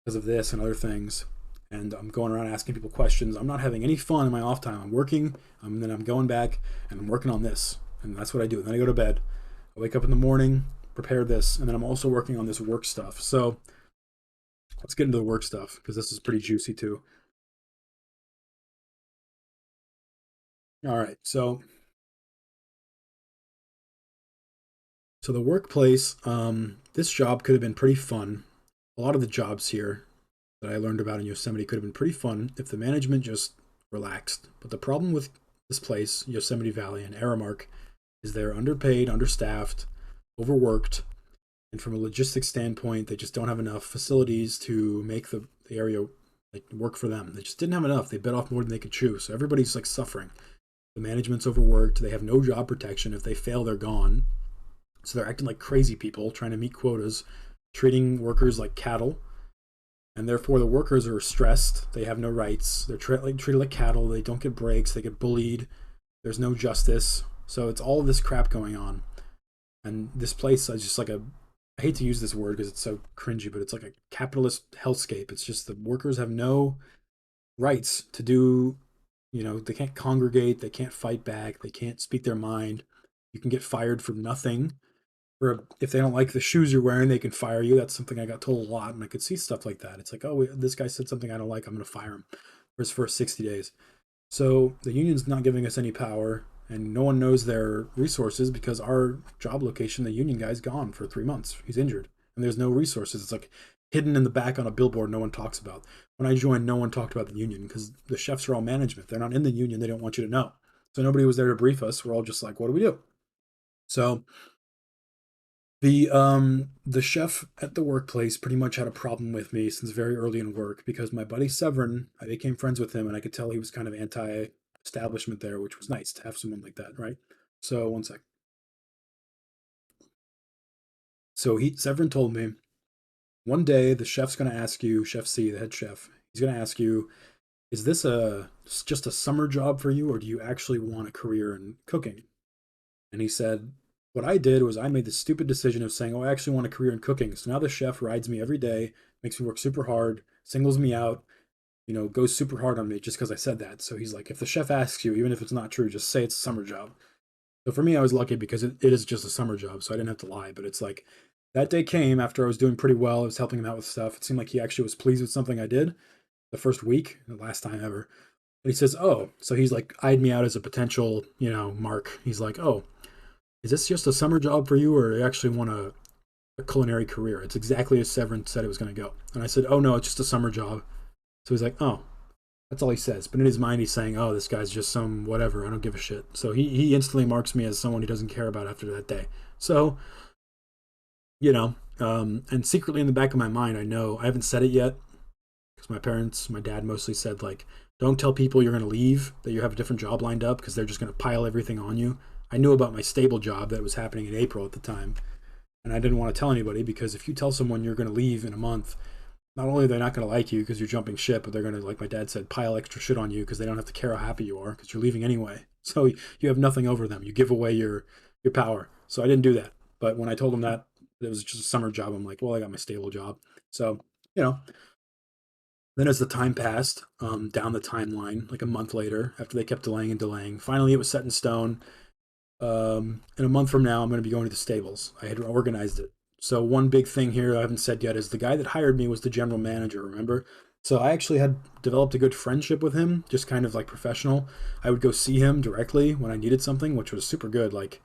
because of this and other things. And I'm going around asking people questions. I'm not having any fun in my off time. I'm working, and then I'm going back and I'm working on this. And that's what I do. And then I go to bed. I wake up in the morning, prepare this, and then I'm also working on this work stuff. So let's get into the work stuff because this is pretty juicy too. All right. So the workplace, this job could have been pretty fun. A lot of the jobs here that I learned about in Yosemite could have been pretty fun if the management just relaxed. But the problem with this place, Yosemite Valley and Aramark, is they're underpaid, understaffed, overworked, and from a logistics standpoint, they just don't have enough facilities to make the area like work for them. They just didn't have enough. They bit off more than they could chew. So everybody's like suffering. The management's overworked. They have no job protection. If they fail, they're gone. So they're acting like crazy people, trying to meet quotas, treating workers like cattle, and therefore the workers are stressed. They have no rights. They're treated like cattle. They don't get breaks. They get bullied. There's no justice. So it's all of this crap going on. And this place is just like a, I hate to use this word because it's so cringy, but it's like a capitalist hellscape. It's just the workers have no rights to do, they can't congregate. They can't fight back. They can't speak their mind. You can get fired for nothing. Or if they don't like the shoes you're wearing, they can fire you. That's something I got told a lot, and I could see stuff like that. It's like, oh, this guy said something I don't like. I'm going to fire him for his first 60 days. So the union's not giving us any power, and no one knows their resources because our job location, the union guy's gone for 3 months. He's injured, and there's no resources. It's like hidden in the back on a billboard no one talks about. When I joined, no one talked about the union because the chefs are all management. They're not in the union. They don't want you to know. So nobody was there to brief us. We're all just like, what do we do? So the chef at the workplace pretty much had a problem with me since very early in work because my buddy Severin, I became friends with him and I could tell he was kind of anti-establishment there, which was nice to have someone like that, right? So one sec. So he Severin told me one day the chef's gonna ask you, Chef C, the head chef, he's gonna ask you, is this just a summer job for you or do you actually want a career in cooking? And he said, what I did was I made the stupid decision of saying, oh, I actually want a career in cooking. So now the chef rides me every day, makes me work super hard, singles me out, goes super hard on me just because I said that. So he's like, if the chef asks you, even if it's not true, just say it's a summer job. So for me, I was lucky because it is just a summer job. So I didn't have to lie. But it's like that day came after I was doing pretty well. I was helping him out with stuff. It seemed like he actually was pleased with something I did the first week, the last time ever. And he says, oh, so he's like eyed me out as a potential, mark. He's like, oh, is this just a summer job for you or you actually want a culinary career? It's exactly as Severin said it was going to go. And I said, oh, no, it's just a summer job. So he's like, oh, that's all he says. But in his mind, he's saying, oh, this guy's just some whatever. I don't give a shit. So he instantly marks me as someone he doesn't care about after that day. So, and secretly in the back of my mind, I know I haven't said it yet because my dad mostly said, like, don't tell people you're going to leave, that you have a different job lined up because they're just going to pile everything on you. I knew about my stable job that was happening in April at the time, and I didn't want to tell anybody because if you tell someone you're going to leave in a month, not only are they not going to like you because you're jumping ship, but they're going to, like my dad said, pile extra shit on you because they don't have to care how happy you are because you're leaving anyway. So you have nothing over them. You give away your power. So I didn't do that. But when I told them that it was just a summer job, I'm like, well, I got my stable job. So, then as the time passed, down the timeline, like a month later, after they kept delaying and delaying, finally it was set in stone. In a month from now, I'm going to be going to the stables. I had organized it. So one big thing here I haven't said yet is the guy that hired me was the general manager, remember? So I actually had developed a good friendship with him, just kind of like professional. I would go see him directly when I needed something, which was super good. Like,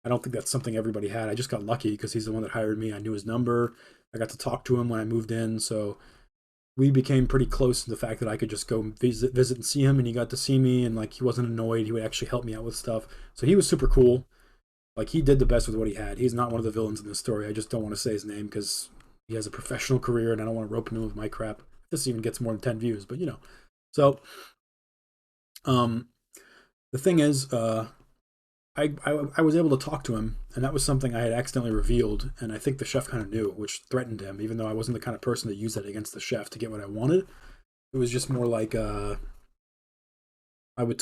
I don't think that's something everybody had. I just got lucky because he's the one that hired me. I knew his number. I got to talk to him when I moved in. So we became pretty close to the fact that I could just go visit and see him, and he got to see me, and like he wasn't annoyed. He would actually help me out with stuff. So he was super cool. Like he did the best with what he had. He's not one of the villains in this story. I just don't want to say his name because he has a professional career, and I don't want to rope him in with my crap. This even gets more than 10 views, but So, um, the thing is, I was able to talk to him, and that was something I had accidentally revealed, and I think the chef kind of knew, which threatened him, even though I wasn't the kind of person to use that against the chef to get what I wanted. It was just more like I was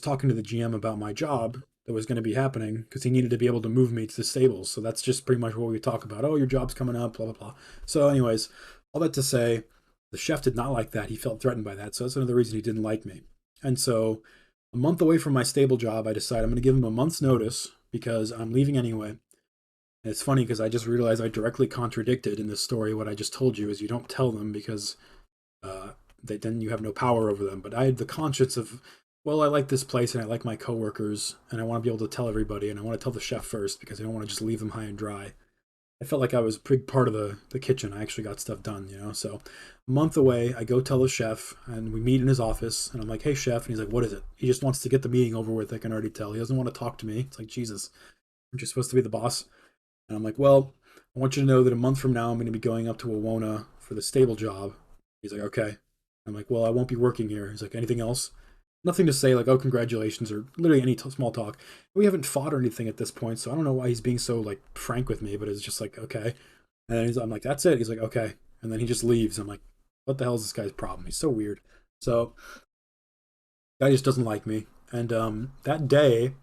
talking to the GM about my job that was going to be happening because he needed to be able to move me to the stables. So that's just pretty much what we talk about. Oh, your job's coming up, blah blah blah. So, anyways, all that to say, the chef did not like that. He felt threatened by that. So that's another reason he didn't like me. And so, a month away from my stable job, I decided I'm going to give him a month's notice because I'm leaving anyway. And it's funny because I just realized I directly contradicted in this story what I just told you is you don't tell them because uh, then you have no power over them. But I had the conscience of, well, I like this place and I like my coworkers and I want to be able to tell everybody and I want to tell the chef first because I don't want to just leave them high and dry. I felt like I was a big part of the kitchen. I actually got stuff done, you know. So a month away, I go tell the chef and we meet in his office and I'm like, hey chef, and he's like, what is it? He just wants to get the meeting over with. I can already tell. He doesn't want to talk to me. It's like, Jesus, aren't you supposed to be the boss? And I'm like, well, I want you to know that a month from now I'm going to be going up to Wawona for the stable job. He's like, okay. I'm like, well, I won't be working here. He's like, anything else? Nothing to say, like, oh, congratulations, or literally any small talk. We haven't fought or anything at this point, so I don't know why he's being so, like, frank with me, but it's just like, okay. And then I'm like, that's it. He's like, okay. And then he just leaves. I'm like, what the hell is this guy's problem? He's so weird. So, guy just doesn't like me. And that day,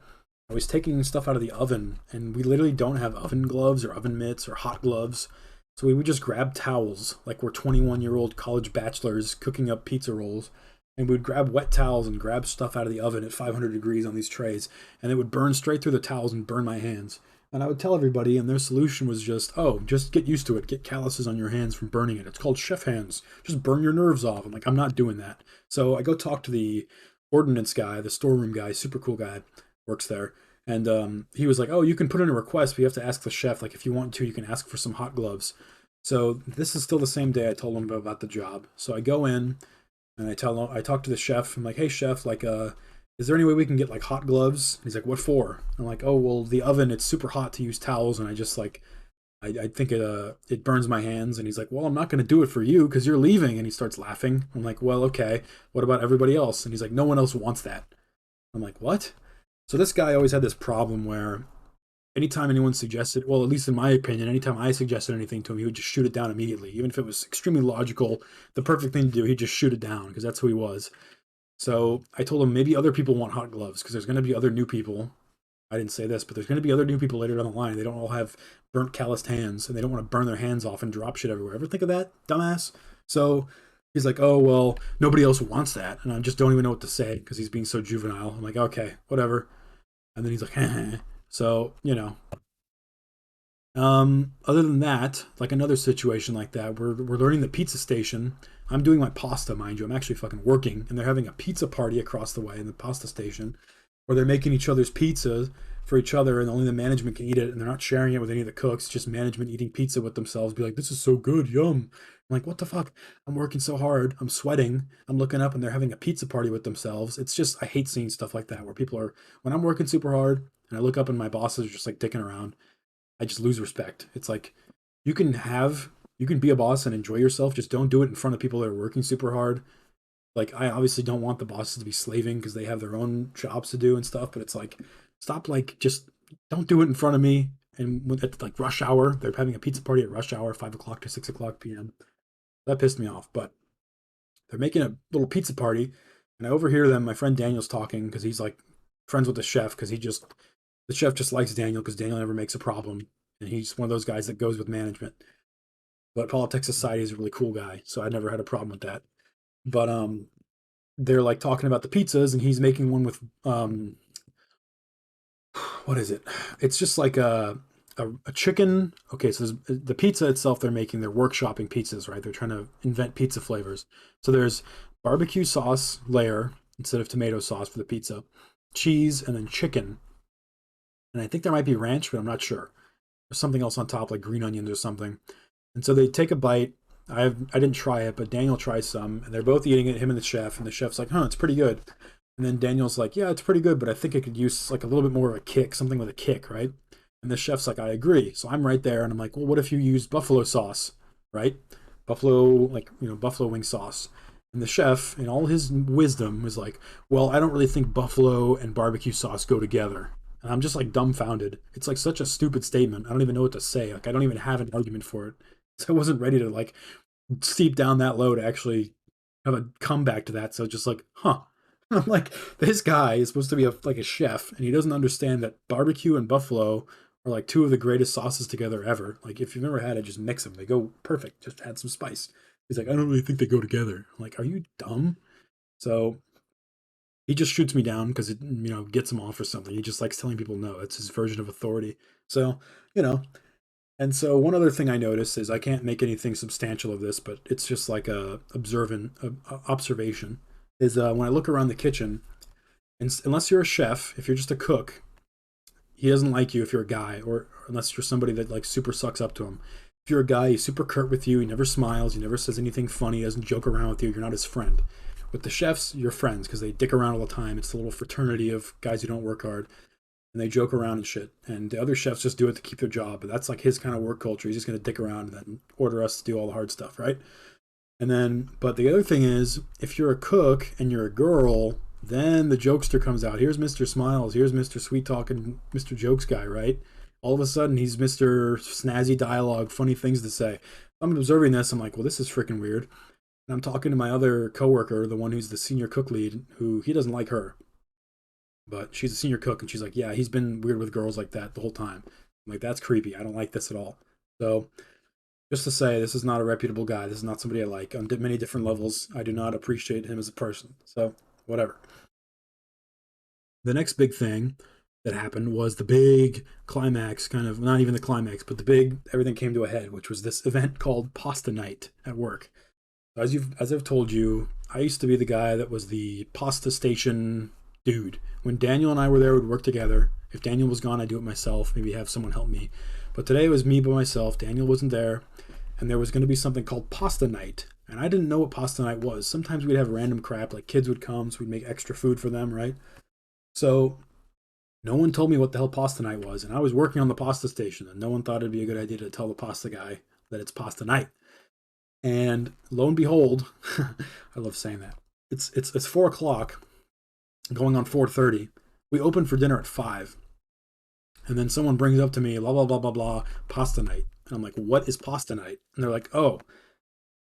I was taking stuff out of the oven, and we literally don't have oven gloves or oven mitts or hot gloves. So we would just grab towels, like we're 21-year-old college bachelors cooking up pizza rolls, and we would grab wet towels and grab stuff out of the oven at 500 degrees on these trays, and it would burn straight through the towels and burn my hands. And I would tell everybody, and their solution was just, oh, just get used to it. Get calluses on your hands from burning it. It's called chef hands. Just burn your nerves off. I'm like, I'm not doing that. So I go talk to the ordnance guy, the storeroom guy, super cool guy, works there. And he was like, "Oh, you can put in a request, but you have to ask the chef. Like, if you want to, you can ask for some hot gloves." So this is still the same day I told him about the job. So I go in and I talk to the chef. I'm like, "Hey, chef, like, is there any way we can get like hot gloves?" And he's like, "What for?" I'm like, "Oh, well, the oven it's super hot to use towels, and I just like I think it burns my hands." And he's like, "Well, I'm not going to do it for you because you're leaving." And he starts laughing. I'm like, "Well, okay. What about everybody else?" And he's like, "No one else wants that." I'm like, "What?" So this guy always had this problem where anytime anyone suggested, well, at least in my opinion, anytime I suggested anything to him, he would just shoot it down immediately. Even if it was extremely logical, the perfect thing to do, he'd just shoot it down because that's who he was. So I told him maybe other people want hot gloves because there's going to be other new people. I didn't say this, but there's going to be other new people later down the line. They don't all have burnt, calloused hands and they don't want to burn their hands off and drop shit everywhere. Ever think of that, dumbass? So he's like, oh, well, nobody else wants that. And I just don't even know what to say because he's being so juvenile. I'm like, okay, whatever. And then he's like, so, you know. Other than that, like another situation like that, we're learning the pizza station. I'm doing my pasta, mind you. I'm actually fucking working, and they're having a pizza party across the way in the pasta station, where they're making each other's pizza for each other, and only the management can eat it, and they're not sharing it with any of the cooks. Just management eating pizza with themselves. Be like, this is so good, yum. I'm like, what the fuck? I'm working so hard. I'm sweating. I'm looking up, and they're having a pizza party with themselves. It's just I hate seeing stuff like that where people are when I'm working super hard, and I look up, and my bosses are just like dicking around. I just lose respect. It's like you can have you can be a boss and enjoy yourself. Just don't do it in front of people that are working super hard. Like I obviously don't want the bosses to be slaving because they have their own jobs to do and stuff. But it's like stop. Like just don't do it in front of me. And at like rush hour, they're having a pizza party at rush hour, 5 o'clock to 6 o'clock p.m. That pissed me off. But they're making a little pizza party, and I overhear them. My friend Daniel's talking because he's like friends with the chef because the chef just likes Daniel because Daniel never makes a problem, and he's one of those guys that goes with management. But Politics Society is a really cool guy, so I never had a problem with that. But they're like talking about the pizzas, and he's making one with what is it? It's just like a chicken. Okay, so the pizza itself they're making. They're workshopping pizzas, right? They're trying to invent pizza flavors. So there's barbecue sauce layer instead of tomato sauce for the pizza, cheese, and then chicken. And I think there might be ranch, but I'm not sure. There's something else on top, like green onions or something. And so they take a bite. I didn't try it, but Daniel tries some, and they're both eating it, him and the chef. And the chef's like, "Huh, it's pretty good." And then Daniel's like, "Yeah, it's pretty good, but I think it could use like a little bit more of a kick, something with a kick, right?" And the chef's like, "I agree." So I'm right there, and I'm like, "Well, what if you use buffalo sauce, right? Buffalo, like buffalo wing sauce." And the chef, in all his wisdom, was like, "Well, I don't really think buffalo and barbecue sauce go together." And I'm just like dumbfounded. It's like such a stupid statement. I don't even know what to say. Like I don't even have an argument for it. So I wasn't ready to like steep down that low to actually have a comeback to that. So just like, huh. I'm like, this guy is supposed to be like a chef, and he doesn't understand that barbecue and buffalo are like two of the greatest sauces together ever. Like, if you've never had it, just mix them. They go perfect. Just add some spice. He's like, I don't really think they go together. I'm like, are you dumb? So he just shoots me down because it, gets him off or something. He just likes telling people no. It's his version of authority. So, you know, and so one other thing I notice is I can't make anything substantial of this, but it's just like a observant observation. Is when I look around the kitchen, and unless you're a chef, if you're just a cook, he doesn't like you if you're a guy, or unless you're somebody that like super sucks up to him. If you're a guy, he's super curt with you. He never smiles. He never says anything funny. He doesn't joke around with you. You're not his friend. With the chefs, you're friends because they dick around all the time. It's a little fraternity of guys who don't work hard and they joke around and shit. And the other chefs just do it to keep their job. But that's like his kind of work culture. He's just going to dick around and then order us to do all the hard stuff, right? And then, but the other thing is, if you're a cook and you're a girl, then the jokester comes out. Here's Mr. Smiles. Here's Mr. Sweet Talking, Mr. Jokes guy, right? All of a sudden, he's Mr. Snazzy Dialogue, funny things to say. I'm observing this. I'm like, well, this is freaking weird. And I'm talking to my other coworker, the one who's the senior cook lead, who he doesn't like her, but she's a senior cook, and she's like, yeah, he's been weird with girls like that the whole time. I'm like, that's creepy. I don't like this at all. So just to say, this is not a reputable guy. This is not somebody I like on many different levels. I do not appreciate him as a person. So whatever. The next big thing that happened was the big climax, kind of not even the climax, but the big everything came to a head, which was this event called Pasta Night at work. As I've told you, I used to be the guy that was the pasta station dude. When Daniel and I were there, we'd work together. If Daniel was gone, I'd do it myself, maybe have someone help me. But today it was me by myself. Daniel wasn't there, and there was going to be something called Pasta Night. And I didn't know what Pasta Night was. Sometimes we'd have random crap, like kids would come, so we'd make extra food for them, right? So no one told me what the hell Pasta Night was, and I was working on the pasta station, and no one thought it'd be a good idea to tell the pasta guy that it's Pasta Night. And lo and behold, I love saying that. It's 4 o'clock, going on 4:30. We open for dinner at 5, and then someone brings up to me, blah blah blah blah blah, pasta night, and I'm like, what is pasta night? And they're like, oh,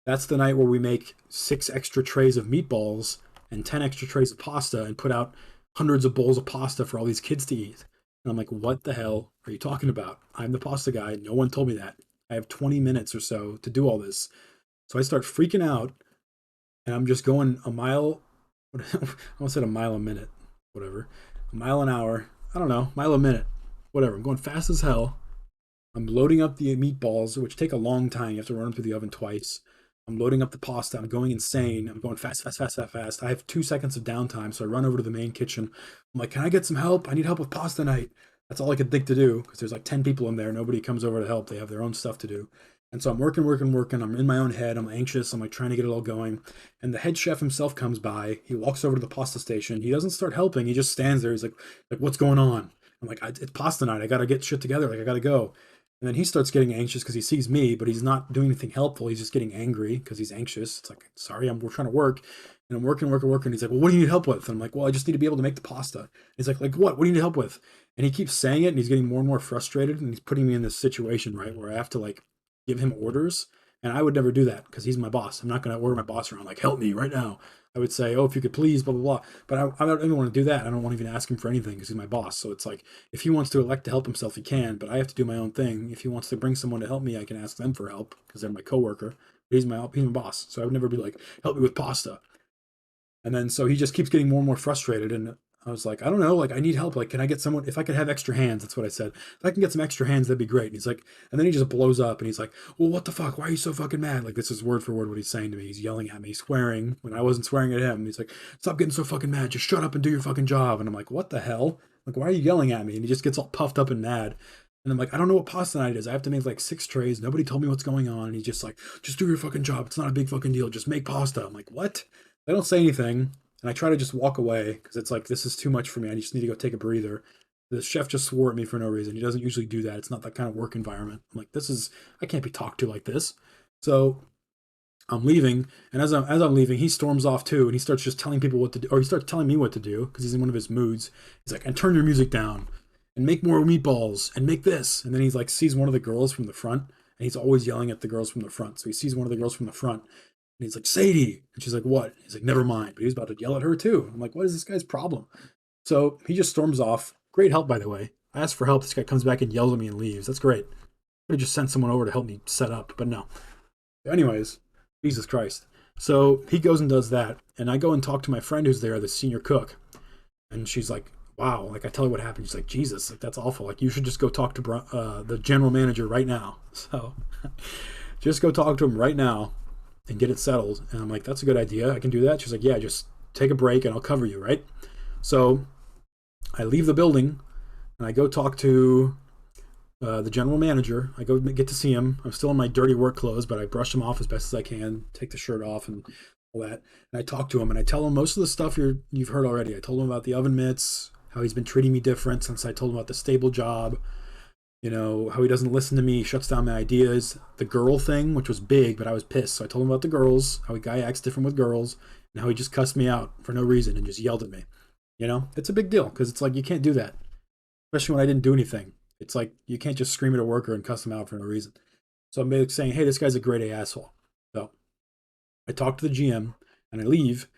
that's the night where we make 6 extra trays of meatballs and 10 extra trays of pasta and put out hundreds of bowls of pasta for all these kids to eat. And I'm like, what the hell are you talking about? I'm the pasta guy. No one told me that. I have 20 minutes or so to do all this. So I start freaking out, and I'm just going a mile. I almost said a mile a minute, whatever. A mile an hour. I don't know, mile a minute, whatever. I'm going fast as hell. I'm loading up the meatballs, which take a long time. You have to run them through the oven twice. I'm loading up the pasta. I'm going insane. I'm going fast, fast, fast, fast, fast. I have 2 seconds of downtime, so I run over to the main kitchen. I'm like, can I get some help? I need help with pasta night. That's all I could think to do because there's like 10 people in there. Nobody comes over to help. They have their own stuff to do. And so I'm working, working, working. I'm in my own head. I'm anxious. I'm like trying to get it all going. And the head chef himself comes by. He walks over to the pasta station. He doesn't start helping. He just stands there. He's like, what's going on? I'm like, it's pasta night. I got to get shit together. Like, I got to go. And then he starts getting anxious because he sees me, but he's not doing anything helpful. He's just getting angry because he's anxious. It's like, sorry, we're trying to work. And I'm working, working, working. He's like, well, what do you need help with? And I'm like, well, I just need to be able to make the pasta. He's like what? What do you need help with? And he keeps saying it, and he's getting more and more frustrated. And he's putting me in this situation, right, where I have to like give him orders. And I would never do that because he's my boss. I'm not going to order my boss around like, help me right now. I would say, oh, if you could please, blah, blah, blah. But I don't even want to do that. I don't want to even ask him for anything because he's my boss. So it's like, if he wants to elect to help himself, he can. But I have to do my own thing. If he wants to bring someone to help me, I can ask them for help because they're my coworker. But he's my boss. So I would never be like, help me with pasta. And then so he just keeps getting more and more frustrated. And I was like, I don't know, like I need help. Like, can I get someone, if I could have extra hands, that's what I said. If I can get some extra hands, that'd be great. And he's like, and then he just blows up and he's like, well, what the fuck? Why are you so fucking mad? Like, this is word for word what he's saying to me. He's yelling at me, swearing when I wasn't swearing at him. He's like, stop getting so fucking mad. Just shut up and do your fucking job. And I'm like, what the hell? Like, why are you yelling at me? And he just gets all puffed up and mad. And I'm like, I don't know what pasta night is. I have to make like 6 trays. Nobody told me what's going on. And he's just like, just do your fucking job. It's not a big fucking deal. Just make pasta. I'm like, what? I don't say anything. And I try to just walk away because it's like, this is too much for me. I just need to go take a breather. The chef just swore at me for no reason. He doesn't usually do that. It's not that kind of work environment. I'm like, I can't be talked to like this. So I'm leaving. And as I'm leaving, he storms off too. And he starts just telling people what to do, or he starts telling me what to do because he's in one of his moods. He's like, and turn your music down and make more meatballs and make this. And then he's like, sees one of the girls from the front, and he's always yelling at the girls from the front. So he sees one of the girls from the front, And he's like, Sadie. And she's like, what? He's like, never mind. But he was about to yell at her too. I'm like, what is this guy's problem? So he just storms off. Great help, by the way. I asked for help. This guy comes back and yells at me and leaves. That's great. I just sent someone over to help me set up, but no. Anyways, Jesus Christ. So he goes and does that. And I go and talk to my friend who's there, the senior cook. And she's like, wow. Like, I tell her what happened. She's like, Jesus, like, that's awful. Like, you should just go talk to the general manager right now. So just go talk to him right now and get it settled. And I'm like, that's a good idea. I can do that. She's like, yeah, just take a break and I'll cover you, right? So I leave the building and I go talk to the general manager. I go get to see him. I'm still in my dirty work clothes, but I brush them off as best as I can, take the shirt off and all that. And I talk to him and I tell him most of the stuff you've heard already. I told him about the oven mitts, how he's been treating me different since I told him about the stable job, you know, how he doesn't listen to me, shuts down my ideas, the girl thing, which was big, but I was pissed. So I told him about the girls, how a guy acts different with girls, and how he just cussed me out for no reason and just yelled at me. You know, it's a big deal because it's like you can't do that, especially when I didn't do anything. It's like you can't just scream at a worker and cuss them out for no reason. So I'm basically saying, hey, this guy's a grade A asshole. So I talk to the GM and I leave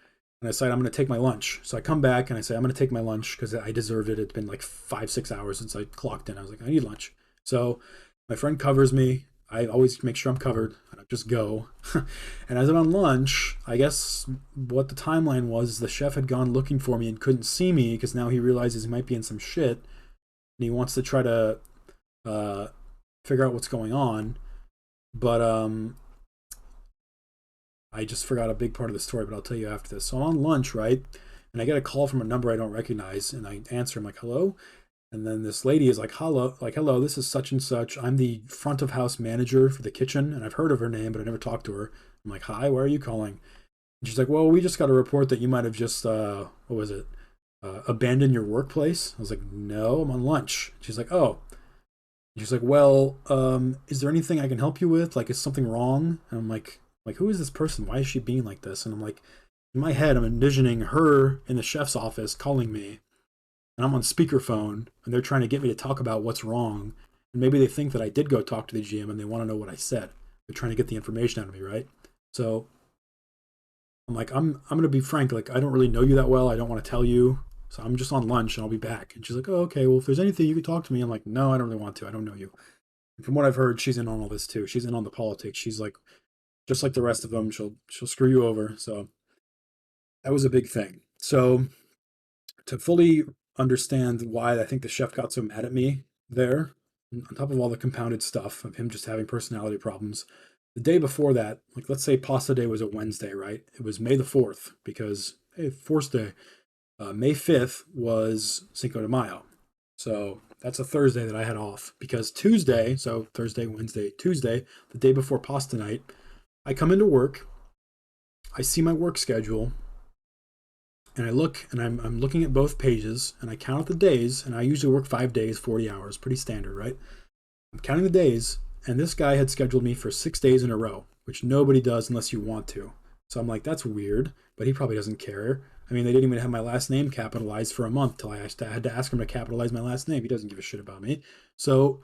and I decide I'm going to take my lunch. So I come back and I say, I'm going to take my lunch because I deserved it. It's been like 5-6 hours since I clocked in. I was like, I need lunch. So my friend covers me. I always make sure I'm covered. I don't just go. And as I'm on lunch, I guess what the timeline was, the chef had gone looking for me and couldn't see me because now he realizes he might be in some shit. And he wants to try to figure out what's going on. But I just forgot a big part of the story, but I'll tell you after this. So I'm on lunch, right? And I get a call from a number I don't recognize, and I answer. I'm like, hello? And then this lady is like, hello, this is such and such. I'm the front of house manager for the kitchen, and I've heard of her name, but I never talked to her. I'm like, hi, why are you calling? And she's like, well, we just got a report that you might have just, what was it? Abandoned your workplace? I was like, no, I'm on lunch. She's like, oh. She's like, well, is there anything I can help you with? Like, is something wrong? And I'm like, who is this person? Why is she being like this? And I'm like, in my head, I'm envisioning her in the chef's office calling me, and I'm on speakerphone, and they're trying to get me to talk about what's wrong. And maybe they think that I did go talk to the GM, and they want to know what I said. They're trying to get the information out of me, right? So I'm like, I'm going to be frank. Like, I don't really know you that well. I don't want to tell you. So I'm just on lunch, and I'll be back. And she's like, oh, okay. Well, if there's anything you could talk to me. I'm like, no, I don't really want to. I don't know you. And from what I've heard, she's in on all this too. She's in on the politics. She's like, just like the rest of them, she'll screw you over. So that was a big thing. So to fully understand why I think the chef got so mad at me there, on top of all the compounded stuff of him just having personality problems, the day before that, like let's say pasta day was a Wednesday, right? It was May the 4th because, hey, 4th day. May 5th was Cinco de Mayo. So that's a Thursday that I had off because Tuesday, so Thursday, Wednesday, Tuesday, the day before pasta night, I come into work, I see my work schedule, and I look, and I'm looking at both pages, and I count the days, and I usually work 5 days, 40 hours, pretty standard, right? I'm counting the days, and this guy had scheduled me for 6 days in a row, which nobody does unless you want to. So I'm like, that's weird, but he probably doesn't care. I mean, they didn't even have my last name capitalized for a month till I had to ask him to capitalize my last name. He doesn't give a shit about me. So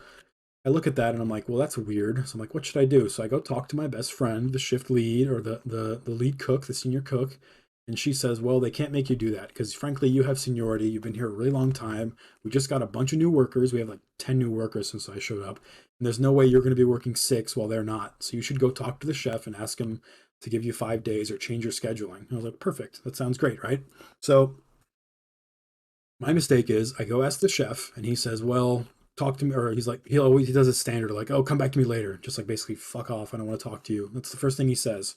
I look at that and I'm like, well, that's weird. So I'm like, what should I do? So I go talk to my best friend, the shift lead or the lead cook, the senior cook. And she says, well, they can't make you do that because frankly, you have seniority. You've been here a really long time. We just got a bunch of new workers. We have like 10 new workers since I showed up. And there's no way you're going to be working 6 while they're not. So you should go talk to the chef and ask him to give you 5 days or change your scheduling. And I was like, perfect. That sounds great, right? So my mistake is I go ask the chef and he says, well, talk to me. Or he's like, he does his standard like, oh, come back to me later. Just like basically fuck off. I don't want to talk to you. That's the first thing he says.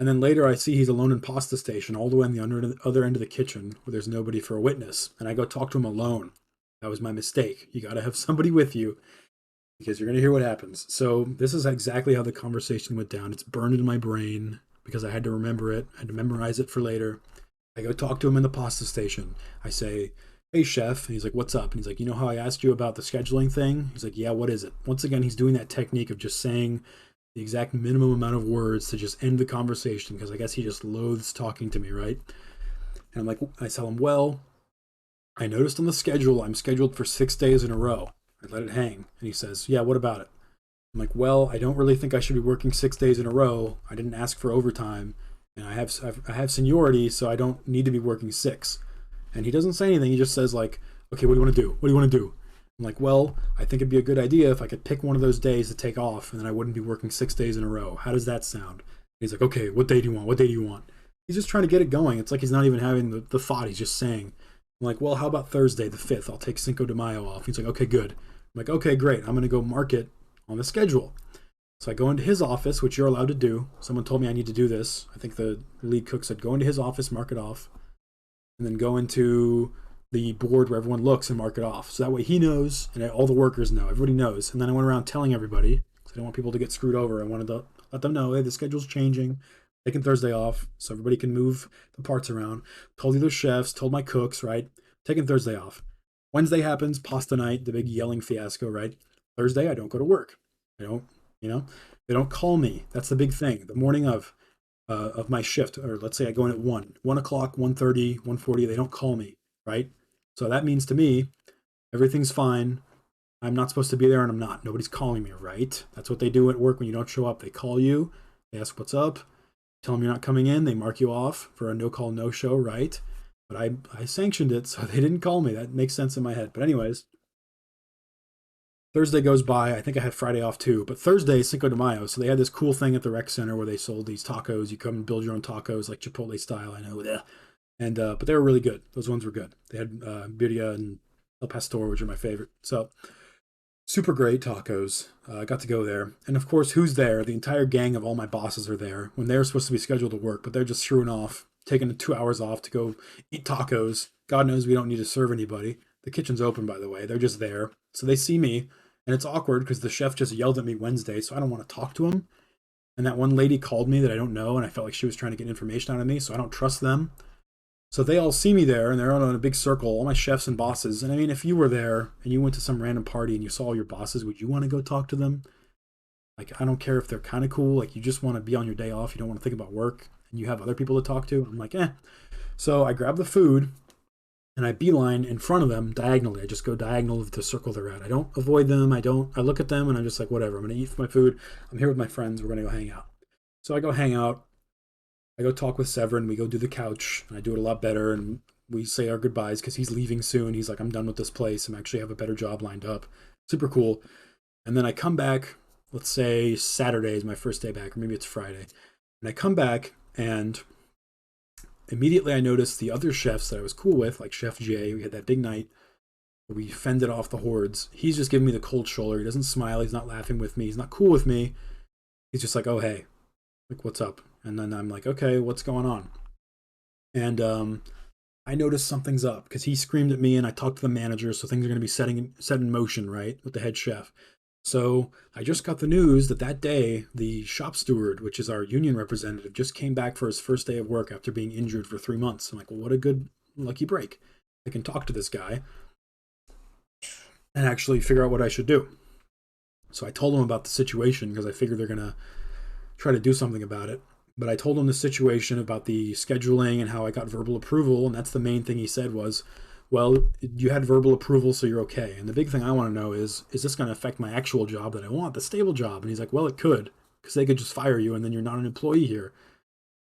And then later I see he's alone in pasta station all the way on the other end of the kitchen where there's nobody for a witness. And I go talk to him alone. That was my mistake. You got to have somebody with you because you're going to hear what happens. So this is exactly how the conversation went down. It's burned in my brain because I had to remember it. I had to memorize it for later. I go talk to him in the pasta station. I say, hey, chef. And he's like, what's up? And he's like, you know how I asked you about the scheduling thing? He's like, yeah, what is it? Once again, he's doing that technique of just saying the exact minimum amount of words to just end the conversation because I guess he just loathes talking to me, right? And I'm like, I tell him, well, I noticed on the schedule I'm scheduled for 6 days in a row. I let it hang. And he says, yeah, what about it? I'm like, well, I don't really think I should be working 6 days in a row. I didn't ask for overtime, and I have seniority, so I don't need to be working six. And he doesn't say anything. He just says like, okay, what do you want to do? What do you want to do? I'm like, well, I think it'd be a good idea if I could pick one of those days to take off, and then I wouldn't be working 6 days in a row. How does that sound? He's like, okay, what day do you want? What day do you want? He's just trying to get it going. It's like he's not even having the thought. He's just saying. I'm like, well, how about Thursday the 5th? I'll take Cinco de Mayo off. He's like, okay, good. I'm like, okay, great. I'm going to go mark it on the schedule. So I go into his office, which you're allowed to do. Someone told me I need to do this. I think the lead cook said, go into his office, mark it off, and then go into the board where everyone looks and mark it off. So that way he knows, and all the workers know. Everybody knows. And then I went around telling everybody, because I didn't want people to get screwed over. I wanted to let them know, hey, the schedule's changing. Taking Thursday off so everybody can move the parts around. Told the other chefs, told my cooks, right? Taking Thursday off. Wednesday happens, pasta night, the big yelling fiasco, right? Thursday, I don't go to work. I don't, they don't call me. That's the big thing. The morning of my shift, or let's say I go in at 1 o'clock, 1:30, 1:40, they don't call me, right? So that means to me, everything's fine. I'm not supposed to be there and I'm not. Nobody's calling me, right? That's what they do at work when you don't show up. They call you, they ask what's up, tell them you're not coming in, they mark you off for a no-call, no-show, right? But I sanctioned it, so they didn't call me. That makes sense in my head. But anyways, Thursday goes by. I think I had Friday off too. But Thursday, Cinco de Mayo. So they had this cool thing at the rec center where they sold these tacos. You come and build your own tacos, like Chipotle style. I know. Bleh. And but they were really good. Those ones were good. They had birria and El Pastor, which are my favorite. So super great tacos. I got to go there. And of course, who's there? The entire gang of all my bosses are there when they're supposed to be scheduled to work, but they're just screwing off, taking the 2 hours off to go eat tacos. God knows we don't need to serve anybody. The kitchen's open, by the way. They're just there. So they see me, and it's awkward because the chef just yelled at me Wednesday, so I don't want to talk to him. And that one lady called me that I don't know, and I felt like she was trying to get information out of me, so I don't trust them. So they all see me there, and they're all in a big circle, all my chefs and bosses. And I mean, if you were there and you went to some random party and you saw all your bosses, would you want to go talk to them? Like, I don't care if they're kind of cool. Like, you just want to be on your day off. You don't want to think about work, and you have other people to talk to. I'm like, eh. So I grab the food, and I beeline in front of them diagonally. I just go diagonal of the circle they're at. I don't avoid them. I look at them, and I'm just like, whatever. I'm going to eat my food. I'm here with my friends. We're going to go hang out. So I go hang out. I go talk with Severin. We go do the couch. I do it a lot better, and we say our goodbyes because he's leaving soon. He's like, I'm done with this place. I actually have a better job lined up. Super cool. And then I come back, let's say Saturday is my first day back, or maybe it's Friday. And I come back, and immediately I noticed the other chefs that I was cool with, like Chef Jay. We had that big night where we fended off the hordes. He's just giving me the cold shoulder. He doesn't smile. He's not laughing with me. He's not cool with me. He's just like, oh, hey, like, what's up? And then I'm like, okay, what's going on? And I noticed something's up because he screamed at me and I talked to the manager. So things are going to be set in motion, right, with the head chef. So I just got the news that day, the shop steward, which is our union representative, just came back for his first day of work after being injured for 3 months. I'm like, well, what a good lucky break. I can talk to this guy and actually figure out what I should do. So I told him about the situation because I figured they're going to try to do something about it. But I told him the situation about the scheduling and how I got verbal approval. And that's the main thing he said was, well, you had verbal approval, so you're okay. And the big thing I want to know is this going to affect my actual job that I want, the stable job? And he's like, well, it could, because they could just fire you and then you're not an employee here.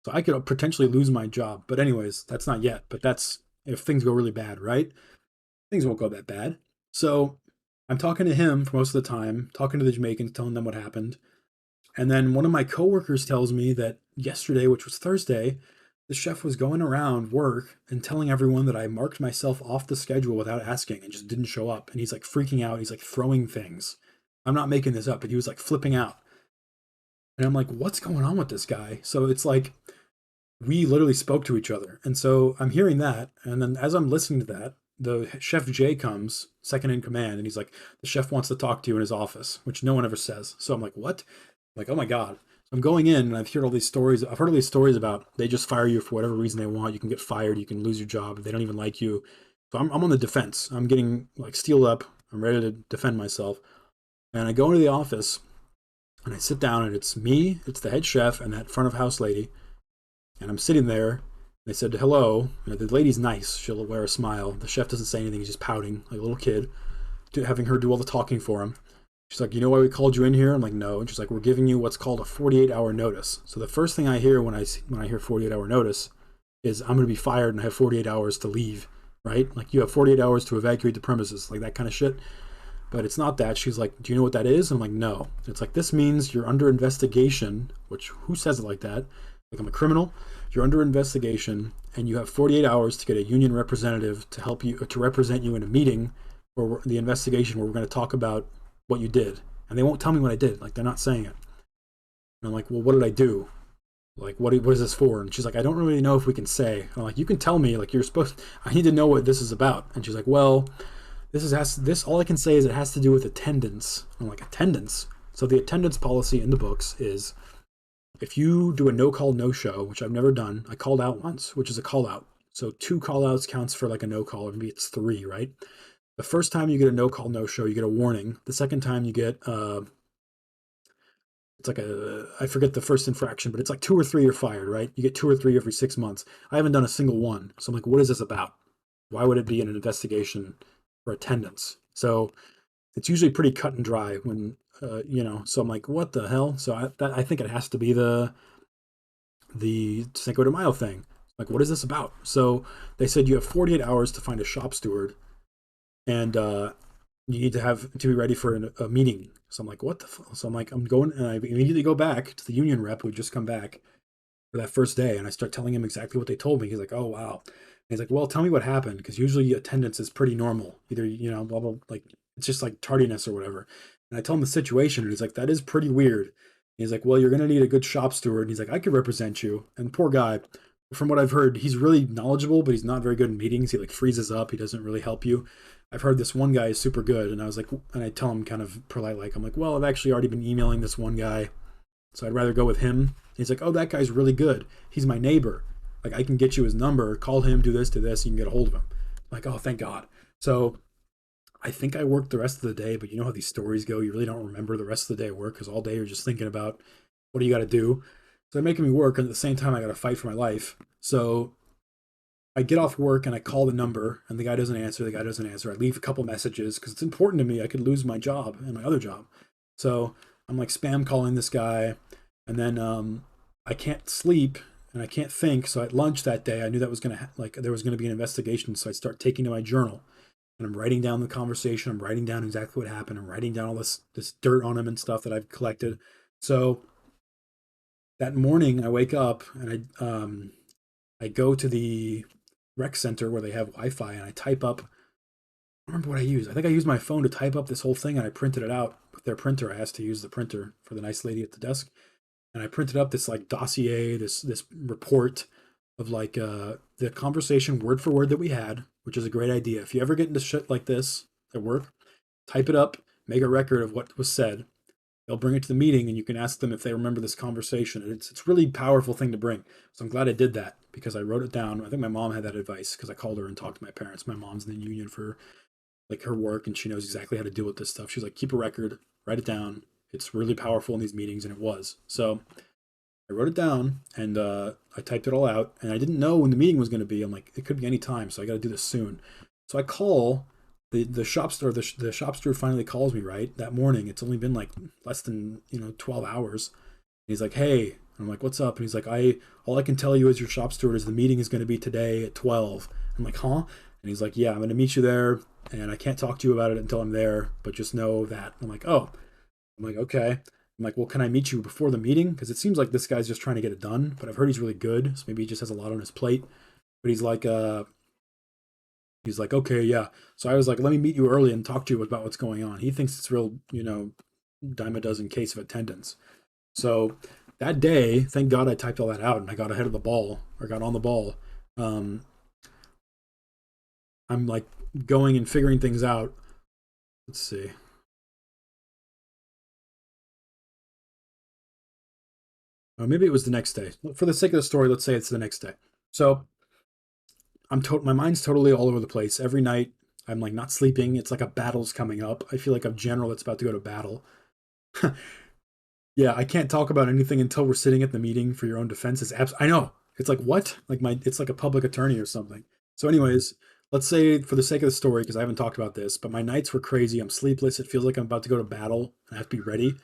So I could potentially lose my job. But anyways, that's not yet. But that's if things go really bad, right? Things won't go that bad. So I'm talking to him for most of the time, talking to the Jamaicans, telling them what happened. And then one of my coworkers tells me that yesterday, which was Thursday, the chef was going around work and telling everyone that I marked myself off the schedule without asking and just didn't show up. And he's like freaking out. He's like throwing things. I'm not making this up, but he was like flipping out. And I'm like, what's going on with this guy? So it's like we literally spoke to each other. And so I'm hearing that. And then as I'm listening to that, the Chef Jay comes, second in command, and he's like, the chef wants to talk to you in his office, which no one ever says. So I'm like, what? Like, oh my God. So I'm going in and I've heard all these stories. I've heard all these stories about they just fire you for whatever reason they want. You can get fired. You can lose your job. They don't even like you. So I'm on the defense. I'm getting like steeled up. I'm ready to defend myself. And I go into the office and I sit down and it's me, it's the head chef and that front of house lady. And I'm sitting there. They said, hello. The lady's nice. She'll wear a smile. The chef doesn't say anything. He's just pouting like a little kid, having her do all the talking for him. She's like, you know why we called you in here? I'm like, no. And she's like, we're giving you what's called a 48-hour notice. So the first thing I hear when I hear 48-hour notice is I'm going to be fired and I have 48 hours to leave, right? Like you have 48 hours to evacuate the premises, like that kind of shit. But it's not that. She's like, do you know what that is? I'm like, no. It's like, this means you're under investigation, which who says it like that? Like I'm a criminal. You're under investigation and you have 48 hours to get a union representative to help you, to represent you in a meeting or the investigation where we're going to talk about what you did. And they won't tell me what I did. Like they're not saying it. And I'm like, well, what did I do? Like, what is this for? And she's like, I don't really know if we can say. And I'm like, you can tell me. Like, you're supposed. I need to know what this is about. And she's like, well, this. All I can say is it has to do with attendance. I'm like, attendance. So the attendance policy in the books is if you do a no call no show, which I've never done. I called out once, which is a call out. So 2 call outs counts for like a no call, or maybe it's 3, right? The first time you get a no call no show, you get a warning. The second time you get it's like I forget the first infraction, but it's like 2 or 3 are fired, right? You get 2 or 3 every 6 months. I haven't done a single one. So I'm like, what is this about? Why would it be an investigation for attendance? So it's usually pretty cut and dry when, so I'm like, what the hell? So I think it has to be the Cinco de Mayo thing. Like, what is this about? So they said you have 48 hours to find a shop steward and you need to be ready for a meeting. So I'm like, what the fuck? So I'm like, I'm going, and I immediately go back to the union rep who had just come back for that first day, and I start telling him exactly what they told me. He's like, oh wow. And he's like, well, tell me what happened, because usually attendance is pretty normal. Either blah blah, like it's just like tardiness or whatever. And I tell him the situation, and he's like, that is pretty weird. And he's like, well, you're gonna need a good shop steward. And he's like, I could represent you. And poor guy, from what I've heard, he's really knowledgeable, but he's not very good in meetings. He like freezes up. He doesn't really help you. I've heard this one guy is super good, and I was like, and I tell him kind of polite, like, I'm like, well, I've actually already been emailing this one guy, so I'd rather go with him. He's like, oh, that guy's really good. He's my neighbor. Like, I can get you his number, call him, do this, you can get a hold of him. I'm like, oh, thank God. So I think I worked the rest of the day, but you know how these stories go. You really don't remember the rest of the day at work because all day you're just thinking about what do you got to do. So they're making me work, and at the same time, I got to fight for my life. So I get off work and I call the number and the guy doesn't answer. I leave a couple messages because it's important to me. I could lose my job and my other job. So I'm like spam calling this guy, and then I can't sleep and I can't think. So at lunch that day, I knew that was gonna there was gonna be an investigation. So I start taking to my journal and I'm writing down the conversation. I'm writing down exactly what happened. I'm writing down all this dirt on him and stuff that I've collected. So that morning I wake up and I go to the rec center where they have Wi-Fi, and I type up. I don't remember what I used. I think I used my phone to type up this whole thing, and I printed it out with their printer. I asked to use the printer for the nice lady at the desk, and I printed up this like dossier, this report of like the conversation word for word that we had, which is a great idea. If you ever get into shit like this at work, type it up, make a record of what was said. They'll bring it to the meeting, and you can ask them if they remember this conversation. And it's really powerful thing to bring. So I'm glad I did that because I wrote it down. I think my mom had that advice because I called her and talked to my parents. My mom's in the union for like her work, and she knows exactly how to deal with this stuff. She's like, keep a record, write it down. It's really powerful in these meetings, and it was. So I wrote it down, and I typed it all out, and I didn't know when the meeting was going to be. I'm like, it could be any time, so I got to do this soon. So I call the shop store. The shop steward finally calls me right that morning. It's only been like less than 12 hours. And he's like, hey. I'm like, what's up? And he's like, all I can tell you as your shop steward is the meeting is going to be today at 12. I'm like, huh? And he's like, yeah, I'm going to meet you there, and I can't talk to you about it until I'm there, but just know that. I'm like, oh. I'm like, okay. I'm like, well, can I meet you before the meeting? Because it seems like this guy's just trying to get it done, but I've heard he's really good, so maybe he just has a lot on his plate. But he's like, okay, yeah. So I was like, let me meet you early and talk to you about what's going on. He thinks it's real, dime a dozen case of attendance. So that day, thank God I typed all that out and I got ahead of the ball, or got on the ball. Um, I'm like going and figuring things out. Let's see. Maybe it was the next day. For the sake of the story, let's say it's the next day. So my mind's totally all over the place. Every night I'm like not sleeping. It's like a battle's coming up. I feel like a general that's about to go to battle. Yeah, I can't talk about anything until we're sitting at the meeting for your own defense. I know. It's like what? Like it's like a public attorney or something. So anyways, let's say for the sake of the story, because I haven't talked about this, but my nights were crazy. I'm sleepless. It feels like I'm about to go to battle and I have to be ready.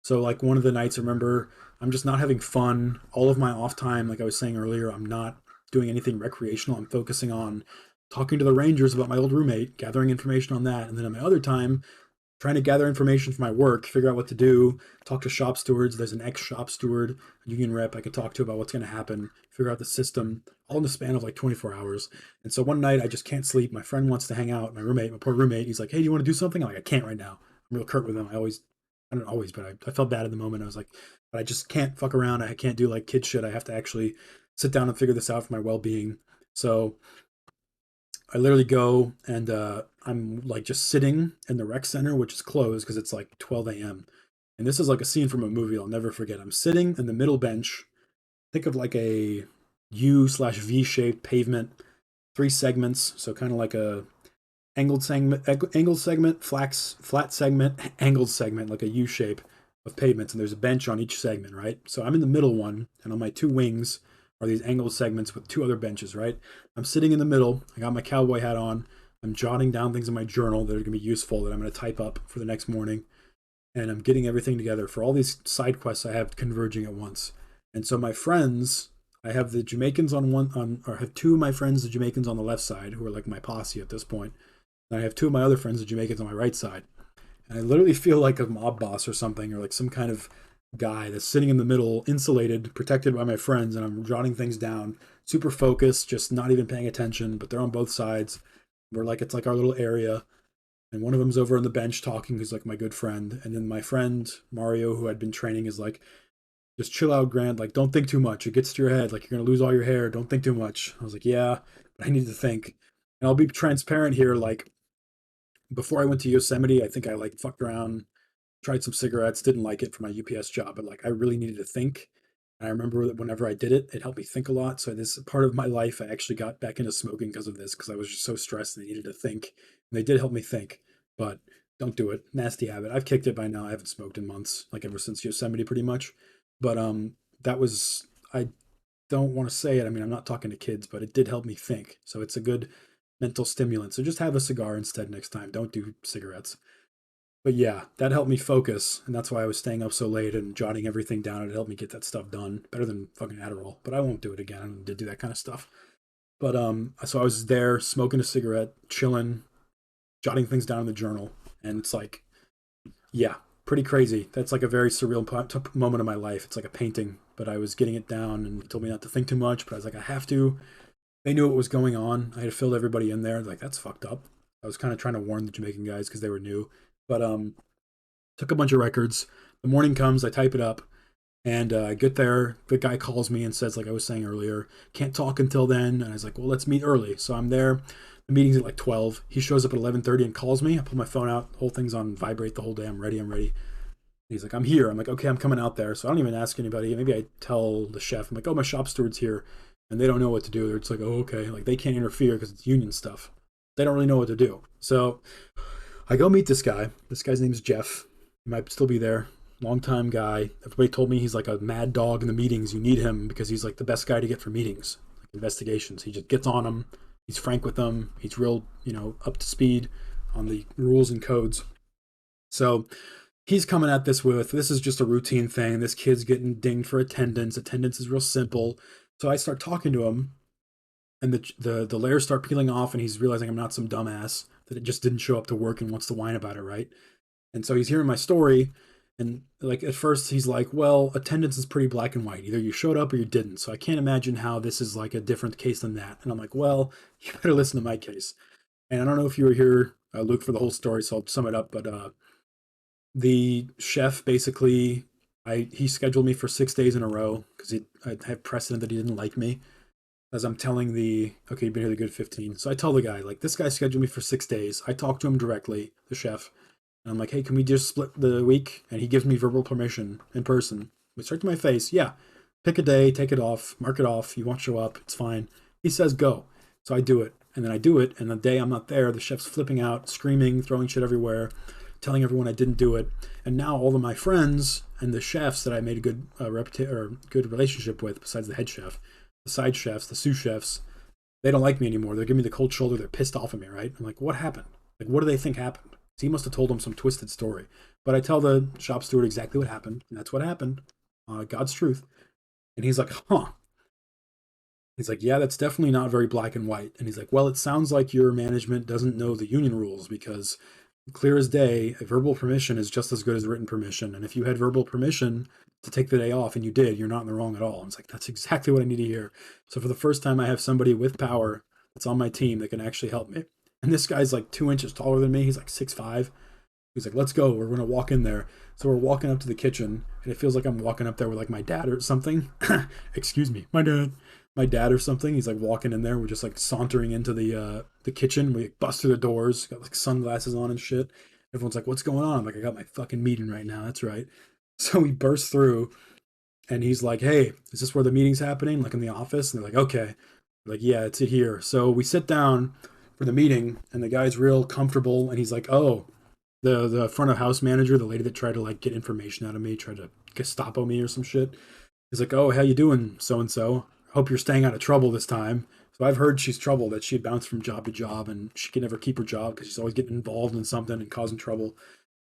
So like one of the nights, I remember I'm just not having fun. All of my off time, like I was saying earlier, I'm not doing anything recreational. I'm focusing on talking to the Rangers about my old roommate, gathering information on that. And then at my other time, trying to gather information for my work, figure out what to do, talk to shop stewards. There's an ex shop steward, a union rep I could talk to about what's going to happen, figure out the system, all in the span of like 24 hours. And so one night I just can't sleep. My friend wants to hang out. My roommate, my poor roommate, he's like, "Hey, do you want to do something?" I'm like, "I can't right now." I'm real curt with him. I don't always, but I felt bad at the moment. I was like, but I just can't fuck around. I can't do like kid shit. I have to actually sit down and figure this out for my well being. So I literally go and I'm like just sitting in the rec center, which is closed because it's like 12 a.m. And this is like a scene from a movie I'll never forget. I'm sitting in the middle bench. Think of like a U/V shaped pavement, three segments. So kind of like a angled segment, flat segment, angled segment, like a U shape of pavements. And there's a bench on each segment, right? So I'm in the middle one, and on my two wings are these angled segments with two other benches, right? I'm sitting in the middle. I got my cowboy hat on. I'm jotting down things in my journal that are going to be useful that I'm going to type up for the next morning. And I'm getting everything together for all these side quests I have converging at once. And so my friends, I have the Jamaicans on one, or I have two of my friends, the Jamaicans on the left side, who are like my posse at this point. And I have two of my other friends, the Jamaicans, on my right side. And I literally feel like a mob boss or something, or like some kind of guy that's sitting in the middle, insulated, protected by my friends, and I'm jotting things down, super focused, just not even paying attention. But they're on both sides. We're like, it's like our little area. And one of them's over on the bench talking, who's like my good friend. And then my friend Mario, who I'd been training, is like, just chill out, Grant. Like, don't think too much. It gets to your head. Like, you're gonna lose all your hair. Don't think too much. I was like, yeah, but I need to think. And I'll be transparent here. Like, before I went to Yosemite, I think I like fucked around, tried some cigarettes, didn't like it for my UPS job, but like I really needed to think. And I remember that whenever I did it, it helped me think a lot. So this part of my life, I actually got back into smoking because of this, because I was just so stressed and I needed to think. And they did help me think, but don't do it. Nasty habit. I've kicked it by now. I haven't smoked in months, like ever since Yosemite, pretty much. But that was I don't want to say it. I mean, I'm not talking to kids, but it did help me think. So it's a good mental stimulant. So just have a cigar instead next time. Don't do cigarettes. But yeah, that helped me focus, and that's why I was staying up so late and jotting everything down. It helped me get that stuff done better than fucking Adderall. But I won't do it again. I don't do that kind of stuff. But so I was there smoking a cigarette, chilling, jotting things down in the journal, and it's like, yeah, pretty crazy. That's like a very surreal moment of my life. It's like a painting, but I was getting it down, and he told me not to think too much. But I was like, I have to. They knew what was going on. I had filled everybody in there. Like, that's fucked up. I was kind of trying to warn the Jamaican guys because they were new. But took a bunch of records. The morning comes, I type it up, and I get there. The guy calls me and says, like I was saying earlier, can't talk until then. And I was like, well, let's meet early. So I'm there. The meeting's at like 12. He shows up at 11:30 and calls me. I pull my phone out. The whole thing's on vibrate the whole day. I'm ready. I'm ready. He's like, I'm here. I'm like, okay, I'm coming out there. So I don't even ask anybody. Maybe I tell the chef, I'm like, oh, my shop steward's here. And they don't know what to do. They're just like, oh, okay. Like, they can't interfere because it's union stuff. They don't really know what to do. So I go meet this guy. This guy's name is Jeff. He might still be there. Longtime guy. Everybody told me he's like a mad dog in the meetings. You need him because he's like the best guy to get for meetings, like investigations. He just gets on them. He's frank with them. He's real, up to speed on the rules and codes. So he's coming at this is just a routine thing. This kid's getting dinged for attendance. Attendance is real simple. So I start talking to him, and the layers start peeling off, and he's realizing I'm not some dumbass that it just didn't show up to work and wants to whine about it, right? And so he's hearing my story, and like at first he's like, well, attendance is pretty black and white. Either you showed up or you didn't. So I can't imagine how this is like a different case than that. And I'm like, well, you better listen to my case. And I don't know if you were here, Luke, for the whole story, so I'll sum it up. But the chef basically, he scheduled me for 6 days in a row because I have precedent that he didn't like me. As I'm telling okay, you've been here the good 15. So I tell the guy, like, this guy scheduled me for 6 days. I talk to him directly, the chef. And I'm like, hey, can we just split the week? And he gives me verbal permission in person. Straight to my face. Yeah, pick a day, take it off, mark it off. You won't show up. It's fine. He says, go. So I do it. And then I do it. And the day I'm not there, the chef's flipping out, screaming, throwing shit everywhere, telling everyone I didn't do it. And now all of my friends and the chefs that I made a good relationship with, besides the head chef, the side chefs, the sous chefs, they don't like me anymore. They're giving me the cold shoulder. They're pissed off at me, right? I'm like, what happened? Like, what do they think happened? So he must have told them some twisted story. But I tell the shop steward exactly what happened, and that's what happened. God's truth. And he's like, huh. He's like, yeah, that's definitely not very black and white. And he's like, well, it sounds like your management doesn't know the union rules because clear as day, a verbal permission is just as good as written permission. And if you had verbal permission to take the day off and you did, you're not in the wrong at all. And it's like, that's exactly what I need to hear. So for the first time, I have somebody with power that's on my team that can actually help me. And this guy's like 2 inches taller than me. He's like 6'5". He's like, let's go. We're going to walk in there. So we're walking up to the kitchen, and it feels like I'm walking up there with like my dad or something. Excuse me, my dad or something. He's like walking in there. We're just like sauntering into the kitchen. We like, bust through the doors, got like sunglasses on and shit. Everyone's like, what's going on? I'm like, I got my fucking meeting right now. That's right. So we burst through, and he's like, hey, is this where the meeting's happening? Like in the office? And they're like, okay. We're like, yeah, it's here. So we sit down for the meeting, and the guy's real comfortable, and he's like, oh, the front of house manager, the lady that tried to like get information out of me, tried to Gestapo me or some shit. He's like, oh, how you doing, so and so? Hope you're staying out of trouble this time. So I've heard she's trouble, that she bounced from job to job and she can never keep her job because she's always getting involved in something and causing trouble.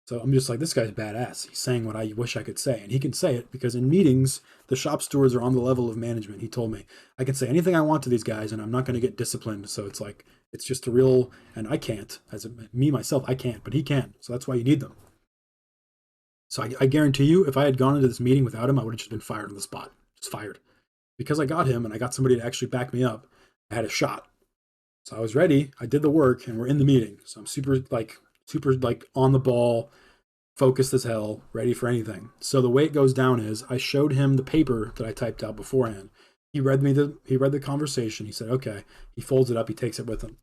So I'm just like, this guy's badass. He's saying what I wish I could say. And he can say it because in meetings, the shop stewards are on the level of management. He told me I can say anything I want to these guys and I'm not going to get disciplined. So it's like, it's just a real, and I can't, me, myself, I can't, but he can. So that's why you need them. So I guarantee you, if I had gone into this meeting without him, I would have just been fired on the spot. Just fired. Because I got him and I got somebody to actually back me up, I had a shot. So I was ready. I did the work and we're in the meeting. So I'm super on the ball, focused as hell, ready for anything. So the way it goes down is I showed him the paper that I typed out beforehand. He read the conversation. He said, okay. He folds it up. He takes it with him.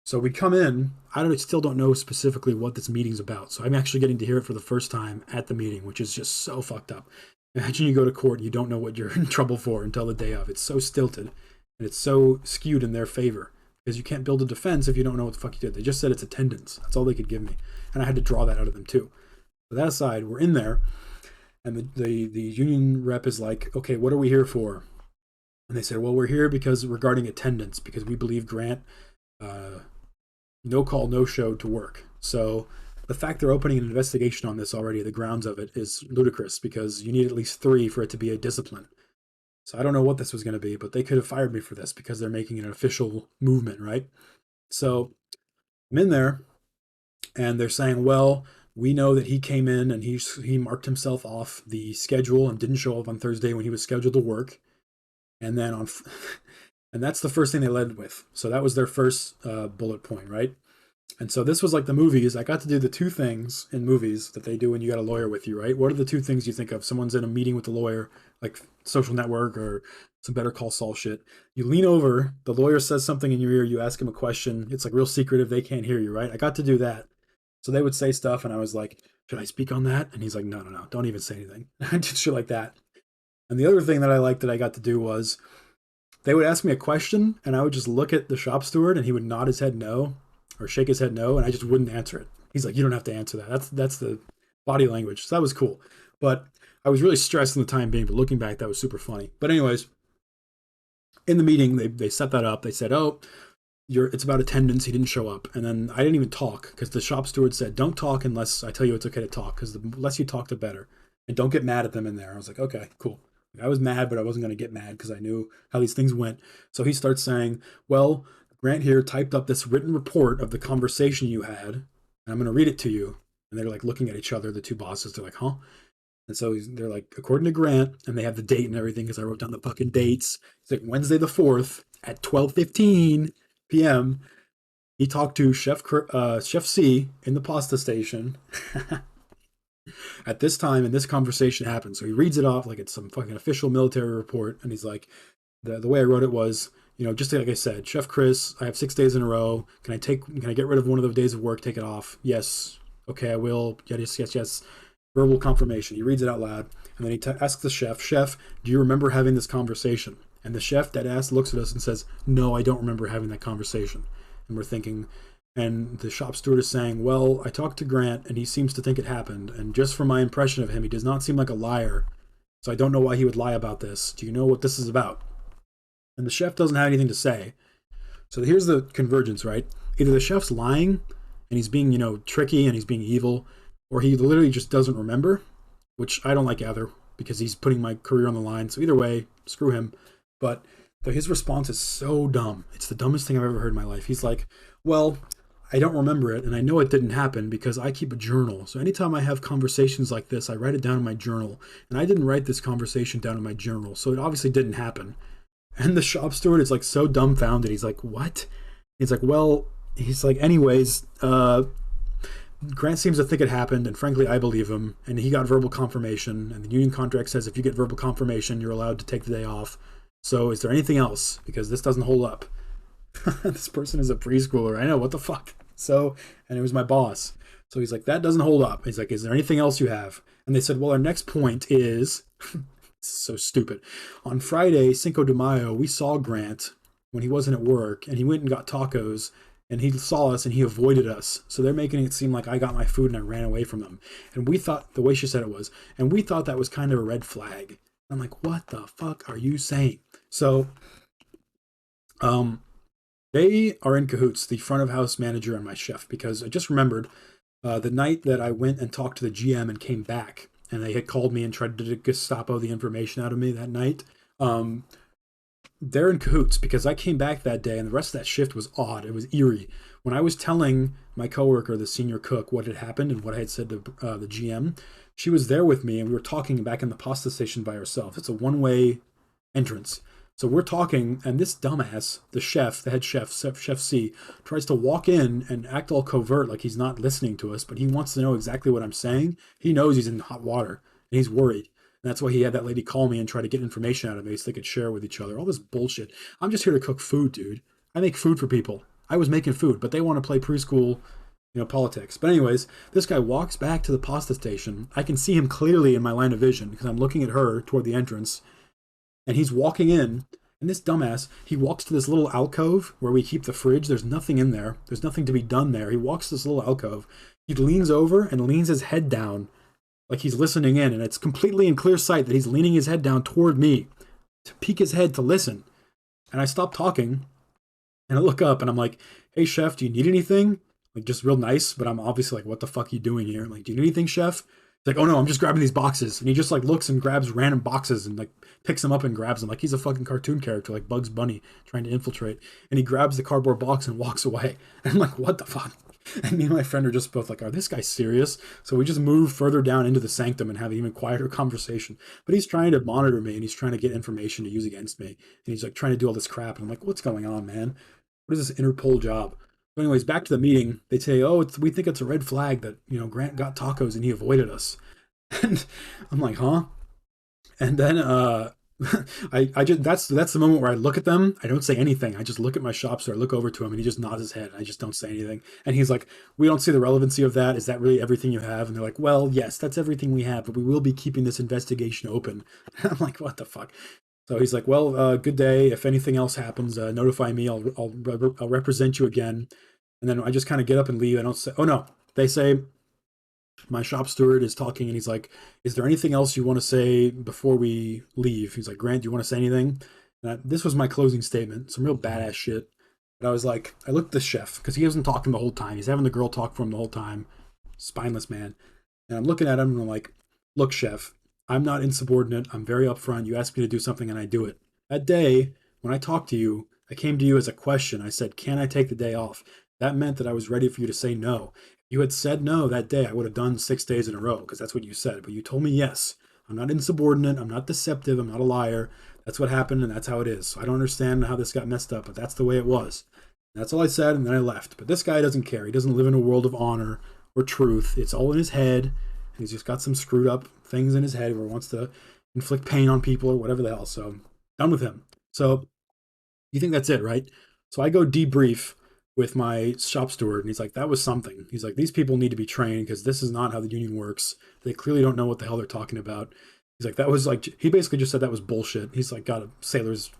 So we come in. Still don't know specifically what this meeting's about. So I'm actually getting to hear it for the first time at the meeting, which is just so fucked up. Imagine you go to court and you don't know what you're in trouble for until the day of. It's so stilted and it's so skewed in their favor because you can't build a defense if you don't know what the fuck you did. They just said it's attendance. That's all they could give me. And I had to draw that out of them too. But that aside, we're in there and the union rep is like, okay, what are we here for? And they said, well, we're here because regarding attendance, because we believe Grant no call, no show to work. So the fact they're opening an investigation on this already, the grounds of it, is ludicrous because you need at least 3 for it to be a discipline. So I don't know what this was going to be, but they could have fired me for this because they're making an official movement, right? So I'm in there and they're saying, well, we know that he came in and he marked himself off the schedule and didn't show up on Thursday when he was scheduled to work. And then and that's the first thing they led with. So that was their first bullet point, right? And so this was like the movies. I got to do the 2 things in movies that they do when you got a lawyer with you, right? What are the 2 things you think of? Someone's in a meeting with the lawyer, like Social Network or some Better Call Saul shit. You lean over, the lawyer says something in your ear, you ask him a question. It's like real secretive. They can't hear you, right? I got to do that. So they would say stuff and I was like, should I speak on that? And he's like, no, don't even say anything. I did shit like that. And the other thing that I liked that I got to do was they would ask me a question and I would just look at the shop steward and he would nod his head no or shake his head no, and I just wouldn't answer it. He's like, you don't have to answer that. That's the body language. So that was cool. But I was really stressed in the time being, but looking back, that was super funny. But anyways, in the meeting, they set that up. They said, oh, it's about attendance. He didn't show up. And then I didn't even talk because the shop steward said, don't talk unless I tell you it's okay to talk because the less you talk, the better. And don't get mad at them in there. I was like, okay, cool. I was mad, but I wasn't going to get mad because I knew how these things went. So he starts saying, well, Grant here typed up this written report of the conversation you had, and I'm going to read it to you. And they're like looking at each other, the 2 bosses. They're like, huh? And so they're like, according to Grant, and they have the date and everything because I wrote down the fucking dates. It's like Wednesday the 4th at 12:15 p.m. He talked to Chef C in the pasta station. At this time, and this conversation happened. So he reads it off like it's some fucking official military report. And he's like, the way I wrote it was, just like I said, Chef Chris, I have 6 days in a row. Can I get rid of one of the days of work, take it off? Yes. Okay, I will. Yes. Verbal confirmation. He reads it out loud. And then he asks the chef, do you remember having this conversation? And the chef, dead ass, looks at us and says, no, I don't remember having that conversation. And we're thinking, and the shop steward is saying, well, I talked to Grant and he seems to think it happened. And just from my impression of him, he does not seem like a liar. So I don't know why he would lie about this. Do you know what this is about? And the chef doesn't have anything to say. So here's the convergence, right? Either the chef's lying and he's being, tricky and he's being evil, or he literally just doesn't remember, which I don't like either because he's putting my career on the line. So either way, screw him. But his response is so dumb. It's the dumbest thing I've ever heard in my life. He's like, well, I don't remember it, and I know it didn't happen because I keep a journal. So anytime I have conversations like this, I write it down in my journal. And I didn't write this conversation down in my journal, so it obviously didn't happen. And the shop steward is like so dumbfounded. He's like, what? He's like, well, anyways, Grant seems to think it happened, and frankly, I believe him. And he got verbal confirmation, and the union contract says if you get verbal confirmation, you're allowed to take the day off. So is there anything else? Because this doesn't hold up. This person is a preschooler. I know, what the fuck? So, and it was my boss. So he's like, that doesn't hold up. He's like, is there anything else you have? And they said, well, our next point is, so stupid. On Friday, Cinco de Mayo, we saw Grant when he wasn't at work, and he went and got tacos, and he saw us and he avoided us. So they're making it seem like I got my food and I ran away from them. And we thought, the way she said it was, and we thought that was kind of a red flag. I'm like, what the fuck are you saying? So, they are in cahoots, the front of house manager and my chef, because I just remembered the night that I went and talked to the GM and came back, and they had called me and tried to Gestapo the information out of me that night. They're in cahoots because I came back that day and the rest of that shift was odd. It was eerie. When I was telling my coworker, the senior cook, what had happened and what I had said to the GM, she was there with me and we were talking back in the pasta station by ourselves. It's a one-way entrance. So we're talking, and this dumbass, the chef, the head chef, Chef C, tries to walk in and act all covert like he's not listening to us, but he wants to know exactly what I'm saying. He knows he's in hot water, and he's worried. And that's why he had that lady call me and try to get information out of me so they could share with each other. All this bullshit. I'm just here to cook food, dude. I make food for people. I was making food, but they want to play preschool, politics. But anyways, this guy walks back to the pasta station. I can see him clearly in my line of vision because I'm looking at her toward the entrance. And he's walking in, and this dumbass, he walks to this little alcove where we keep the fridge. There's nothing in there. There's nothing to be done there. He walks to this little alcove. He leans over and leans his head down like he's listening in, and it's completely in clear sight that he's leaning his head down toward me to peek his head to listen. And I stop talking, and I look up, and I'm like, hey, chef, do you need anything? Like, just real nice, but I'm obviously like, what the fuck are you doing here? I'm like, do you need anything, chef? He's like, oh no, I'm just grabbing these boxes. And he just like looks and grabs random boxes and like picks them up and grabs them like he's a fucking cartoon character, like Bugs Bunny trying to infiltrate. And he grabs the cardboard box and walks away. And I'm like, what the fuck? And me and my friend are just both like, are this guy serious? So we just move further down into the sanctum and have an even quieter conversation. But he's trying to monitor me and he's trying to get information to use against me. And he's like trying to do all this crap. And I'm like, what's going on, man? What is this Interpol job? But anyways, back to the meeting. They say, oh, we think it's a red flag that, Grant got tacos and he avoided us. And I'm like, huh? And then I just that's the moment where I look at them. I don't say anything. I just look at my shop steward. I look over to him and he just nods his head. I just don't say anything. And he's like, we don't see the relevancy of that. Is that really everything you have? And they're like, well, yes, that's everything we have, but we will be keeping this investigation open. And I'm like, what the fuck? So he's like, well, good day. If anything else happens, notify me. I'll represent you again. And then I just kind of get up and leave. I don't say, oh no. They say, my shop steward is talking and he's like, is there anything else you want to say before we leave? He's like, Grant, do you want to say anything? And this was my closing statement, some real badass shit. But I was like, I looked at the chef because he wasn't talking the whole time. He's having the girl talk for him the whole time. Spineless man. And I'm looking at him and I'm like, look, chef, I'm not insubordinate. I'm very upfront. You asked me to do something and I do it. That day, when I talked to you, I came to you as a question. I said, can I take the day off? That meant that I was ready for you to say no. You had said no that day, I would have done 6 days in a row because that's what you said. But you told me yes. I'm not insubordinate. I'm not deceptive. I'm not a liar. That's what happened and that's how it is. So I don't understand how this got messed up, but that's the way it was. That's all I said and then I left. But this guy doesn't care. He doesn't live in a world of honor or truth. It's all in his head. And he's just got some screwed up things in his head where he wants to inflict pain on people or whatever the hell. So done with him. So you think that's it, right? So I go debrief with my shop steward, and he's like, that was something. He's like, these people need to be trained because this is not how the union works. They clearly don't know what the hell they're talking about. He's like, that was like, he basically just said that was bullshit. He's like, got a sailor's,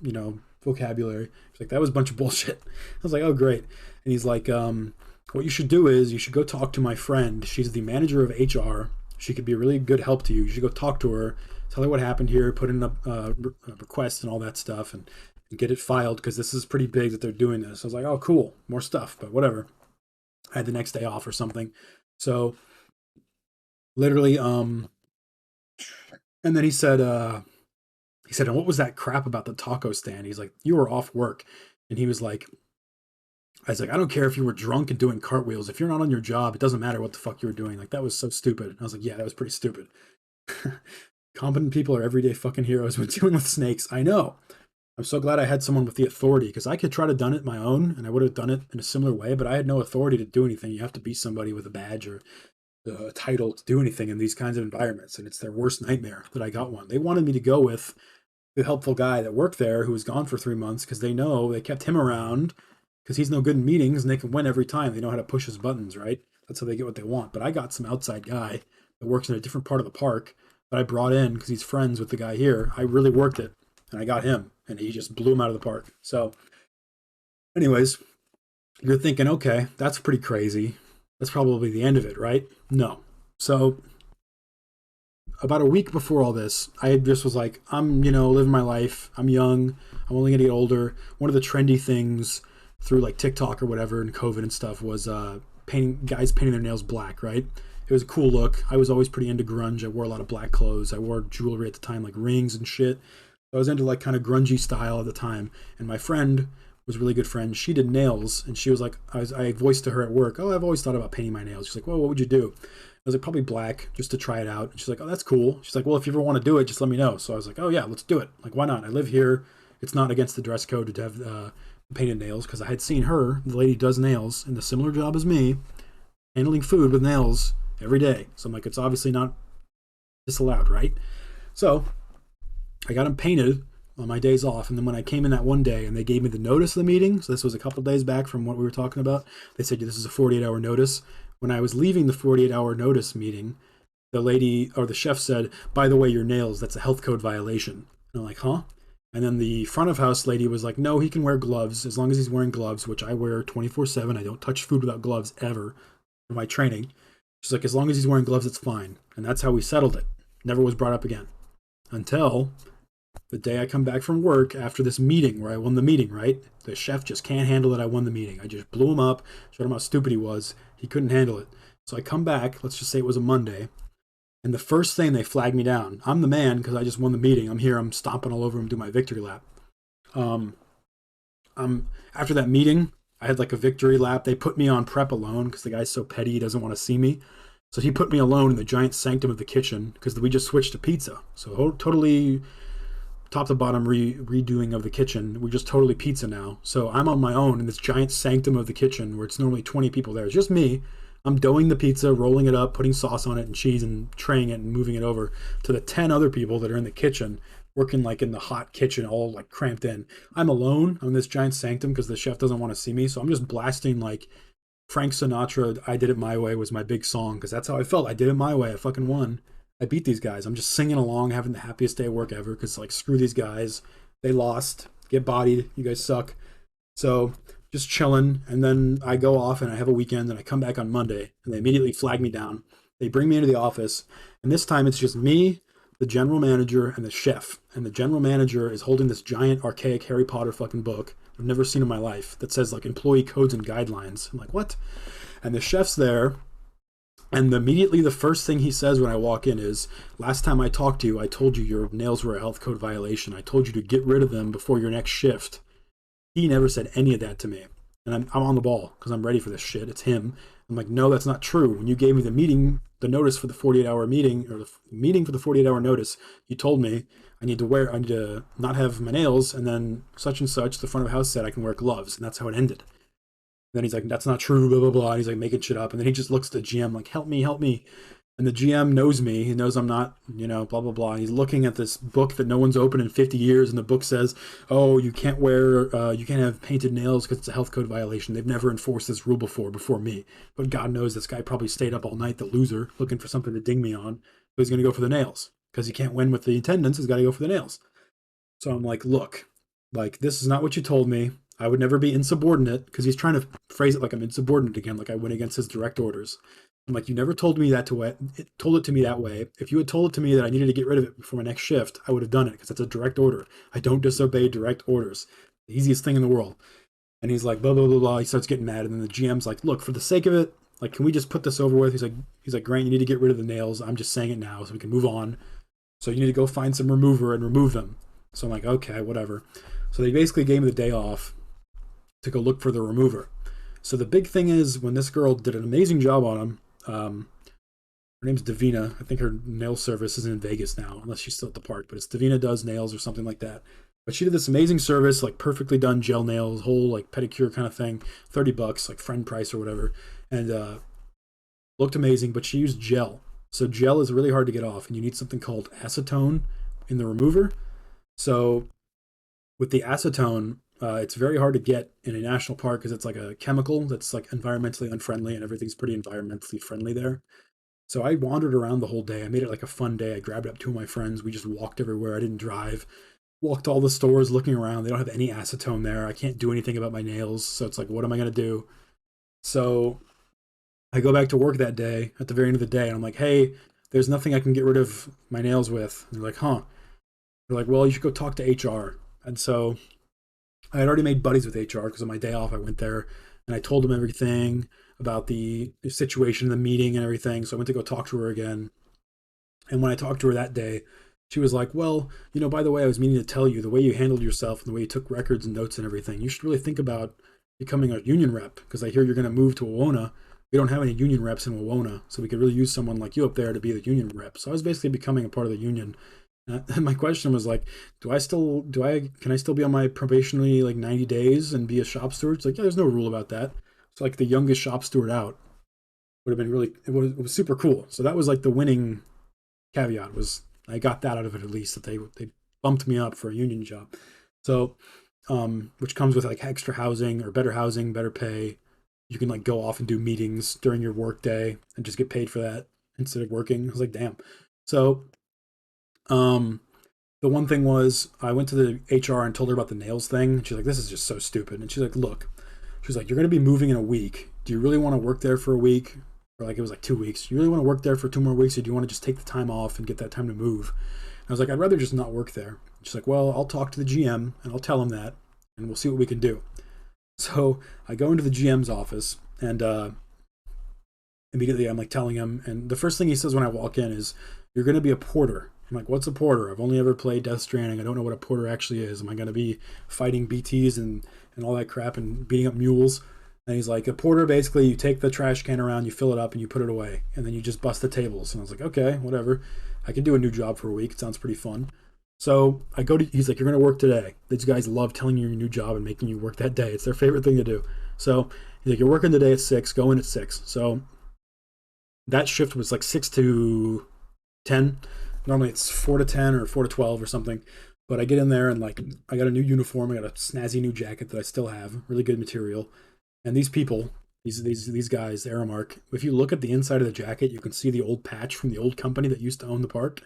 vocabulary. He's like, that was a bunch of bullshit. I was like, oh, great. And he's like, what you should do is you should go talk to my friend. She's the manager of HR. She could be a really good help to you. You should go talk to her, tell her what happened here, put in a request and all that stuff. And and get it filed because this is pretty big that they're doing this. I was like, oh, cool, more stuff, but whatever. I had the next day off or something. So literally, and then he said, and what was that crap about the taco stand? He's like, you were off work. And he was like, I was like, I don't care if you were drunk and doing cartwheels. If you're not on your job, it doesn't matter what the fuck you were doing. Like, that was so stupid. And I was like, yeah, that was pretty stupid. Competent people are everyday fucking heroes when dealing with snakes. I know. I'm so glad I had someone with the authority because I could try to done it my own and I would have done it in a similar way, but I had no authority to do anything. You have to be somebody with a badge or a title to do anything in these kinds of environments, and it's their worst nightmare that I got one. They wanted me to go with the helpful guy that worked there who was gone for 3 months because they know they kept him around because he's no good in meetings and they can win every time. They know how to push his buttons, right? That's how they get what they want. But I got some outside guy that works in a different part of the park that I brought in because he's friends with the guy here. I really worked it and I got him and he just blew him out of the park. So, anyways, you're thinking, okay, that's pretty crazy. That's probably the end of it, right? No. So, about a week before all this, I just was like, I'm, living my life. I'm young. I'm only going to get older. One of the trendy things through like TikTok or whatever and COVID and stuff was guys painting their nails black, right? It was a cool look. I was always pretty into grunge. I wore a lot of black clothes. I wore jewelry at the time, like rings and shit. I was into like kind of grungy style at the time. And my friend was a really good friend. She did nails, and she was like, I voiced to her at work, oh, I've always thought about painting my nails. She's like, well, what would you do? I was like, probably black, just to try it out. And she's like, oh, that's cool. She's like, well, if you ever want to do it, just let me know. So I was like, oh yeah, let's do it. Like, why not? I live here. It's not against the dress code to have painted nails because I had seen her, the lady does nails, in a similar job as me, handling food with nails every day. So I'm like, it's obviously not disallowed, right? So I got them painted on my days off. And then when I came in that one day and they gave me the notice of the meeting, so this was a couple days back from what we were talking about, they said, this is a 48-hour notice. When I was leaving the 48-hour notice meeting, the lady or the chef said, by the way, your nails, that's a health code violation. And I'm like, huh? And then the front of house lady was like, no, he can wear gloves as long as he's wearing gloves, which I wear 24/7. I don't touch food without gloves ever for my training. She's like, as long as he's wearing gloves, it's fine. And that's how we settled it. Never was brought up again. Until the day I come back from work after this meeting where I won the meeting, right? The chef just can't handle that I won the meeting. I just blew him up, showed him how stupid he was. He couldn't handle it. So I come back, let's just say it was a Monday, and the first thing they flag me down. I'm the man because I just won the meeting. I'm here, I'm stomping all over him, do my victory lap. After that meeting, I had like a victory lap. They put me on prep alone because the guy's so petty, he doesn't want to see me. So he put me alone in the giant sanctum of the kitchen because we just switched to pizza. So totally top to bottom redoing of the kitchen. We're just totally pizza now. So I'm on my own in this giant sanctum of the kitchen where it's normally 20 people there. It's just me. I'm doughing the pizza, rolling it up, putting sauce on it and cheese and traying it and moving it over to the 10 other people that are in the kitchen, working like in the hot kitchen, all like cramped in. I'm alone on this giant sanctum because the chef doesn't want to see me. So I'm just blasting like Frank Sinatra, I Did It My Way was my big song because that's how I felt. I did it my way. I fucking won. I beat these guys. I'm just singing along, having the happiest day of work ever because, like, screw these guys. They lost. Get bodied. You guys suck. So just chilling. And then I go off and I have a weekend and I come back on Monday and they immediately flag me down. They bring me into the office. And this time it's just me, the general manager, and the chef. And the general manager is holding this giant, archaic Harry Potter fucking book I've never seen in my life that says, like, employee codes and guidelines. I'm like, what? And the chef's there. And immediately the first thing he says when I walk in is, last time I talked to you, I told you your nails were a health code violation. I told you to get rid of them before your next shift. He never said any of that to me. And I'm on the ball because I'm ready for this shit. It's him. I'm like, no, that's not true. When you gave me the meeting, the notice for the 48-hour meeting, or the meeting for the 48-hour notice, you told me I need to not have my nails, and then such and such, the front of the house said I can wear gloves. And that's how it ended. Then he's like, that's not true, blah, blah, blah. And he's like making shit up. And then he just looks at the GM like, help me, help me. And the GM knows me. He knows I'm not, blah, blah, blah. And he's looking at this book that no one's opened in 50 years. And the book says, oh, you can't have painted nails because it's a health code violation. They've never enforced this rule before me. But God knows this guy probably stayed up all night, the loser, looking for something to ding me on. But he's going to go for the nails because he can't win with the attendance. He's got to go for the nails. So I'm like, look, like, this is not what you told me. I would never be insubordinate because he's trying to phrase it like I'm insubordinate again, like I went against his direct orders. I'm like, you never told me that to way, told it to me that way. If you had told it to me that I needed to get rid of it before my next shift, I would have done it because that's a direct order. I don't disobey direct orders. The easiest thing in the world. And he's like, blah blah blah blah. He starts getting mad, and then the GM's like, look, for the sake of it, like, can we just put this over with? He's like, Grant, you need to get rid of the nails. I'm just saying it now so we can move on. So you need to go find some remover and remove them. So I'm like, okay, whatever. So they basically gave me the day off to go look for the remover. So the big thing is when this girl did an amazing job on him. Her name's Davina. I think her nail service is in Vegas now, unless she's still at the park. But it's Davina Does Nails or something like that. But she did this amazing service, like perfectly done gel nails, whole like pedicure kind of thing, $30, like friend price or whatever, and looked amazing. But she used gel, so gel is really hard to get off, and you need something called acetone in the remover. So with the acetone, it's very hard to get in a national park because it's like a chemical that's like environmentally unfriendly, and everything's pretty environmentally friendly there. So I wandered around the whole day. I made it like a fun day. I grabbed up two of my friends. We just walked everywhere. I didn't drive. Walked all the stores looking around. They don't have any acetone there. I can't do anything about my nails. So it's like, what am I going to do? So I go back to work that day at the very end of the day. And I'm like, hey, there's nothing I can get rid of my nails with. And they're like, huh? They're like, well, you should go talk to HR. And so I had already made buddies with HR because on my day off, I went there and I told them everything about the situation, the meeting, and everything. So I went to go talk to her again. And when I talked to her that day, she was like, well, by the way, I was meaning to tell you the way you handled yourself and the way you took records and notes and everything, you should really think about becoming a union rep because I hear you're going to move to Wawona. We don't have any union reps in Wawona, so we could really use someone like you up there to be the union rep. So I was basically becoming a part of the union. And my question was like, can I still be on my probationary like 90 days and be a shop steward? It's like, yeah, there's no rule about that. It's like the youngest shop steward out would have been really, it was super cool. So that was like the winning caveat was I got that out of it at least that they bumped me up for a union job. So, which comes with like extra housing or better housing, better pay. You can like go off and do meetings during your work day and just get paid for that instead of working. I was like, damn. So, the one thing was I went to the HR and told her about the nails thing. She's like, this is just so stupid. And she's like, look, she's like, you're going to be moving in a week. Do you really want to work there for a week? Or like it was like 2 weeks. You really want to work there for 2 more weeks, or do you want to just take the time off and get that time to move? And I was like, I'd rather just not work there. She's like, well, I'll talk to the GM and I'll tell him that, and we'll see what we can do. So I go into the GM's office, and immediately I'm like telling him, and the first thing he says when I walk in is, "You're going to be a porter." I'm like, "What's a porter? I've only ever played Death Stranding. I don't know what a porter actually is. Am I going to be fighting BTs and all that crap and beating up mules?" And he's like, a porter, basically, you take the trash can around, you fill it up, and you put it away. And then you just bust the tables. And I was like, okay, whatever. I can do a new job for a week. It sounds pretty fun. So I go to, he's like, you're going to work today. These guys love telling you your new job and making you work that day. It's their favorite thing to do. So he's like, you're working today at 6, go in at 6. So that shift was like 6 to 10. Normally it's 4 to 10 or 4 to 12 or something. But I get in there and like, I got a new uniform. I got a snazzy new jacket that I still have. Really good material. And these people, these guys, Aramark, if you look at the inside of the jacket, you can see the old patch from the old company that used to own the park.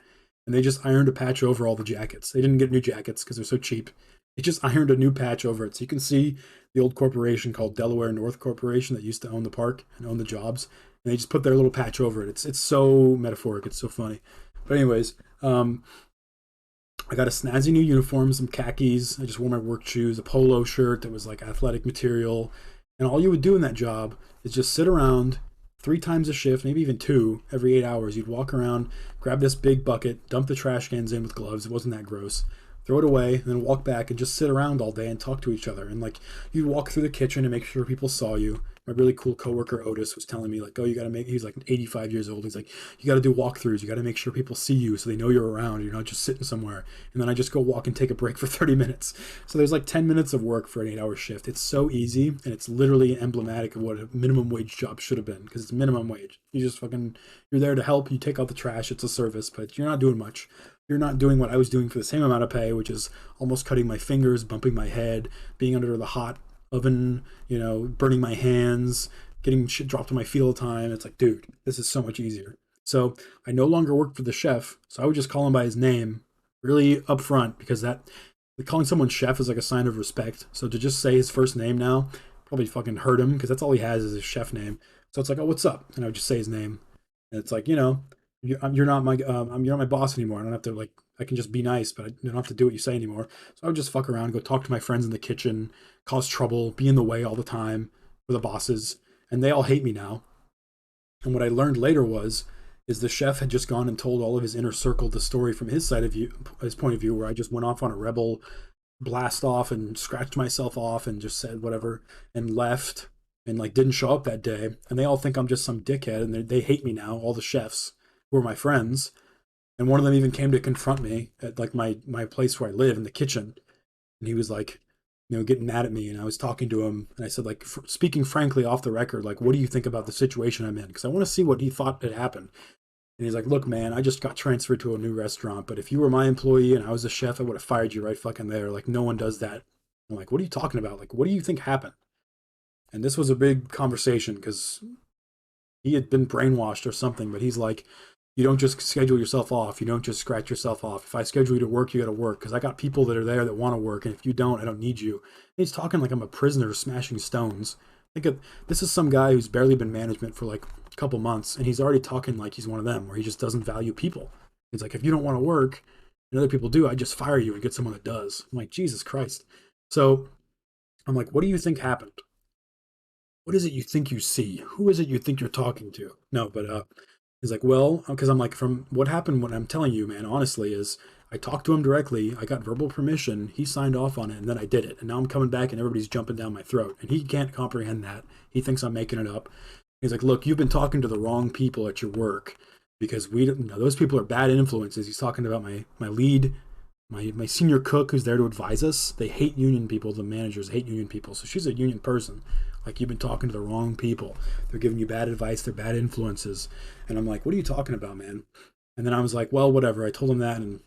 And they just ironed a patch over all the jackets. They didn't get new jackets because they're so cheap. They just ironed a new patch over it. So you can see the old corporation called Delaware North Corporation that used to own the park and own the jobs. And they just put their little patch over it. It's so metaphoric. It's so funny. But anyways, I got a snazzy new uniform, some khakis. I just wore my work shoes, a polo shirt that was like athletic material. And all you would do in that job is just sit around 3 times a shift, maybe even 2 every 8 hours. You'd walk around, grab this big bucket, dump the trash cans in with gloves. It wasn't that gross. Throw it away, and then walk back and just sit around all day and talk to each other. And like you'd walk through the kitchen and make sure people saw you. My really cool coworker Otis was telling me like, oh, you got to make. He's like 85 years old. He's like, you got to do walkthroughs. You got to make sure people see you so they know you're around. You're not just sitting somewhere. And then I just go walk and take a break for 30 minutes. So there's like 10 minutes of work for an 8-hour shift. It's so easy, and it's literally emblematic of what a minimum wage job should have been because it's minimum wage. You just fucking you're there to help. You take out the trash. It's a service, but you're not doing much. You're not doing what I was doing for the same amount of pay, which is almost cutting my fingers, bumping my head, being under the hot oven, burning my hands, getting shit dropped on my feet all the time. It's like, dude, this is so much easier. So I no longer work for the chef. So I would just call him by his name really upfront because calling someone chef is like a sign of respect. So to just say his first name now probably fucking hurt him because that's all he has is his chef name. So it's like, oh, what's up? And I would just say his name, and it's like, you're not my you're not my boss anymore. I don't have to like I can just be nice, but I don't have to do what you say anymore. So I would just fuck around, go talk to my friends in the kitchen, cause trouble, be in the way all the time for the bosses, and they all hate me now. And what I learned later was is the chef had just gone and told all of his inner circle the story from his side of view, his point of view, where I just went off on a rebel blast off and scratched myself off and just said whatever and left and like didn't show up that day. And they all think I'm just some dickhead and they hate me now. All the chefs who are my friends, and one of them even came to confront me at like my place where I live in the kitchen, and he was like, getting mad at me, and I was talking to him, and I said like, speaking frankly off the record, like, what do you think about the situation I'm in? Because I want to see what he thought had happened. And he's like, look, man, I just got transferred to a new restaurant, but if you were my employee and I was the chef, I would have fired you right fucking there. Like, no one does that. I'm like, what are you talking about? Like, what do you think happened? And this was a big conversation because he had been brainwashed or something, but he's like, you don't just schedule yourself off. You don't just scratch yourself off. If I schedule you to work, you got to work because I got people that are there that want to work. And if you don't, I don't need you. And he's talking like I'm a prisoner smashing stones. Think of this is some guy who's barely been management for like a couple months, and he's already talking like he's one of them, where he just doesn't value people. He's like, if you don't want to work, and other people do, I just fire you and get someone that does. I'm like, Jesus Christ. So I'm like, what do you think happened? What is it you think you see? Who is it you think you're talking to? No, but he's like, well, because I'm like, from what happened, what I'm telling you, man, honestly, is I talked to him directly. I got verbal permission. He signed off on it, and then I did it. And now I'm coming back, and everybody's jumping down my throat. And he can't comprehend that. He thinks I'm making it up. He's like, look, you've been talking to the wrong people at your work because we don't know those people are bad influences. He's talking about my lead, my senior cook who's there to advise us. They hate union people. The managers hate union people. So she's a union person. Like, you've been talking to the wrong people. They're giving you bad advice. They're bad influences. And I'm like, what are you talking about, man? And then I was like, well, whatever. I told him that and,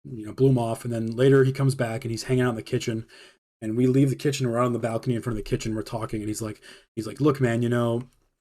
blew him off. And then later he comes back and he's hanging out in the kitchen. And we leave the kitchen. We're out on the balcony in front of the kitchen. We're talking. And he's like, look, man,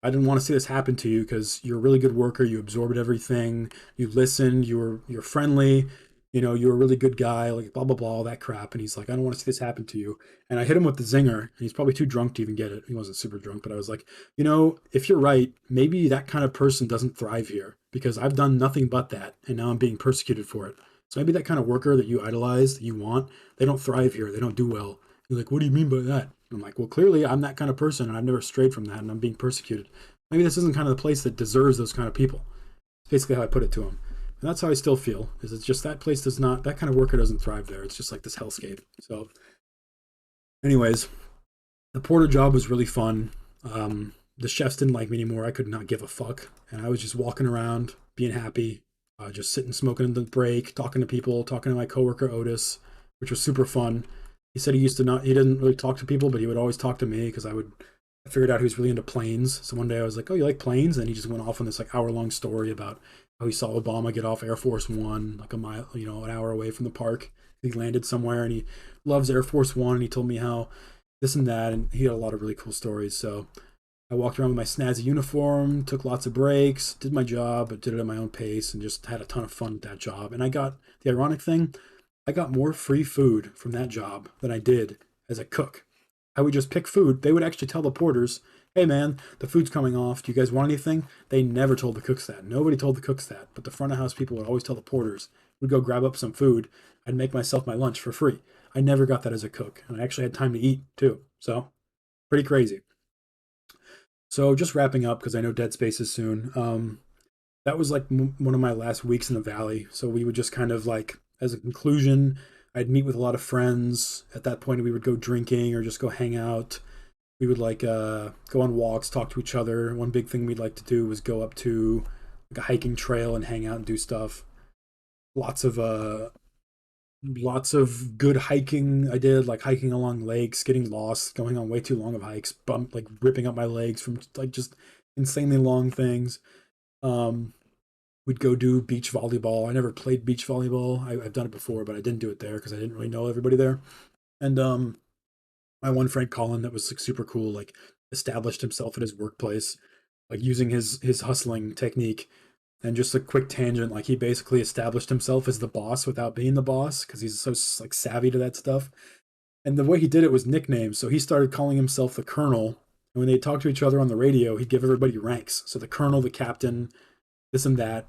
I didn't want to see this happen to you because you're a really good worker. You absorbed everything. You listened. You're friendly. You're a really good guy, like blah, blah, blah, all that crap. And he's like, I don't want to see this happen to you. And I hit him with the zinger, and he's probably too drunk to even get it. He wasn't super drunk, but I was like, if you're right, maybe that kind of person doesn't thrive here because I've done nothing but that. And now I'm being persecuted for it. So maybe that kind of worker that you idolize, that you want, they don't thrive here. They don't do well. He's like, what do you mean by that? I'm like, well, clearly I'm that kind of person and I've never strayed from that and I'm being persecuted. Maybe this isn't kind of the place that deserves those kind of people. It's basically how I put it to him. And that's how I still feel. Is it's just that place does not, that kind of worker doesn't thrive there. It's just like this hellscape. So, anyways, the porter job was really fun. The chefs didn't like me anymore. I could not give a fuck, and I was just walking around, being happy, just sitting, smoking in the break, talking to people, talking to my coworker Otis, which was super fun. He said he didn't really talk to people, but he would always talk to me because I figured out he was really into planes. So one day I was like, oh, you like planes? And he just went off on this like hour-long story about how he saw Obama get off Air Force One like a mile, an hour away from the park. He landed somewhere and he loves Air Force One. And he told me how this and that, and he had a lot of really cool stories. So I walked around with my snazzy uniform, took lots of breaks, did my job, but did it at my own pace, and just had a ton of fun with that job. And the ironic thing, I got more free food from that job than I did as a cook. I would just pick food. They would actually tell the porters, hey man, the food's coming off. Do you guys want anything? They never told the cooks that. Nobody told the cooks that. But the front of house people would always tell the porters. We'd go grab up some food. I'd make myself my lunch for free. I never got that as a cook. And I actually had time to eat too. So, pretty crazy. So, just wrapping up because I know Dead Space is soon. That was like one of my last weeks in the Valley. So, we would just kind of like, as a conclusion, I'd meet with a lot of friends. At that point, we would go drinking or just go hang out. We would like go on walks, talk to each other. One big thing we'd like to do was go up to like a hiking trail and hang out and do stuff. Lots of good hiking I did, like hiking along lakes, getting lost, going on way too long of hikes, like ripping up my legs from like just insanely long things. Um, we'd go do beach volleyball. I never played beach volleyball. I've done it before, but I didn't do it there because I didn't really know everybody there. And my one friend Colin, that was like super cool, like established himself at his workplace, like using his hustling technique. And just a quick tangent, like he basically established himself as the boss without being the boss because he's so like savvy to that stuff. And the way he did it was nicknames. So he started calling himself the Colonel, And when they talk to each other on the radio, he'd give everybody ranks. So the colonel, the captain, this and that.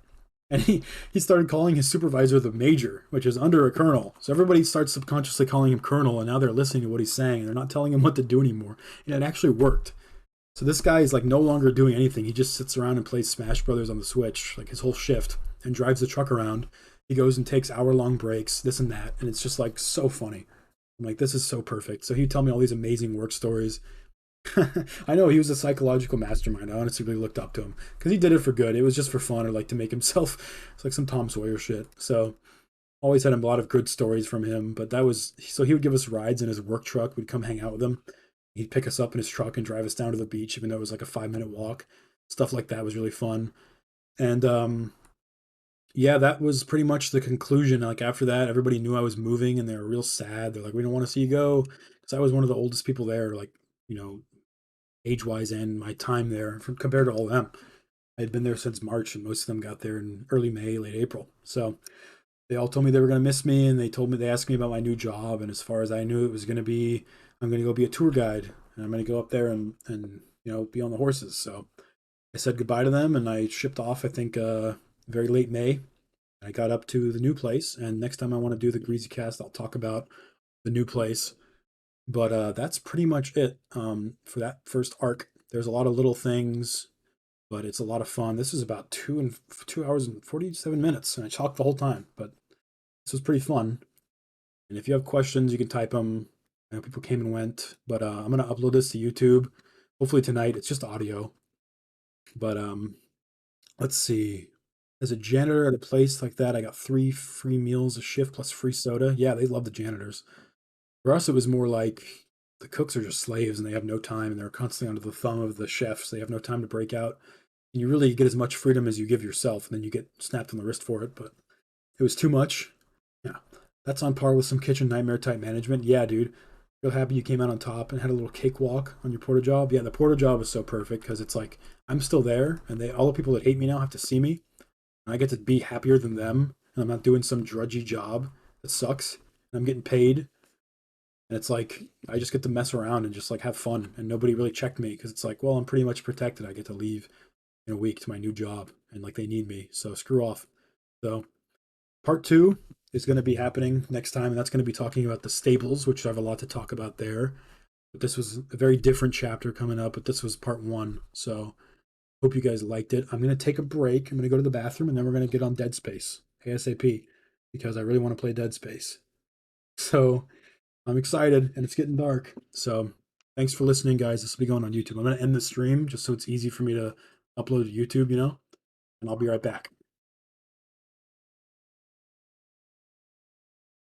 And he started calling his supervisor the major, which is under a colonel. So everybody starts subconsciously calling him colonel, and now they're listening to what he's saying. And they're not telling him what to do anymore. And it actually worked. So this guy is like no longer doing anything. He just sits around and plays Smash Brothers on the Switch, like his whole shift, and drives the truck around. He goes and takes hour-long breaks, this and that, and it's just like so funny. I'm like, this is so perfect. So he'd tell me all these amazing work stories. I know he was a psychological mastermind. I honestly really looked up to him because he did it for good. It was just for fun or like to make himself. It's like some Tom Sawyer shit. So always had a lot of good stories from him. But that was so he would give us rides in his work truck. We'd come hang out with him. He'd pick us up in his truck and drive us down to the beach, even though it was like a 5 minute walk. Stuff like that was really fun. And yeah, that was pretty much the conclusion. Like after that, everybody knew I was moving and they were real sad. They're like, we don't want to see you go. Because I was one of the oldest people there, like, you know, age wise and my time there compared to all of them. I had been there since March and most of them got there in early May, late April. So they all told me they were going to miss me and they asked me about my new job. And as far as I knew, it was going to be, I'm going to go be a tour guide and I'm going to go up there and, be on the horses. So I said goodbye to them and I shipped off, I think, very late May. I got up to the new place, and next time I want to do the GreezeyCast, I'll talk about the new place. But that's pretty much it for that first arc. There's a lot of little things, but it's a lot of fun. This is about 2 hours and 47 minutes, and I talked the whole time. But this was pretty fun. And if you have questions, you can type them. I know people came and went, but I'm gonna upload this to YouTube. Hopefully tonight. It's just audio, but let's see. As a janitor at a place like that, I got 3 free meals a shift plus free soda. Yeah, they love the janitors. For us, it was more like the cooks are just slaves and they have no time and they're constantly under the thumb of the chefs. They have no time to break out. And you really get as much freedom as you give yourself, and then you get snapped on the wrist for it. But it was too much. Yeah, that's on par with some kitchen nightmare type management. Yeah, dude. Real happy you came out on top and had a little cakewalk on your porta job. Yeah, the porta job is so perfect because it's like I'm still there, and all the people that hate me now have to see me, and I get to be happier than them, and I'm not doing some drudgy job that sucks. And I'm getting paid, and it's like I just get to mess around and just like have fun, and nobody really checked me because it's like, well, I'm pretty much protected. I get to leave in a week to my new job, and like they need me, so screw off. So part two is going to be happening next time, and that's going to be talking about the stables, which I have a lot to talk about there. But this was a very different chapter coming up, but this was part one. So hope you guys liked it. I'm going to take a break. I'm going to go to the bathroom, and then we're going to get on Dead Space ASAP because I really want to play Dead Space. So I'm excited, and it's getting dark. So thanks for listening, guys. This will be going on YouTube. I'm going to end the stream just so it's easy for me to upload to YouTube, and I'll be right back.